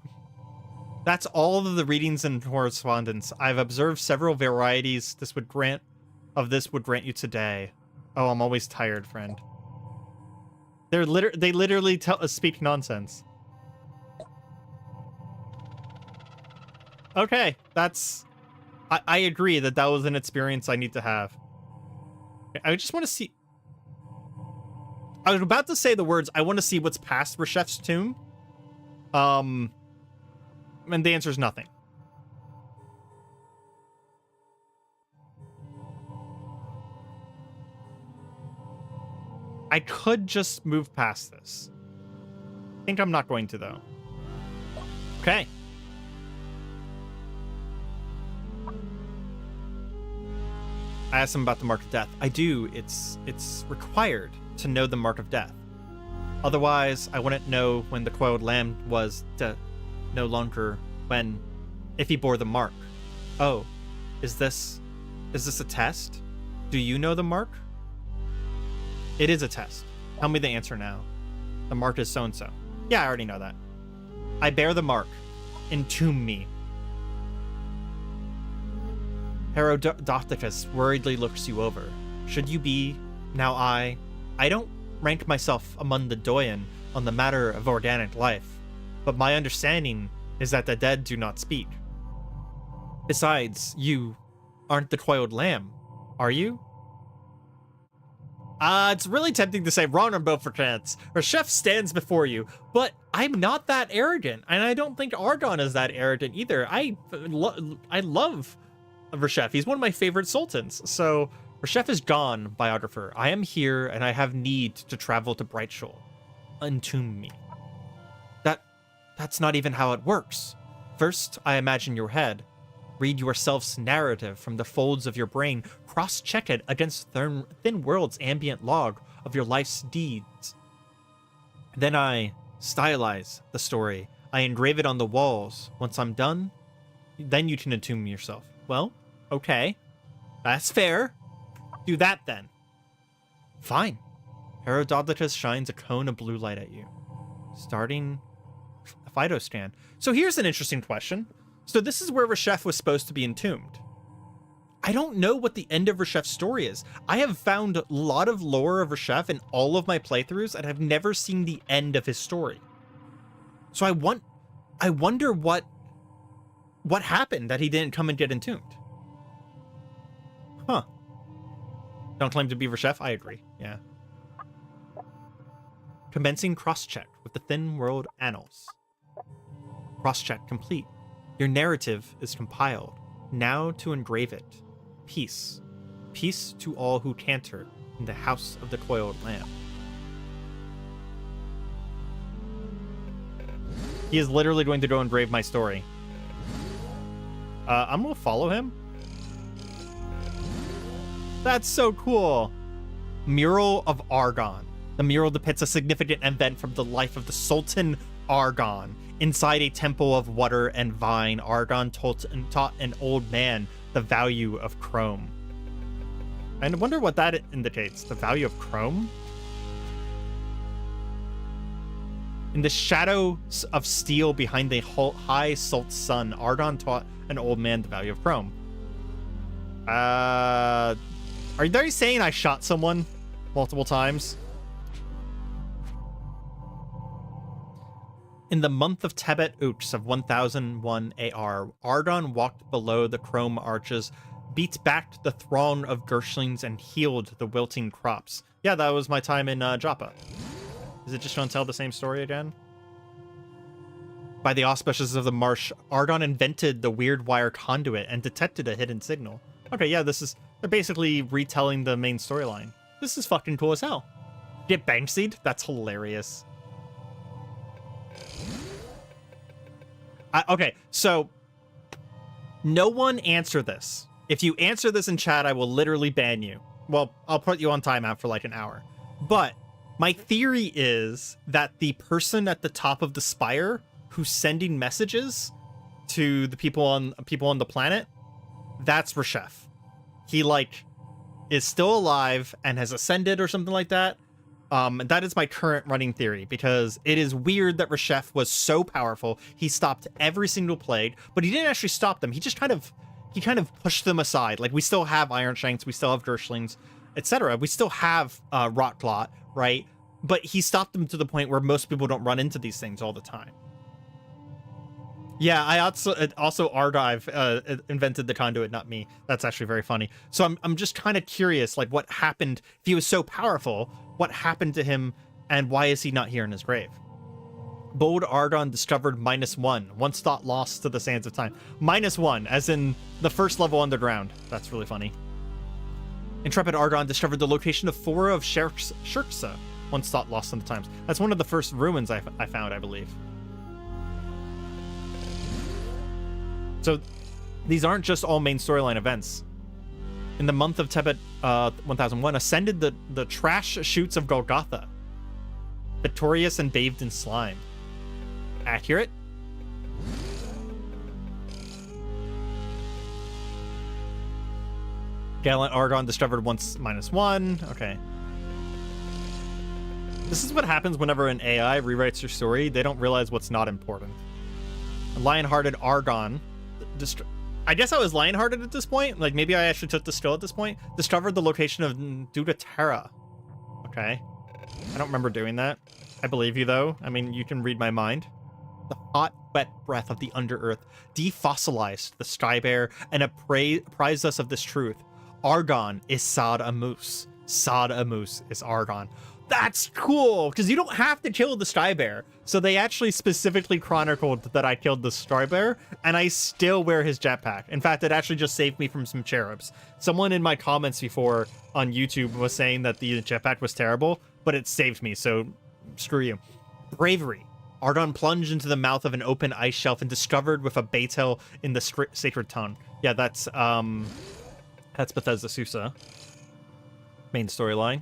That's all of the readings and correspondence. I've observed several varieties this would grant you today. Oh, I'm always tired, friend. They literally speak nonsense. Okay, that's... I agree that was an experience I need to have. I just want to see... I was about to say the words, I want to see what's past Reshef's tomb. And the answer is nothing. I could just move past this. I think I'm not going to, though. Okay. I asked him about the Mark of Death. I do. It's required to know the Mark of Death. Otherwise, I wouldn't know when the coiled lamb was no longer if he bore the mark. Oh, is this a test? Do you know the mark? It is a test. Tell me the answer now. The mark is so-and-so. Yeah, I already know that. I bear the mark. Entomb me. Herodopticus worriedly looks you over. Should you be, now I don't rank myself among the doyen on the matter of organic life, but my understanding is that the dead do not speak. Besides, you aren't the coiled lamb, are you? It's really tempting to say wrong on both for chance. Reshef stands before you, but I'm not that arrogant, and I don't think Argon is that arrogant either. I love Reshef. He's one of my favorite sultans. So Reshef is gone, biographer. I am here, and I have need to travel to Brightshore. Entomb me. That's not even how it works. First, I imagine your head. Read yourself's narrative from the folds of your brain. Cross-check it against Thin World's ambient log of your life's deeds. Then I stylize the story. I engrave it on the walls. Once I'm done, then you can entomb yourself. Well, okay. That's fair. Do that then. Fine. Herodotus shines a cone of blue light at you. Starting a phytoscan. So here's an interesting question. So this is where Reshef was supposed to be entombed. I don't know what the end of Reshef's story is. I have found a lot of lore of Reshef in all of my playthroughs and have never seen the end of his story. So I wonder what happened that he didn't come and get entombed. Huh. Don't claim to be Reshef? I agree. Yeah. Commencing cross-check with the Thin World Annals. Cross-check complete. Your narrative is compiled. Now to engrave it. Peace. Peace to all who canter in the house of the coiled lamp. He is literally going to go engrave my story. I'm gonna follow him. That's so cool. Mural of Argon. The mural depicts a significant event from the life of the Sultan Argon. Inside a temple of water and vine, Argon taught an old man the value of chrome. I wonder what that indicates. The value of chrome? In the shadows of steel behind the high salt sun, Argon taught an old man the value of chrome. Are they saying I shot someone multiple times? In the month of Tebet Uch of 1001 AR, Argon walked below the chrome arches, beat back the throng of Gershlings, and healed the wilting crops. Yeah, that was my time in Joppa. Is it just going to tell the same story again? By the auspices of the marsh, Argon invented the weird wire conduit and detected a hidden signal. Okay, yeah, they're basically retelling the main storyline. This is fucking cool as hell. Get Banksy'd? That's hilarious. Okay, so no one answer this. If you answer this in chat, I will literally ban you. Well, I'll put you on timeout for like an hour. But my theory is that the person at the top of the spire who's sending messages to the people on the planet, that's Reshef. He like is still alive and has ascended or something like that. That is my current running theory, because it is weird that Reshef was so powerful. He stopped every single plague, but he didn't actually stop them. He just kind of pushed them aside. Like, we still have Iron Shanks, we still have Gershlings, etc. We still have Rotglot, right? But he stopped them to the point where most people don't run into these things all the time. Yeah, I also Argive invented the conduit, not me. That's actually very funny. So I'm just kind of curious, like, what happened if he was so powerful? What happened to him, and why is he not here in his grave? Bold Argon discovered -1. Once thought lost to the sands of time. -1, as in the first level underground. That's really funny. Intrepid Argon discovered the location of Fora of Shirksa. Once thought lost in the times. That's one of the first ruins I found, I believe. So these aren't just all main storyline events. In the month of Tebet 1001, ascended the trash chutes of Golgotha, victorious and bathed in slime. Accurate? Gallant Argon discovered once -1. Okay. This is what happens whenever an AI rewrites your story. They don't realize what's not important. Lionhearted Argon. I guess I was lionhearted at this point. Like, maybe I actually took the skill at this point. Discovered the location of Dudaterra. Okay. I don't remember doing that. I believe you, though. I mean, you can read my mind. The hot, wet breath of the under-earth defossilized the skybear and apprised us of this truth. Argon is Sad Amus. Sad Amus is Argon. That's cool, because you don't have to kill the Skybear. So they actually specifically chronicled that I killed the Skybear, and I still wear his jetpack. In fact, it actually just saved me from some cherubs. Someone in my comments before on YouTube was saying that the jetpack was terrible, but it saved me, so screw you. Bravery. Ardon plunged into the mouth of an open ice shelf and discovered with a Baitel in the sacred tongue. Yeah, that's Bethesda Susa. Main storyline.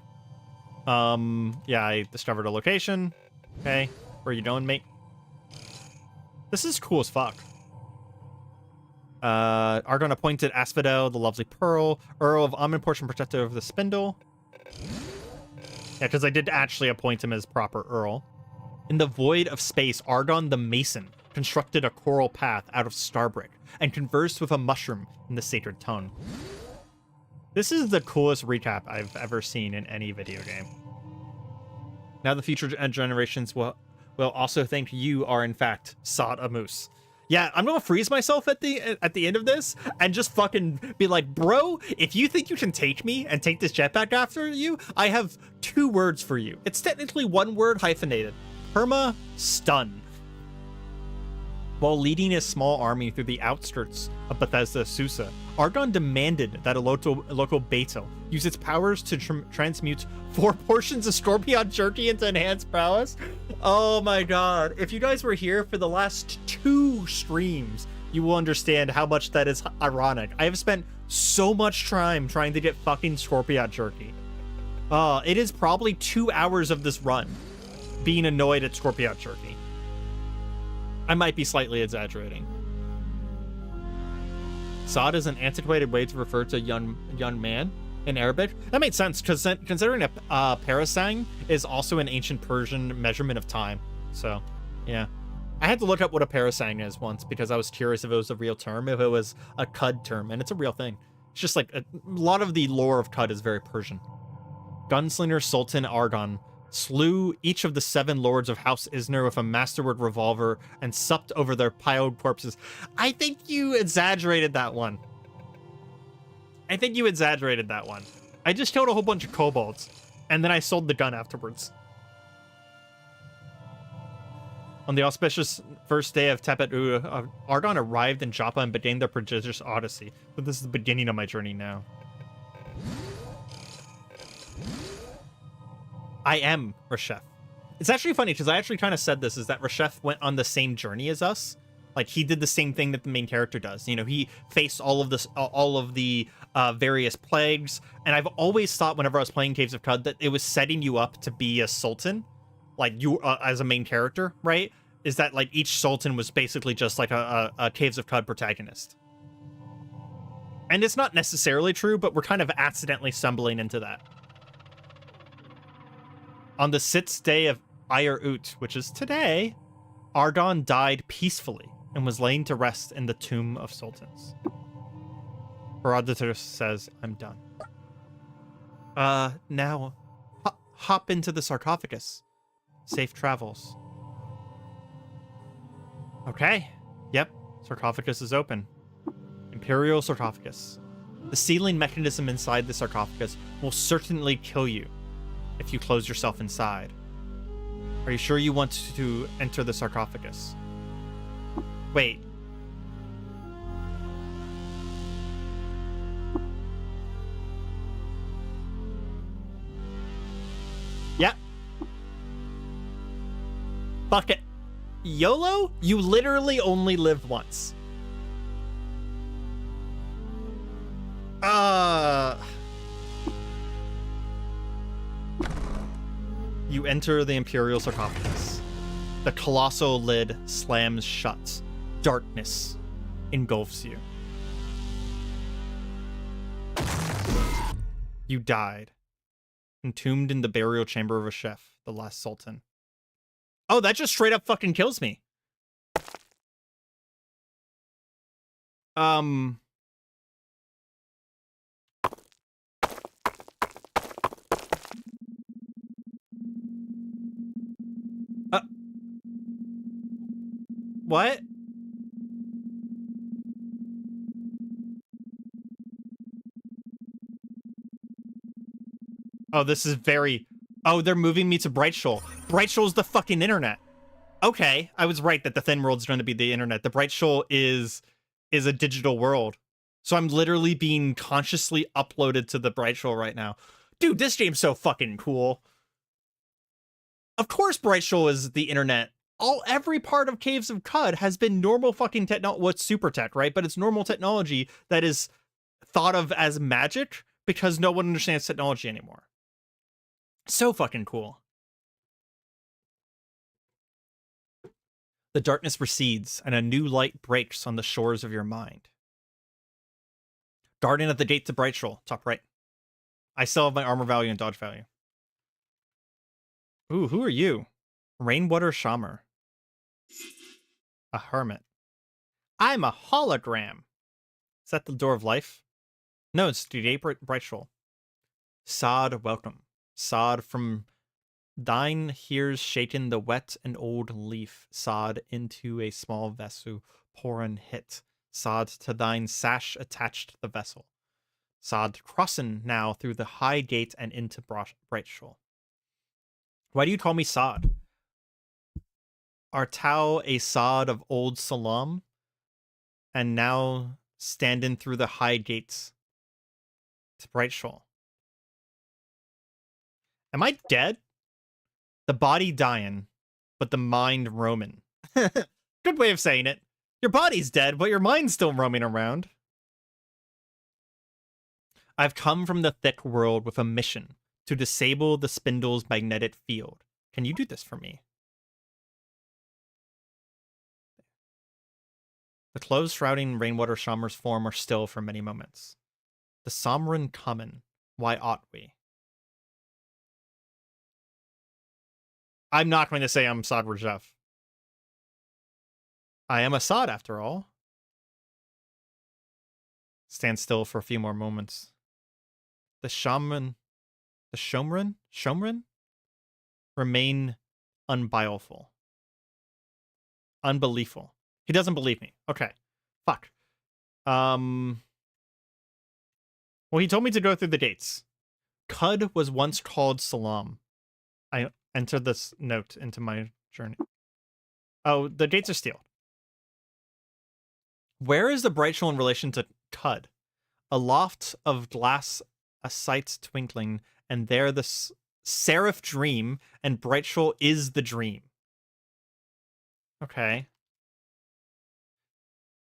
Yeah, I discovered a location. Okay, where you going, mate? This is cool as fuck. Ardon appointed Asphodel, the lovely Pearl, Earl of Amon, portion protector of the Spindle. Yeah, because I did actually appoint him as proper Earl. In the void of space, Ardon the Mason constructed a coral path out of starbrick and conversed with a mushroom in the sacred tongue. This is the coolest recap I've ever seen in any video game. Now the future generations will also think you are in fact Sod a Moose. Yeah, I'm gonna freeze myself at the end of this and just fucking be like, bro, if you think you can take me and take this jetpack after you, I have 2 words for you. It's technically 1 word hyphenated. Perma stun. While leading his small army through the outskirts of Bethesda Susa, Ardon demanded that a local Baitel use its powers to transmute 4 portions of Scorpion Jerky into enhanced prowess. Oh my god. If you guys were here for the last 2 streams, you will understand how much that is ironic. I have spent so much time trying to get fucking Scorpion Jerky. It is probably 2 hours of this run being annoyed at Scorpion Jerky. I might be slightly exaggerating. Sod is an antiquated way to refer to a young man in Arabic. That makes sense, because considering a parasang is also an ancient Persian measurement of time. So, yeah. I had to look up what a parasang is once, because I was curious if it was a real term, if it was a Cud term, and it's a real thing. It's just like, a lot of the lore of Cud is very Persian. Gunslinger Sultan Ardon slew each of the 7 lords of House Isner with a masterwork revolver and supped over their piled corpses. I think you exaggerated that one. I just killed a whole bunch of kobolds, and then I sold the gun afterwards. On the auspicious first day of Tepet Ardon arrived in Joppa and began their prodigious odyssey. But this is the beginning of my journey now. I am Reshef. It's actually funny because I actually kind of said this, is that Reshef went on the same journey as us. Like, he did the same thing that the main character does. You know, he faced all of the various plagues. And I've always thought whenever I was playing Caves of Cud that it was setting you up to be a sultan, like you as a main character, right? Is that like each sultan was basically just like a Caves of Cud protagonist. And it's not necessarily true, but we're kind of accidentally stumbling into that. On the 6th day of Iyar Ut, which is today, Ardon died peacefully and was laying to rest in the Tomb of Sultans. Herodotus says, I'm done. Now, hop into the sarcophagus. Safe travels. Okay. Yep, sarcophagus is open. Imperial sarcophagus. The sealing mechanism inside the sarcophagus will certainly kill you if you close yourself inside. Are you sure you want to enter the sarcophagus? Wait. Yep. Fuck it. YOLO? You literally only live once. You enter the Imperial sarcophagus. The colossal lid slams shut. Darkness engulfs you. You died. Entombed in the burial chamber of a chef, the last sultan. Oh, that just straight up fucking kills me. What? Oh, this is very... Oh, they're moving me to Brightshoal. Brightshoal's the fucking internet. Okay, I was right that the Thin World's going to be the internet. The Brightshoal is a digital world. So I'm literally being consciously uploaded to the Brightshoal right now. Dude, this game's so fucking cool. Of course Brightshoal is the internet every part of Caves of Cud has been normal fucking technology. What's super tech, right? But it's normal technology that is thought of as magic because no one understands technology anymore. So fucking cool. The darkness recedes, and a new light breaks on the shores of your mind. Guardian at the gate to Brightshore, top right. I still have my armor value and dodge value. Ooh, who are you? Rainwater Shammer. A hermit. I'm a hologram. Is that the door of life? No, it's the gate Brightshore. Sod, welcome. Sod, from thine here's shaken the wet and old leaf. Sod, into a small vessel, pourin hit. Sod, to thine sash attached the vessel. Sod, crossing now through the high gate and into Brightshore. Why do you call me Sod? Art thou a Sod of old Salam? And now standing through the high gates to Brightshore. Am I dead? The body dying, but the mind roaming. Good way of saying it. Your body's dead, but your mind's still roaming around. I've come from the thick world with a mission to disable the spindle's magnetic field. Can you do this for me? The clothes shrouding Rainwater Shammer's form are still for many moments. The Somran common. Why ought we? I'm not going to say I'm Sod Rajef. I am a Sod after all. Stand still for a few more moments. The Shomran remain unbelievable. Unbelievable. He doesn't believe me. Okay. Fuck. Well, he told me to go through the gates. Cud was once called Salam. I entered this note into my journey. Oh, the gates are sealed. Where is the Brightshore in relation to Cud? A loft of glass, a sight twinkling, and there the seraph dream, and Brightshore is the dream. Okay.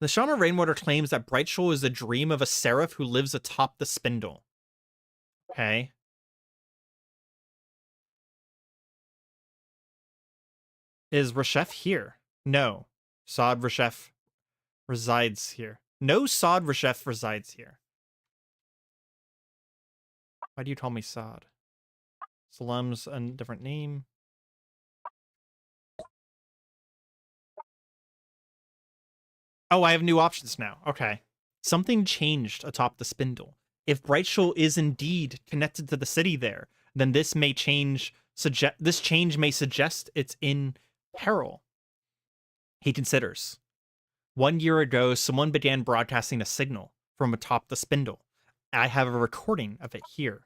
The Shaman Rainwater claims that Brightshore is the dream of a seraph who lives atop the spindle. Okay. Is Reshef here? No. Sod Reshef resides here. No Sod Reshef resides here. Why do you call me Sod? Salam's a different name. Oh, I have new options now. Okay. Something changed atop the spindle. If Brightshore is indeed connected to the city there, then this may change. This change may suggest it's in peril. He considers. 1 year ago, someone began broadcasting a signal from atop the spindle. I have a recording of it here.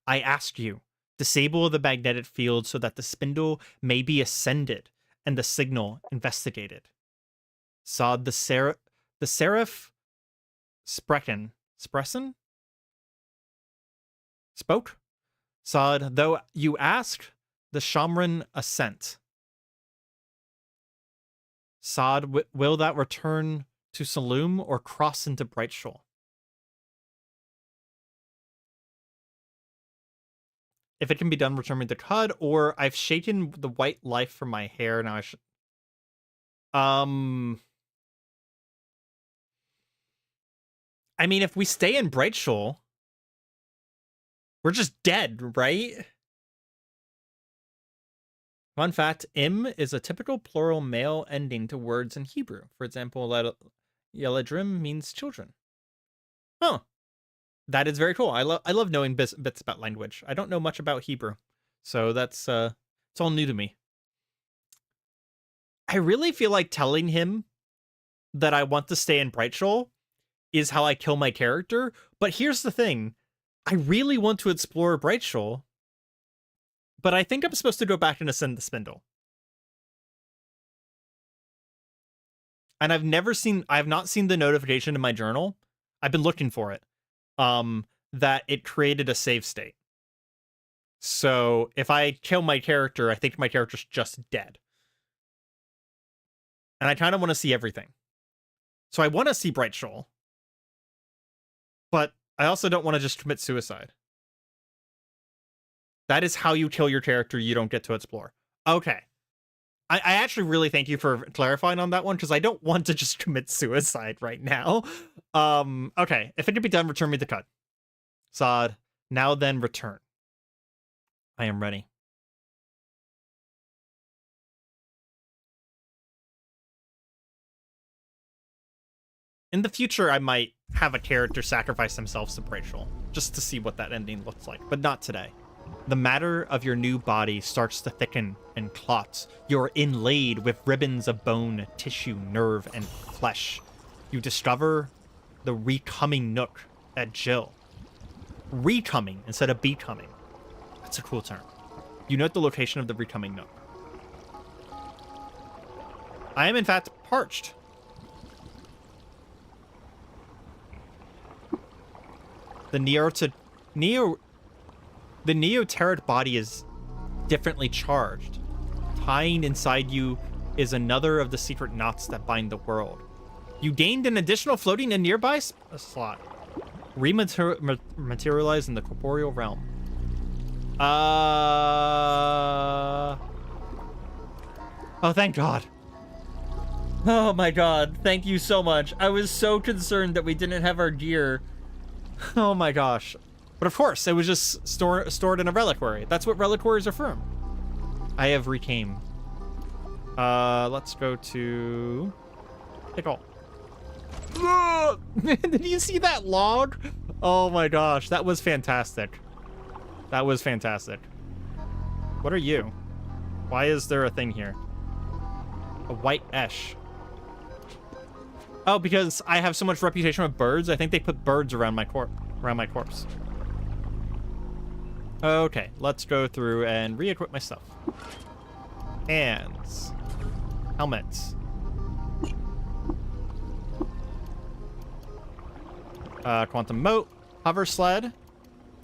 I ask you, disable the magnetic field so that the spindle may be ascended and the signal investigated. Sod the seraph Sprechen spoke. Sod, though you ask, the Shamran assent. Sod, will that return to Saloom or cross into Brightshore? If it can be done, return me the Cud, or I've shaken the white life from my hair. Now I should. I mean, if we stay in Brightshore, we're just dead, right? Fun fact, im is a typical plural male ending to words in Hebrew. For example, Yeledrim means children. Huh. That is very cool. I love knowing bits about language. I don't know much about Hebrew, so that's it's all new to me. I really feel like telling him that I want to stay in Brightshore is how I kill my character. But here's the thing. I really want to explore Brightshore, but I think I'm supposed to go back and ascend the spindle. And I have not seen the notification in my journal. I've been looking for it. That it created a save state. So if I kill my character, I think my character's just dead. And I kind of want to see everything. So I want to see Bright Shoal. But I also don't want to just commit suicide. That is how you kill your character you don't get to explore. Okay. I actually really thank you for clarifying on that one, because I don't want to just commit suicide right now. Okay. If it can be done, return me the cut. Sod, now then return. I am ready. In the future, I might have a character sacrifice themselves to Bright Shoal, just to see what that ending looks like, but not today. The matter of your new body starts to thicken and clot. You're inlaid with ribbons of bone, tissue, nerve, and flesh. You discover the recoming nook at Jill. Recoming instead of becoming. That's a cool term. You note the location of the recoming nook. I am in fact parched. The Neoterrate body is differently charged. Tying inside you is another of the secret knots that bind the world. You gained an additional floating and nearby slot. Rematerialize in the corporeal realm. Oh, thank God. Oh my God. Thank you so much. I was so concerned that we didn't have our gear. Oh my gosh. But of course, it was just stored in a reliquary. That's what reliquaries are from. I have recame. Let's go to Pickle. Did you see that log? Oh my gosh, that was fantastic. That was fantastic. What are you? Why is there a thing here? A white esh. Oh, because I have so much reputation with birds. I think they put birds around my corpse. Okay, let's go through and re-equip my stuff. Hands. Helmets. Quantum moat. Hover sled.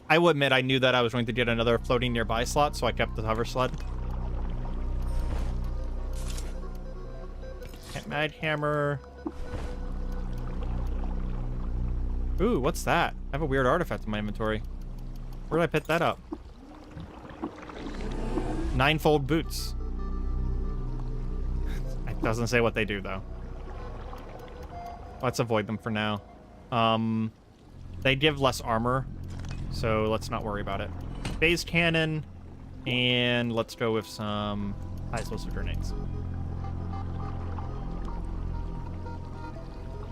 I will admit I knew that I was going to get another floating nearby slot, so I kept the hover sled. Mag hammer. Ooh, what's that? I have a weird artifact in my inventory. Where did I pick that up? Ninefold boots. It doesn't say what they do, though. Let's avoid them for now. They give less armor, so let's not worry about it. Phase cannon, and let's go with some explosive grenades.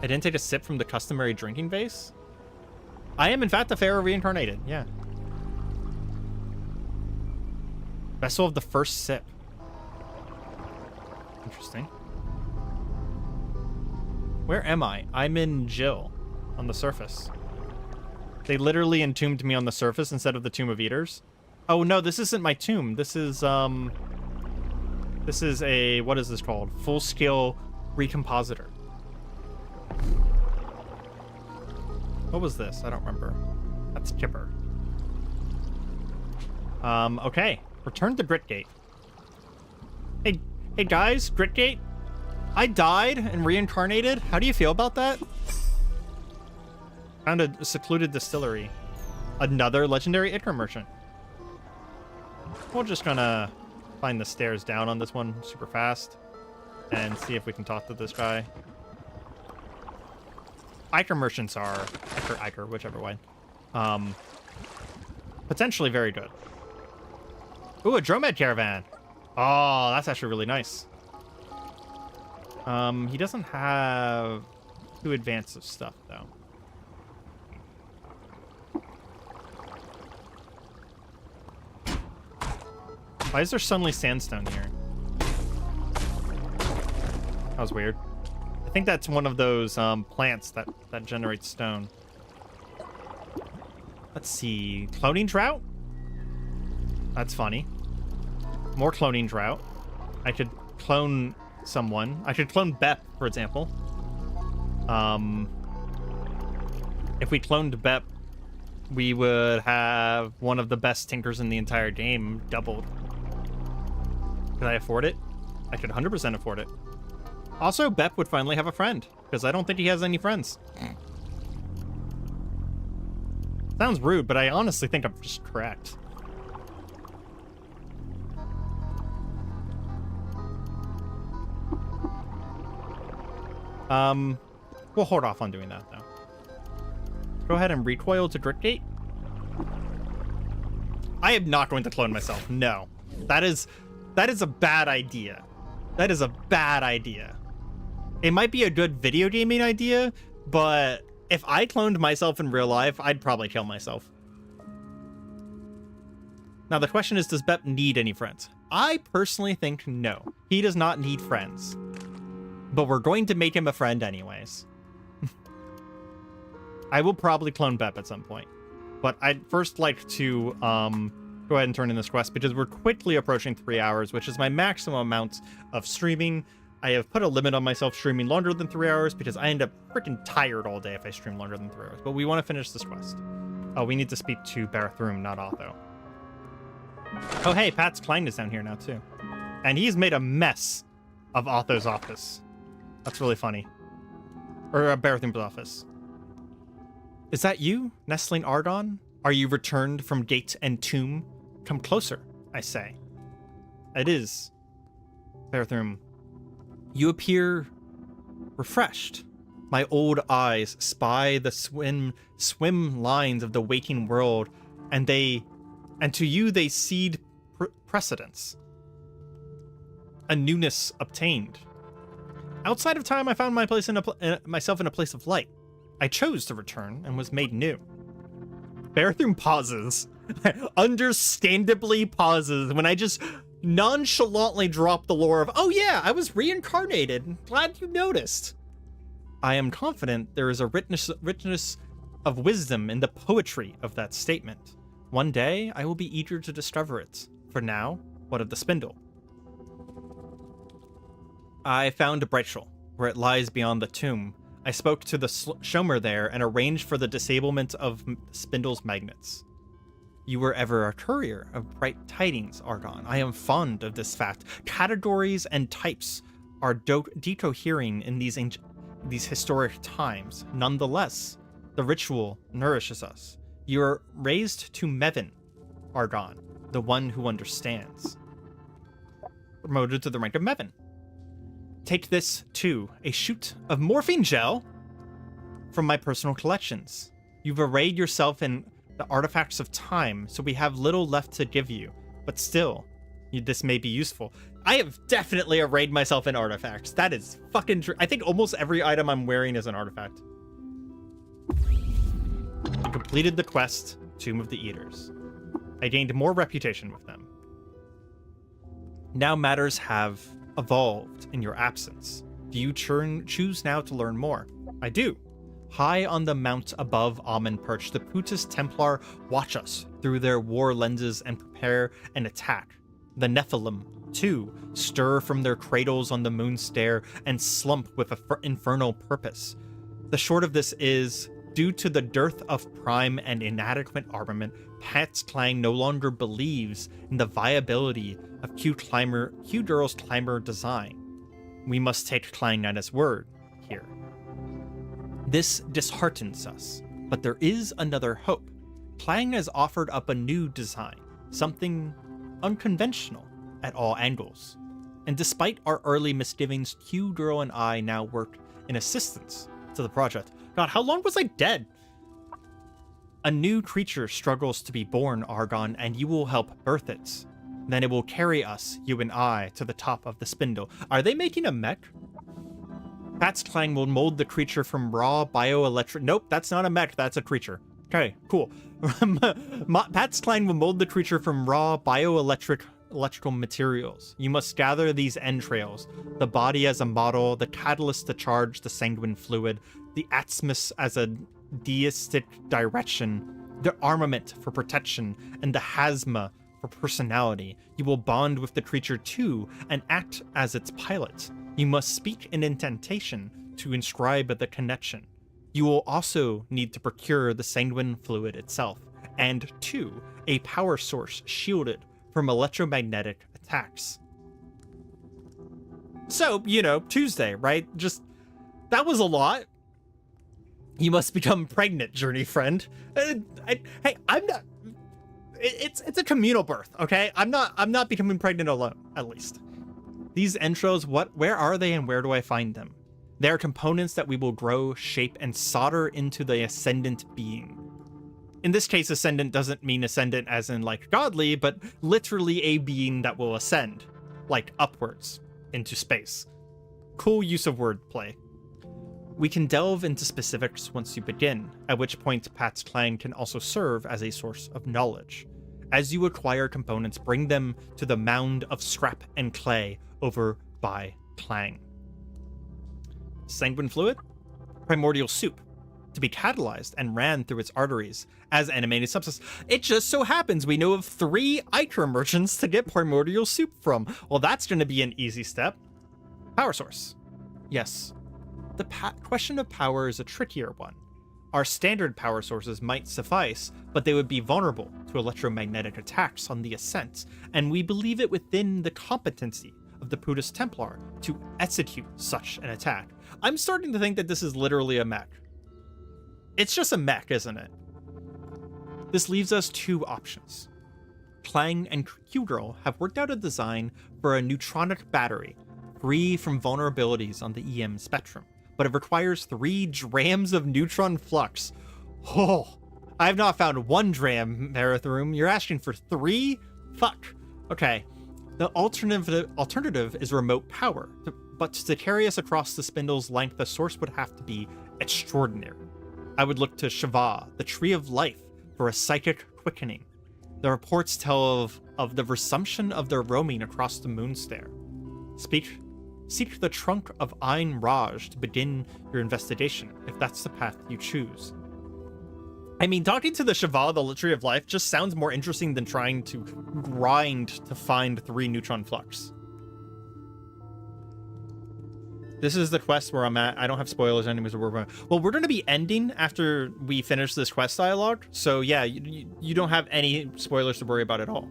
I didn't take a sip from the customary drinking vase. I am, in fact, a pharaoh reincarnated. Yeah. Vessel of the first sip. Interesting. Where am I? I'm in Jill, on the surface. They literally entombed me on the surface instead of the Tomb of Eaters. Oh no, this isn't my tomb. This is a, what is this called? Full-scale recompositor. What was this? I don't remember. That's Chipper. Okay. Return to Gritgate. Hey guys, Gritgate? I died and reincarnated. How do you feel about that? Found a secluded distillery. Another legendary ichor merchant. We're just gonna find the stairs down on this one super fast and see if we can talk to this guy. Ichor merchants are Ichor, whichever way. Potentially very good. Ooh, a Dromad caravan. Oh, that's actually really nice. He doesn't have too advanced of stuff though. Why is there suddenly sandstone here? That was weird. I think that's one of those plants that generates stone. Let's see. Cloning drought? That's funny. More cloning drought. I could clone someone. I could clone Bep, for example. If we cloned Bep, we would have one of the best tinkers in the entire game doubled. Could I afford it? I could 100% afford it. Also, Bep would finally have a friend, because I don't think he has any friends. Sounds rude, but I honestly think I'm just correct. We'll hold off on doing that, though. Go ahead and recoil to Driftgate. I am not going to clone myself. No. That is a bad idea. That is a bad idea. It might be a good video gaming idea, but if I cloned myself in real life, I'd probably kill myself. Now, the question is, does Bep need any friends? I personally think no. He does not need friends. But we're going to make him a friend anyways. I will probably clone Bep at some point. But I'd first like to go ahead and turn in this quest because we're quickly approaching 3 hours, which is my maximum amount of streaming. I have put a limit on myself streaming longer than 3 hours because I end up freaking tired all day if I stream longer than 3 hours. But we want to finish this quest. Oh, we need to speak to Barathrum, not Otho. Oh, hey, Pat's Klein is down here now, too. And he's made a mess of Otho's office. That's really funny. Or Barathrum's office. Is that you, Nestling Ardon? Are you returned from gate and tomb? Come closer, I say. It is. Barathrum. You appear refreshed. My old eyes spy the swim lines of the waking world, and to you they cede precedence. A newness obtained. Outside of time, I found my place myself in a place of light. I chose to return and was made new. Barathrum pauses. Understandably pauses when I just nonchalantly drop the lore of, oh yeah, I was reincarnated. Glad you noticed. I am confident there is a richness of wisdom in the poetry of that statement. One day, I will be eager to discover it. For now, what of the spindle? I found a Breitschel, where it lies beyond the tomb. I spoke to the Shomer there and arranged for the disablement of the spindle's magnets. You were ever a courier of bright tidings, Argon. I am fond of this fact. Categories and types are decohering in these historic times. Nonetheless, the ritual nourishes us. You are raised to Mevin, Argon, the one who understands. Promoted to the rank of Mevin. Take this, too, a shoot of morphine gel from my personal collections. You've arrayed yourself in the artifacts of time, so we have little left to give you. But still, this may be useful. I have definitely arrayed myself in artifacts. That is fucking true. I think almost every item I'm wearing is an artifact. I completed the quest, Tomb of the Eaters. I gained more reputation with them. Now matters have evolved in your absence. Do you choose now to learn more? I do. High on the mount above Amen perch, the Putus Templar watch us through their war lenses and prepare an attack. The Nephilim, too, stir from their cradles on the moon stair and slump with an infernal purpose. The short of this is, due to the dearth of prime and inadequate armament, Pat's Clang no longer believes in the viability of Q-Dural's Climber design. We must take Clang at his word here. This disheartens us, but there is another hope. Clang has offered up a new design, something unconventional at all angles. And despite our early misgivings, Q-Dural and I now work in assistance to the project. God, how long was I dead? A new creature struggles to be born, Argon, and you will help birth it. Then it will carry us, you and I, to the top of the spindle. Are they making a mech? Pat's Clang will mold the creature from raw bioelectric... Nope, that's not a mech, that's a creature. Okay, cool. Pat's Clang will mold the creature from raw electrical materials. You must gather these entrails. The body as a model, the catalyst to charge the sanguine fluid, the atmos as a deistic direction, the armament for protection, and the hasma for personality. You will bond with the creature too and act as its pilot. You must speak an incantation to inscribe the connection. You will also need to procure the sanguine fluid itself, and 2, a power source shielded from electromagnetic attacks. So, Tuesday, right? Just, that was a lot. You must become pregnant, journey friend. Hey, I'm not. It's a communal birth, okay? I'm not becoming pregnant alone, at least. These intros, where are they and where do I find them? They are components that we will grow, shape, and solder into the ascendant being. In this case, ascendant doesn't mean ascendant as in like godly, but literally a being that will ascend, like upwards into space. Cool use of wordplay. We can delve into specifics once you begin, at which point Pat's clan can also serve as a source of knowledge. As you acquire components, bring them to the mound of scrap and clay over by Clang. Sanguine fluid? Primordial soup. To be catalyzed and ran through its arteries as animated substance. It just so happens we know of 3 item merchants to get primordial soup from. Well, that's going to be an easy step. Power source. Yes. The question of power is a trickier one. Our standard power sources might suffice, but they would be vulnerable to electromagnetic attacks on the ascent, and we believe it within the competency of the Buddhist Templar to execute such an attack. I'm starting to think that this is literally a mech. It's just a mech, isn't it? This leaves us 2 options. Clang and Q-Girl have worked out a design for a neutronic battery, free from vulnerabilities on the EM spectrum, but it requires 3 drams of neutron flux. Oh, I have not found 1 dram, Marathroom. You're asking for 3? Fuck. Okay. The alternative is remote power, but to carry us across the spindle's length, the source would have to be extraordinary. I would look to Shiva, the Tree of Life, for a psychic quickening. The reports tell of the resumption of their roaming across the moonstare. Seek the trunk of Ain Raj to begin your investigation, if that's the path you choose. I mean, talking to the Shiva, the Tree of Life, just sounds more interesting than trying to grind to find 3 neutron flux. This is the quest where I'm at. I don't have spoilers anyways. Well, we're going to be ending after we finish this quest dialogue. So yeah, you don't have any spoilers to worry about at all.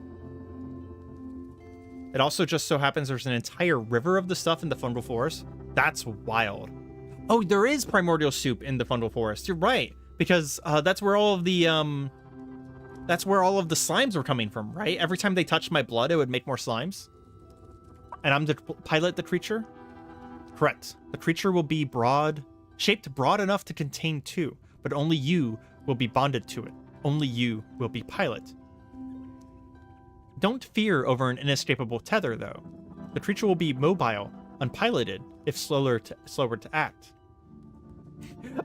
It also just so happens there's an entire river of the stuff in the Fundal Forest. That's wild. Oh, there is primordial soup in the Fundal Forest. You're right, because that's where all of the slimes were coming from, right? Every time they touched my blood, it would make more slimes. And I'm to pilot the creature. Correct. The creature will be shaped broad enough to contain 2, but only you will be bonded to it. Only you will be pilot. Don't fear over an inescapable tether, though. The creature will be mobile, unpiloted, if slower to act.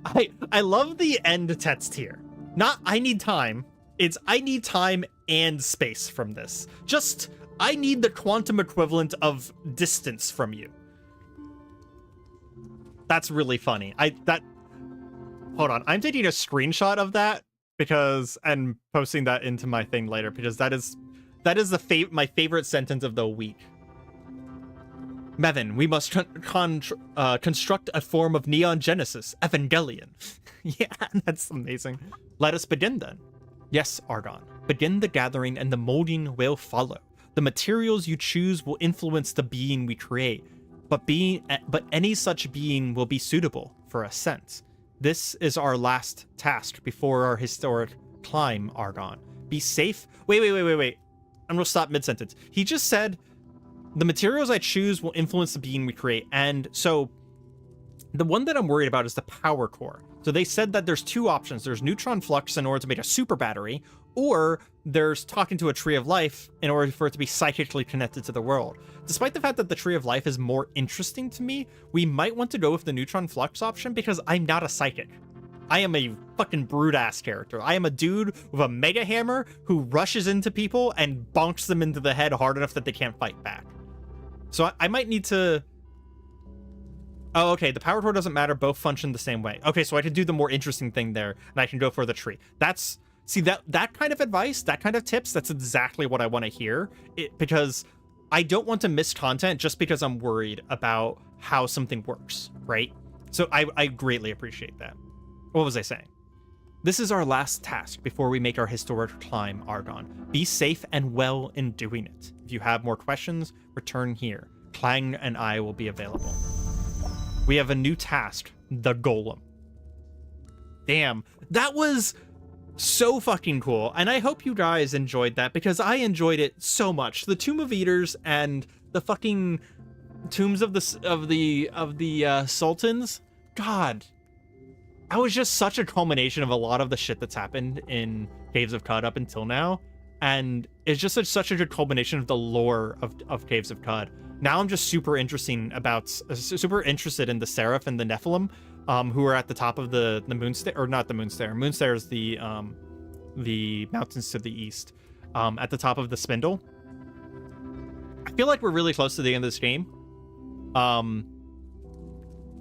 I love the end text here. Not I need time. It's I need time and space from this. Just I need the quantum equivalent of distance from you. That's really funny. Hold on. I'm taking a screenshot of that and posting that into my thing later because that is my favorite sentence of the week. Mevin, we must construct a form of Neon Genesis, Evangelion. Yeah, that's amazing. Let us begin then. Yes, Argon. Begin the gathering and the molding will follow. The materials you choose will influence the being we create. But any such being will be suitable for ascent. This is our last task before our historic climb, Argon. Be safe. Wait. I'm gonna stop mid-sentence. He just said, the materials I choose will influence the being we create. And so the one that I'm worried about is the power core. So they said that there's 2 options. There's neutron flux in order to make a super battery, or there's talking to a Tree of Life in order for it to be psychically connected to the world. Despite the fact that the Tree of Life is more interesting to me, we might want to go with the neutron flux option because I'm not a psychic. I am a fucking brute-ass character. I am a dude with a mega hammer who rushes into people and bonks them into the head hard enough that they can't fight back. So I might need to... Oh, okay, the power core doesn't matter. Both function the same way. Okay, so I can do the more interesting thing there, and I can go for the tree. See, that kind of advice, that kind of tips, that's exactly what I want to hear. Because I don't want to miss content just because I'm worried about how something works, right? So I greatly appreciate that. What was I saying? This is our last task before we make our historic climb, Argon. Be safe and well in doing it. If you have more questions, return here. Clang and I will be available. We have a new task, the Golem. Damn, that was so fucking cool, and I hope you guys enjoyed that because I enjoyed it so much. The Tomb of Eaters and the fucking tombs of the sultans. God, that was just such a culmination of a lot of the shit that's happened in Caves of Qud up until now, and it's just such a good culmination of the lore of Caves of Qud. Now I'm just super interested in the Seraph and the Nephilim, who are at the top of the Moonstair, or not the Moonstair. Moonstair is the mountains to the east, at the top of the Spindle. I feel like we're really close to the end of this game,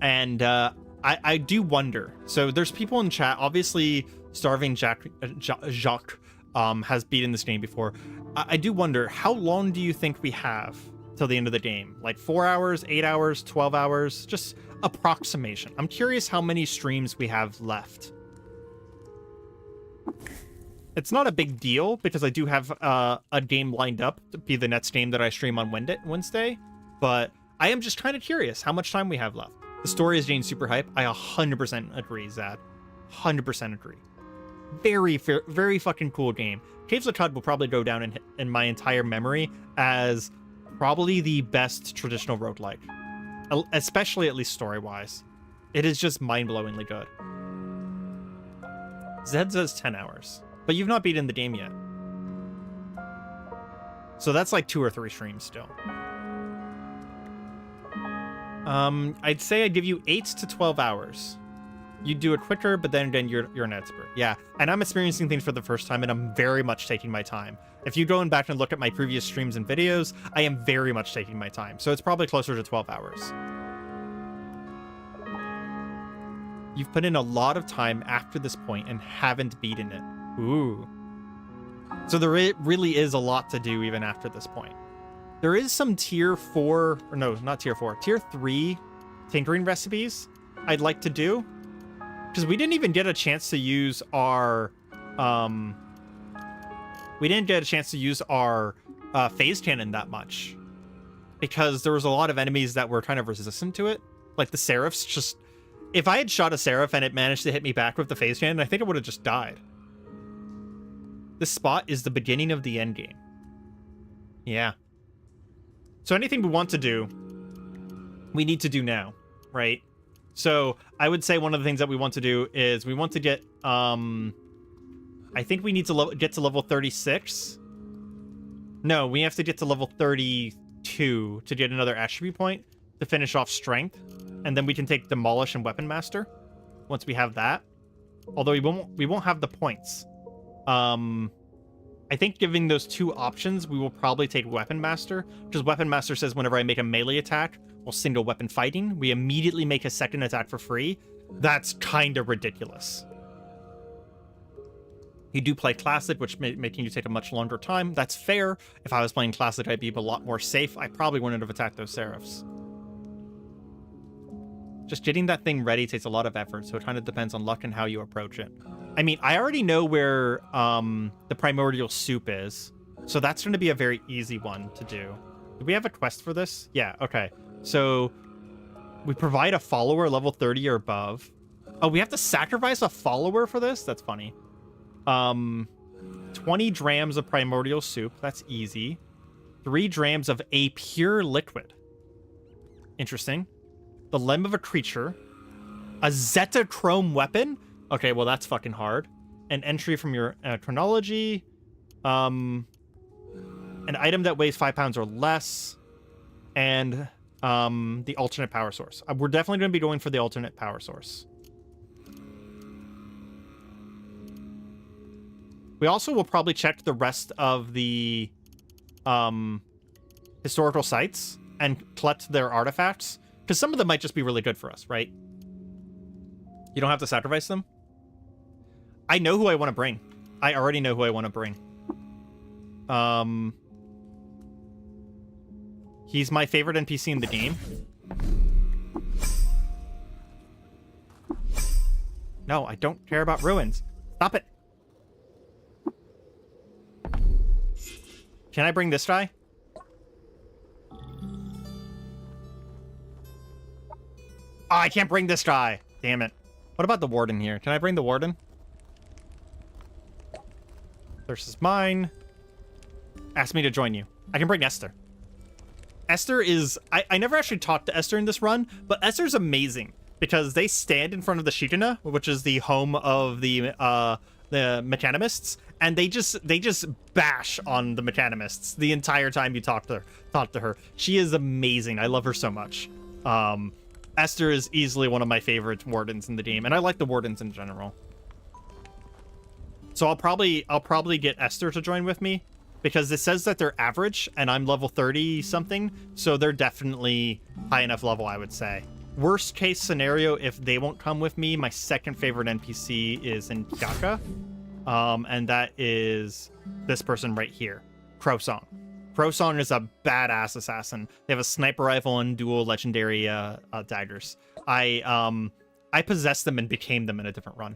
and I do wonder. So there's people in chat. Obviously, Starving Jacques has beaten this game before. I do wonder, how long do you think we have till the end of the game? Like 4 hours, 8 hours, 12 hours? Just approximation. I'm curious how many streams we have left. It's not a big deal because I do have a game lined up to be the next game that I stream on Wednesday, but I am just kind of curious how much time we have left. The story is getting super hype. I 100% agree, Zad. 100% agree. Very, very fucking cool game. Caves of Qud will probably go down in my entire memory as probably the best traditional roguelike, especially at least story-wise. It is just mind-blowingly good. Zed says 10 hours, but you've not beaten the game yet. So that's like 2 or 3 streams still. I'd say I'd give you 8 to 12 hours. You'd do it quicker, but then again, you're an expert. Yeah, and I'm experiencing things for the first time, and I'm very much taking my time. If you go back and look at my previous streams and videos, I am very much taking my time. So it's probably closer to 12 hours. You've put in a lot of time after this point and haven't beaten it. Ooh. So there really is a lot to do even after this point. There is some tier 4, or no, not tier 4, tier 3 tinkering recipes I'd like to do. Because we didn't even get a chance to use our, phase cannon that much. Because there was a lot of enemies that were kind of resistant to it. Like the Seraphs just... If I had shot a Seraph and it managed to hit me back with the phase cannon, I think it would have just died. This spot is the beginning of the end game. Yeah. So anything we want to do, we need to do now, right? So I would say one of the things that we want to do is we want to get, I think we need to get to level 36. No, we have to get to level 32 to get another attribute point to finish off strength. And then we can take Demolish and Weapon Master once we have that. Although we won't have the points. I think giving those 2 options, we will probably take Weapon Master, because Weapon Master says whenever I make a melee attack while single weapon fighting, we immediately make a second attack for free. That's kind of ridiculous. You do play Classic, which making you take a much longer time. That's fair. If I was playing Classic, I'd be a lot more safe. I probably wouldn't have attacked those Seraphs. Just getting that thing ready takes a lot of effort, so it kind of depends on luck and how you approach it. I mean, I already know where the Primordial Soup is, so that's going to be a very easy one to do. Do we have a quest for this? Yeah, okay. So we provide a follower level 30 or above. Oh, we have to sacrifice a follower for this? That's funny. 20 drams of Primordial Soup. That's easy. 3 drams of a pure liquid. Interesting. The limb of a creature. A Zetachrome weapon? Okay, well, that's fucking hard. An entry from your chronology. An item that weighs 5 pounds or less. And the alternate power source. We're definitely going to be going for the alternate power source. We also will probably check the rest of the historical sites and collect their artifacts. Because some of them might just be really good for us, right? You don't have to sacrifice them. I know who I want to bring. I already know who I want to bring. He's my favorite NPC in the game. No, I don't care about ruins. Stop it. Can I bring this guy? Oh, I can't bring this guy. Damn it. What about the warden here? Can I bring the warden? This is mine. Ask me to join you. I can bring Esther. Esther is... I never actually talked to Esther in this run, but Esther's amazing because they stand in front of the Shitana, which is the home of the mechanimists, and they just bash on the mechanimists the entire time you talk to her. She is amazing. I love her so much. Esther is easily one of my favorite wardens in the game, and I like the wardens in general. So I'll probably get Esther to join with me because it says that they're average and I'm level 30 something, so they're definitely high enough level, I would say. Worst case scenario, if they won't come with me, my second favorite NPC is in Gaka, and that is this person right here, Crowsong. Crowsong is a badass assassin. They have a sniper rifle and dual legendary daggers. I possessed them and became them in a different run.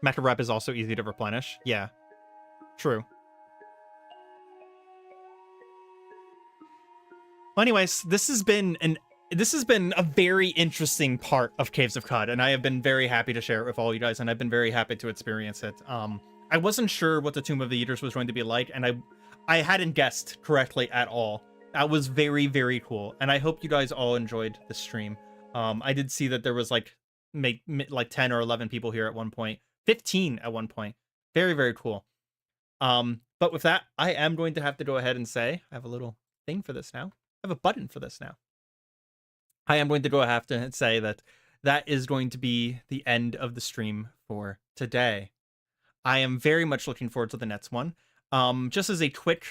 Mecha rep is also easy to replenish. Yeah, true. Well, anyways, this has been a very interesting part of Caves of Qud, and I have been very happy to share it with all you guys, and I've been very happy to experience it. I wasn't sure what the Tomb of the Eaters was going to be like, and I hadn't guessed correctly at all. That was very, very cool, and I hope you guys all enjoyed the stream. I did see that there was like 10 or 11 people here at one point, 15 at one point. Very, very cool. But with that, I am going to have to go ahead and say I have a little thing for this now. I have a button for this now. I am going to have to say that is going to be the end of the stream for today. I am very much looking forward to the next one. Just as a quick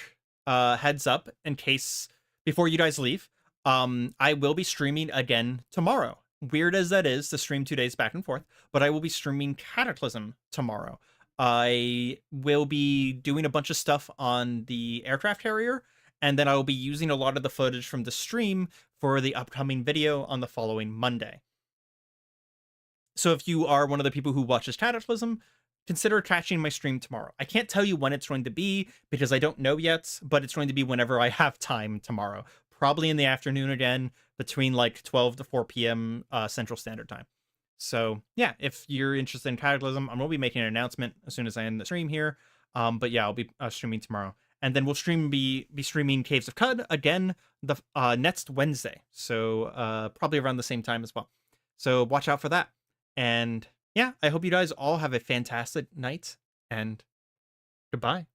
heads up, in case before you guys leave, I will be streaming again tomorrow. Weird as that is to stream 2 days back and forth, but I will be streaming Cataclysm tomorrow. I will be doing a bunch of stuff on the aircraft carrier, and then I will be using a lot of the footage from the stream for the upcoming video on the following Monday. So if you are one of the people who watches Cataclysm, consider catching my stream tomorrow. I can't tell you when it's going to be because I don't know yet, but it's going to be whenever I have time tomorrow. Probably in the afternoon again, between like 12 to 4 p.m. Central Standard Time. So yeah, if you're interested in Cataclysm, I'm going to be making an announcement as soon as I end the stream here. But yeah, I'll be streaming tomorrow. And then we'll be streaming Caves of Qud again the next Wednesday. So probably around the same time as well. So watch out for that. And yeah, I hope you guys all have a fantastic night, and goodbye.